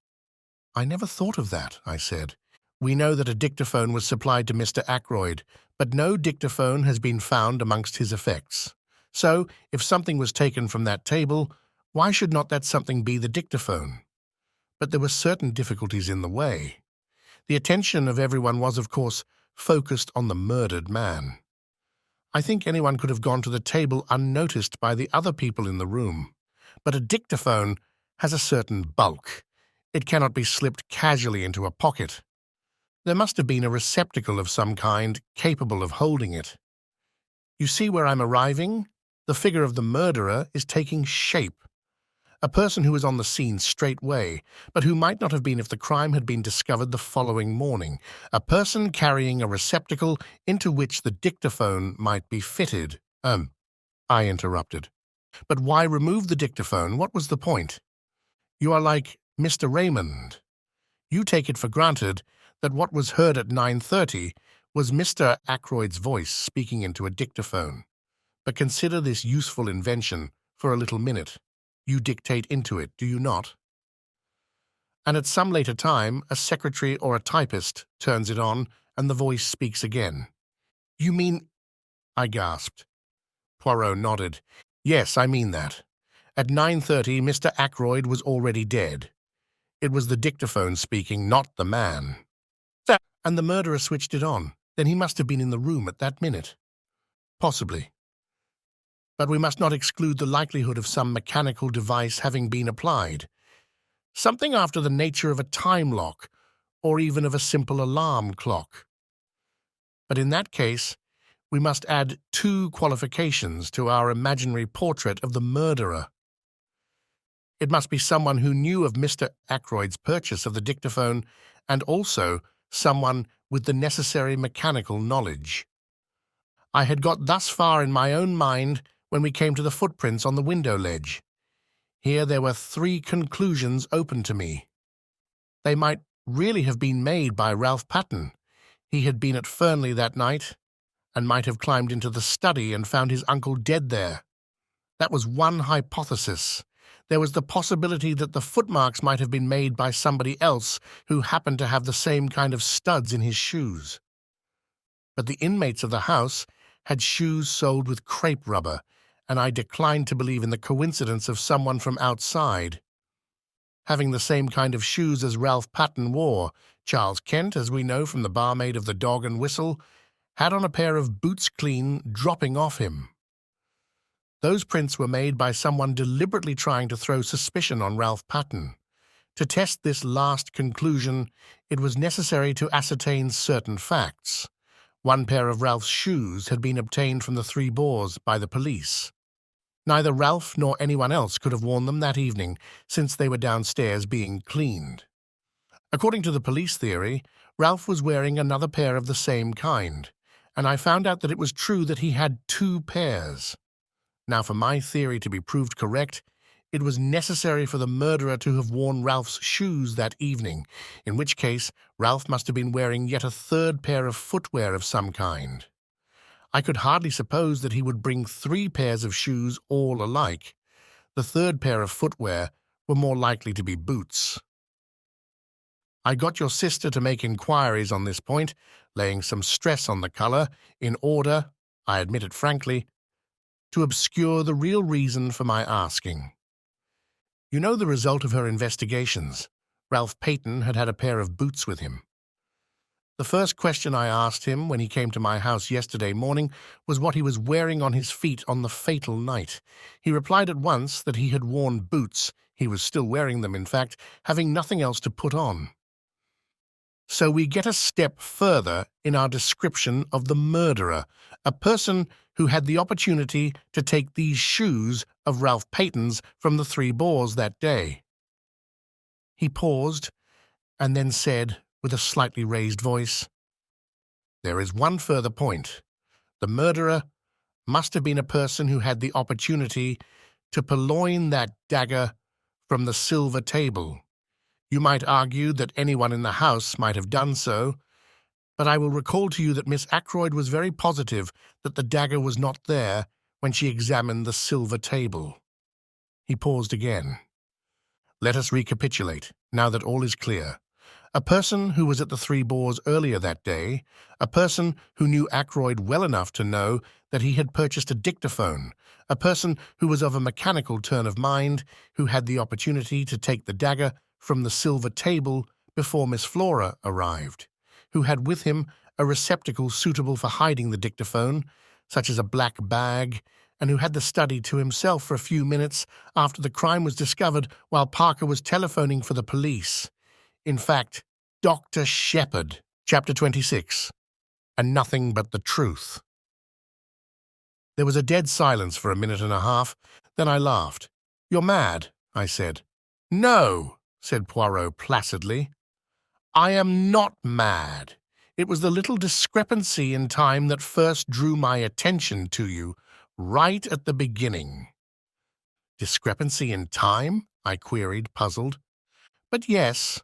[SPEAKER 1] I never thought of that, I said. We know that a dictaphone was supplied to Mr. Ackroyd, but no dictaphone has been found amongst his effects. So, if something was taken from that table, why should not that something be the dictaphone? But there were certain difficulties in the way. The attention of everyone was, of course, focused on the murdered man. I think anyone could have gone to the table unnoticed by the other people in the room. But a dictaphone has a certain bulk. It cannot be slipped casually into a pocket. There must have been a receptacle of some kind capable of holding it. You see where I'm arriving? The figure of the murderer is taking shape. A person who was on the scene straightway, but who might not have been if the crime had been discovered the following morning. A person carrying a receptacle into which the dictaphone might be fitted. I interrupted. But why remove the dictaphone? What was the point? You are like Mr. Raymond. You take it for granted that what was heard at 9:30 was Mr. Ackroyd's voice speaking into a dictaphone. But consider this useful invention for a little minute. You dictate into it, do you not? And at some later time, a secretary or a typist turns it on, and the voice speaks again. You mean... I gasped. Poirot nodded. Yes, I mean that. At 9:30, Mr. Ackroyd was already dead. It was the dictaphone speaking, not the man. And the murderer switched it on. Then he must have been in the room at that minute. Possibly. But we must not exclude the likelihood of some mechanical device having been applied. Something after the nature of a time lock, or even of a simple alarm clock. But in that case, we must add two qualifications to our imaginary portrait of the murderer. It must be someone who knew of Mr. Ackroyd's purchase of the dictaphone, and also someone with the necessary mechanical knowledge. I had got thus far in my own mind when we came to the footprints on the window ledge. Here there were three conclusions open to me. They might really have been made by Ralph Patten. He had been at Fernley that night, and might have climbed into the study and found his uncle dead there. That was one hypothesis. There was the possibility that the footmarks might have been made by somebody else who happened to have the same kind of studs in his shoes. But the inmates of the house had shoes soled with crepe rubber, and I declined to believe in the coincidence of someone from outside having the same kind of shoes as Ralph Patten wore. Charles Kent, as we know from the barmaid of the Dog and Whistle, had on a pair of boots clean dropping off him. Those prints were made by someone deliberately trying to throw suspicion on Ralph Patten. To test this last conclusion, it was necessary to ascertain certain facts. One pair of Ralph's shoes had been obtained from the Three Boars by the police. Neither Ralph nor anyone else could have worn them that evening, since they were downstairs being cleaned. According to the police theory, Ralph was wearing another pair of the same kind, and I found out that it was true that he had two pairs. Now, for my theory to be proved correct, it was necessary for the murderer to have worn Ralph's shoes that evening, in which case Ralph must have been wearing yet a third pair of footwear of some kind. I could hardly suppose that he would bring three pairs of shoes all alike. The third pair of footwear were more likely to be boots. I got your sister to make inquiries on this point, laying some stress on the colour, in order, I admit it frankly, to obscure the real reason for my asking. You know the result of her investigations. Ralph Patten had had a pair of boots with him. The first question I asked him when he came to my house yesterday morning was what he was wearing on his feet on the fatal night. He replied at once that he had worn boots. He was still wearing them, in fact, having nothing else to put on. So we get a step further in our description of the murderer, a person who had the opportunity to take these shoes of Ralph Patten's from the Three Boars that day. He paused and then said, with a slightly raised voice, "There is one further point. The murderer must have been a person who had the opportunity to purloin that dagger from the silver table. You might argue that anyone in the house might have done so, but I will recall to you that Miss Ackroyd was very positive that the dagger was not there when she examined the silver table." He paused again. "Let us recapitulate, now that all is clear. A person who was at the Three Boars earlier that day, a person who knew Ackroyd well enough to know that he had purchased a dictaphone, a person who was of a mechanical turn of mind, who had the opportunity to take the dagger from the silver table before Miss Flora arrived, who had with him a receptacle suitable for hiding the dictaphone, such as a black bag, and who had the study to himself for a few minutes after the crime was discovered while Parker was telephoning for the police. In fact, Dr. Sheppard Chapter 26. And Nothing But the Truth. There was a dead silence for a minute and a half. Then I laughed. "You're mad," I said. "No," said Poirot placidly. "I am not mad. It was the little discrepancy in time that first drew my attention to you, right at the beginning." "Discrepancy in time?" I queried, puzzled. "But yes,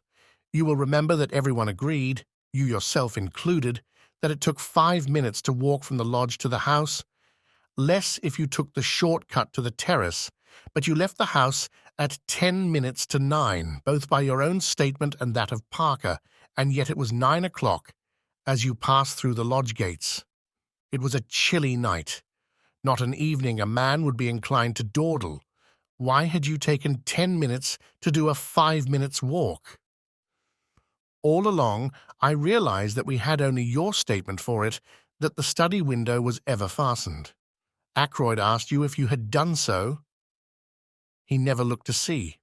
[SPEAKER 1] you will remember that everyone agreed, you yourself included, that it took 5 minutes to walk from the lodge to the house. Less if you took the short-cut to the terrace, but you left the house at 10 minutes to 9, both by your own statement and that of Parker, and yet it was 9 o'clock as you passed through the lodge gates. It was a chilly night, not an evening a man would be inclined to dawdle. Why had you taken 10 minutes to do a 5 minutes walk?" "All along, I realized that we had only your statement for it, that the study window was ever fastened. Ackroyd asked you if you had done so. He never looked to see.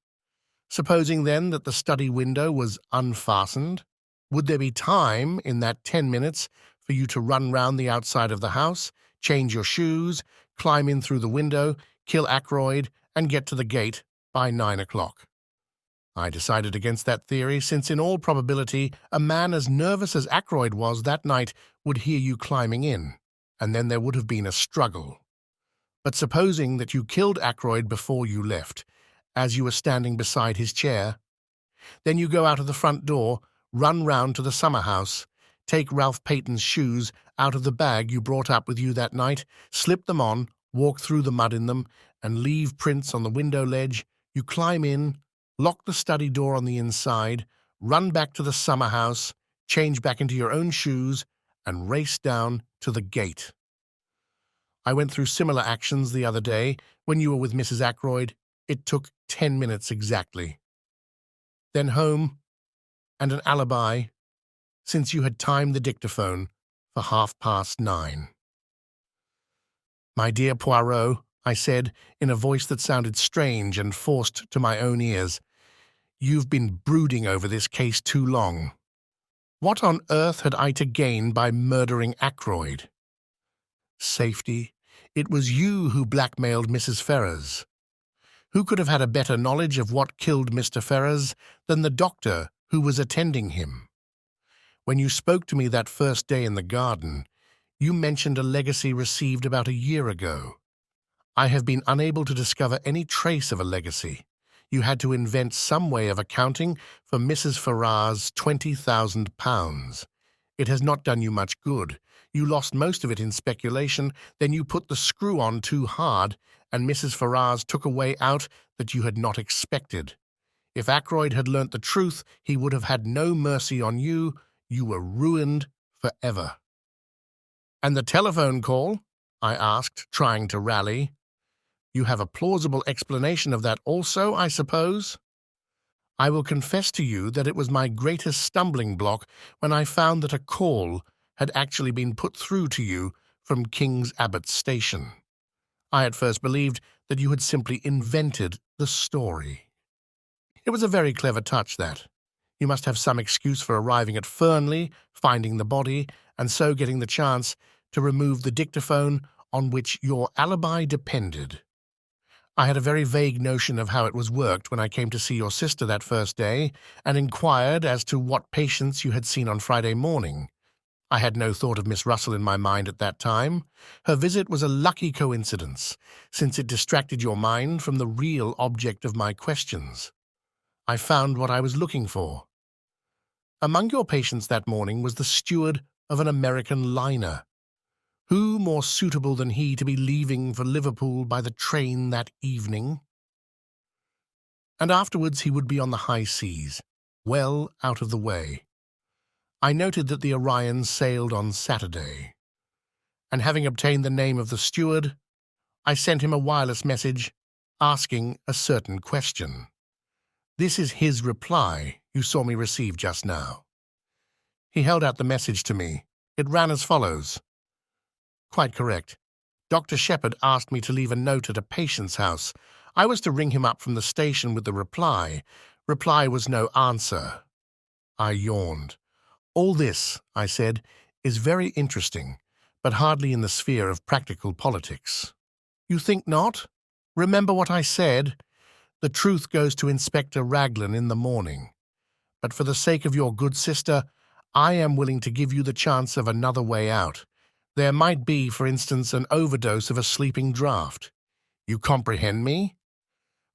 [SPEAKER 1] Supposing then that the study window was unfastened, would there be time in that 10 minutes for you to run round the outside of the house, change your shoes, climb in through the window, kill Ackroyd, and get to the gate by 9 o'clock? I decided against that theory, since in all probability a man as nervous as Ackroyd was that night would hear you climbing in, and then there would have been a struggle. But supposing that you killed Ackroyd before you left, as you were standing beside his chair, then you go out of the front door, run round to the summer house, take Ralph Peyton's shoes out of the bag you brought up with you that night, slip them on, walk through the mud in them, and leave prints on the window ledge. You climb in, lock the study door on the inside, run back to the summer house, change back into your own shoes, and race down to the gate. I went through similar actions the other day when you were with Mrs. Ackroyd. It took 10 minutes exactly. Then home, and an alibi, since you had timed the dictaphone for 9:30. "My dear Poirot," I said in a voice that sounded strange and forced to my own ears, "you've been brooding over this case too long. What on earth had I to gain by murdering Ackroyd? Safety. It was you who blackmailed Mrs. Ferrars. Who could have had a better knowledge of what killed Mr. Ferrars than the doctor who was attending him? When you spoke to me that first day in the garden, you mentioned a legacy received about a year ago. I have been unable to discover any trace of a legacy. You had to invent some way of accounting for Mrs. Ferrars' £20,000. It has not done you much good. You lost most of it in speculation, then you put the screw on too hard, and Mrs. Ferrars took a way out that you had not expected. If Ackroyd had learnt the truth, he would have had no mercy on you. You were ruined forever." "And the telephone call?" I asked, trying to rally. "You have a plausible explanation of that also, I suppose?" "I will confess to you that it was my greatest stumbling block when I found that a call had actually been put through to you from King's Abbot Station. I at first believed that you had simply invented the story. It was a very clever touch, that. You must have some excuse for arriving at Fernley, finding the body, and so getting the chance to remove the dictaphone on which your alibi depended. I had a very vague notion of how it was worked when I came to see your sister that first day and inquired as to what patients you had seen on Friday morning. I had no thought of Miss Russell in my mind at that time. Her visit was a lucky coincidence, since it distracted your mind from the real object of my questions. I found what I was looking for. Among your patients that morning was the steward of an American liner. Who more suitable than he to be leaving for Liverpool by the train that evening? And afterwards he would be on the high seas, well out of the way. I noted that the Orion sailed on Saturday, and having obtained the name of the steward, I sent him a wireless message asking a certain question. This is his reply you saw me receive just now." He held out the message to me. It ran as follows. "Quite correct. Dr. Sheppard asked me to leave a note at a patient's house. I was to ring him up from the station with the reply. Reply was no answer." I yawned. All this, I said, is very interesting, but hardly in the sphere of practical politics. You think not? Remember what I said. The truth goes to Inspector Raglan in the morning. But for the sake of your good sister, I am willing to give you the chance of another way out. There might be, for instance, an overdose of a sleeping draught. You comprehend me?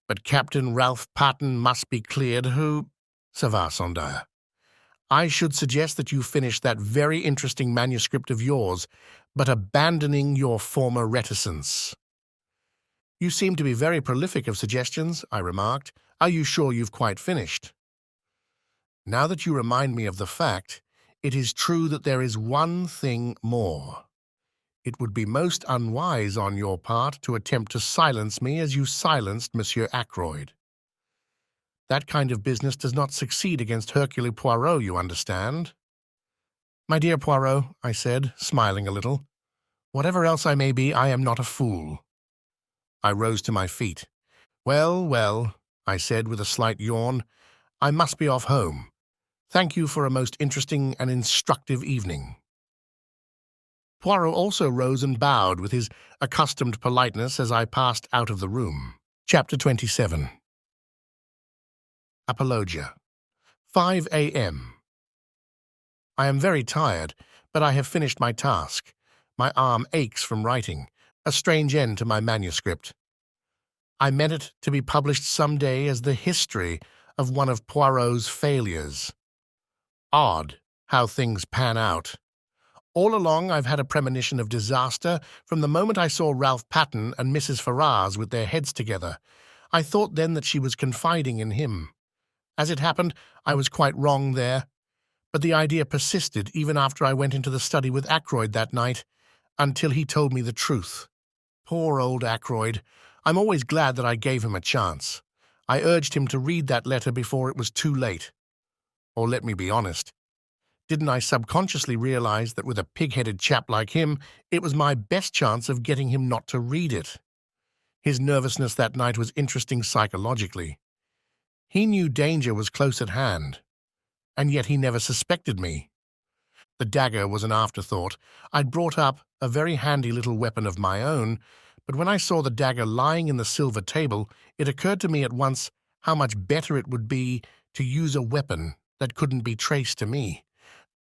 [SPEAKER 1] But Captain Ralph Patten must be cleared who... Ça va, Sondire. I should suggest that you finish that very interesting manuscript of yours, but abandoning your former reticence. You seem to be very prolific of suggestions, I remarked. Are you sure you've quite finished? Now that you remind me of the fact, it is true that there is one thing more. It would be most unwise on your part to attempt to silence me as you silenced Monsieur Ackroyd. That kind of business does not succeed against Hercule Poirot, you understand. My dear Poirot, I said, smiling a little, whatever else I may be, I am not a fool. I rose to my feet. Well, well, I said with a slight yawn, I must be off home. Thank you for a most interesting and instructive evening. Poirot also rose and bowed with his accustomed politeness as I passed out of the room. Chapter 27. Apologia. 5 a.m. I am very tired, but I have finished my task. My arm aches from writing, a strange end to my manuscript. I meant it to be published some day as the history of one of Poirot's failures. Odd how things pan out. All along I've had a premonition of disaster from the moment I saw Ralph Patten and Mrs. Ferrars with their heads together. I thought then that she was confiding in him. As it happened, I was quite wrong there, but the idea persisted even after I went into the study with Ackroyd that night, until he told me the truth. Poor old Ackroyd. I'm always glad that I gave him a chance. I urged him to read that letter before it was too late. Or let me be honest. Didn't I subconsciously realize that with a pig-headed chap like him, it was my best chance of getting him not to read it? His nervousness that night was interesting psychologically. He knew danger was close at hand, and yet he never suspected me. The dagger was an afterthought. I'd brought up a very handy little weapon of my own, but when I saw the dagger lying in the silver table, it occurred to me at once how much better it would be to use a weapon that couldn't be traced to me.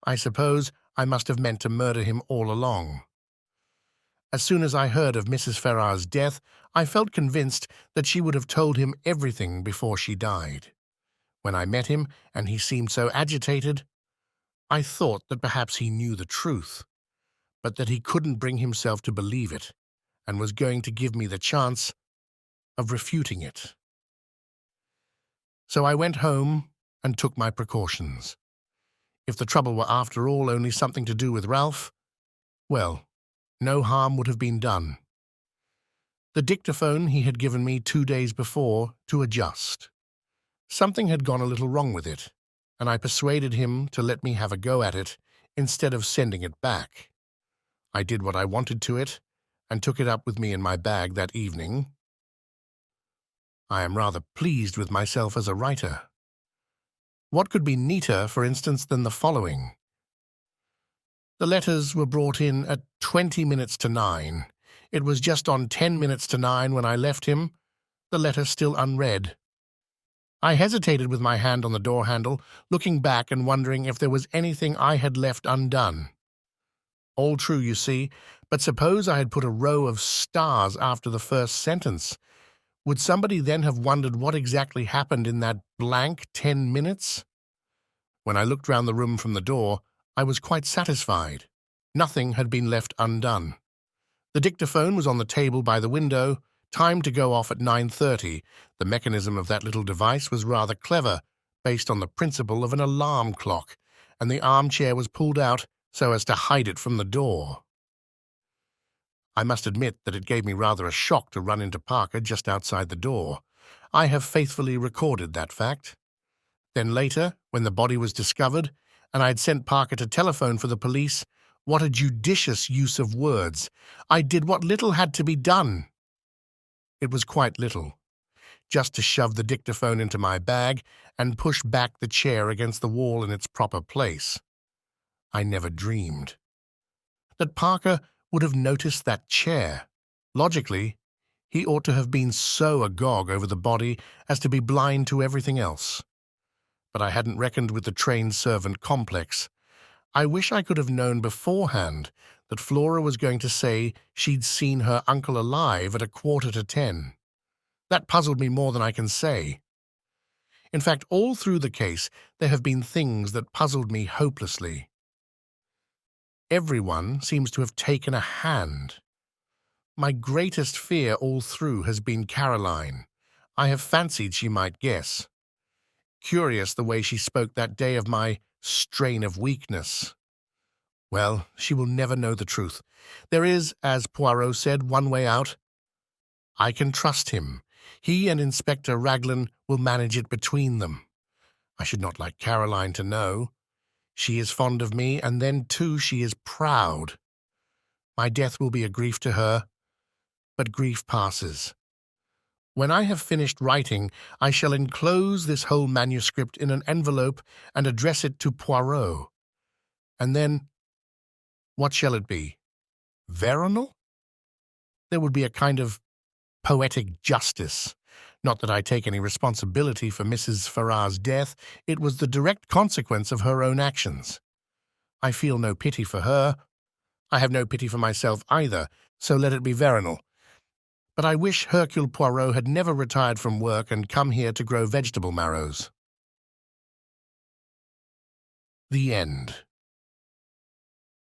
[SPEAKER 1] I suppose I must have meant to murder him all along. As soon as I heard of Mrs. Ferrars' death, I felt convinced that she would have told him everything before she died. When I met him, and he seemed so agitated, I thought that perhaps he knew the truth, but that he couldn't bring himself to believe it, and was going to give me the chance of refuting it. So I went home and took my precautions. If the trouble were after all only something to do with Ralph, well, no harm would have been done. The dictaphone he had given me 2 days before to adjust. Something had gone a little wrong with it, and I persuaded him to let me have a go at it instead of sending it back. I did what I wanted to it, and took it up with me in my bag that evening. I am rather pleased with myself as a writer. What could be neater, for instance, than the following? The letters were brought in at 20 minutes to 9. It was just on 10 minutes to 9 when I left him, the letter still unread. I hesitated with my hand on the door handle, looking back and wondering if there was anything I had left undone. All true, you see, but suppose I had put a row of stars after the first sentence. Would somebody then have wondered what exactly happened in that blank 10 minutes? When I looked round the room from the door, I was quite satisfied. Nothing had been left undone. The dictaphone was on the table by the window, timed to go off at 9:30. The mechanism of that little device was rather clever, based on the principle of an alarm clock, and the armchair was pulled out so as to hide it from the door. I must admit that it gave me rather a shock to run into Parker just outside the door. I have faithfully recorded that fact. Then later, when the body was discovered, and I had sent Parker to telephone for the police, what a judicious use of words. I did what little had to be done. It was quite little, just to shove the dictaphone into my bag and push back the chair against the wall in its proper place. I never dreamed. That Parker would have noticed that chair. Logically, he ought to have been so agog over the body as to be blind to everything else. But I hadn't reckoned with the trained servant complex. I wish I could have known beforehand that Flora was going to say she'd seen her uncle alive at 9:45. That puzzled me more than I can say. In fact, all through the case, there have been things that puzzled me hopelessly. Everyone seems to have taken a hand. My greatest fear all through has been Caroline. I have fancied she might guess. Curious the way she spoke that day of my strain of weakness. Well, she will never know the truth. There is, as Poirot said, one way out. I can trust him. He and Inspector Raglan will manage it between them. I should not like Caroline to know. She is fond of me, and then, too, she is proud. My death will be a grief to her, but grief passes. When I have finished writing, I shall enclose this whole manuscript in an envelope and address it to Poirot. And then, what shall it be? Veronal? There would be a kind of poetic justice. Not that I take any responsibility for Mrs. Ferrars' death. It was the direct consequence of her own actions. I feel no pity for her. I have no pity for myself either, so let it be Veronal. But I wish Hercule Poirot had never retired from work and come here to grow vegetable marrows. The end.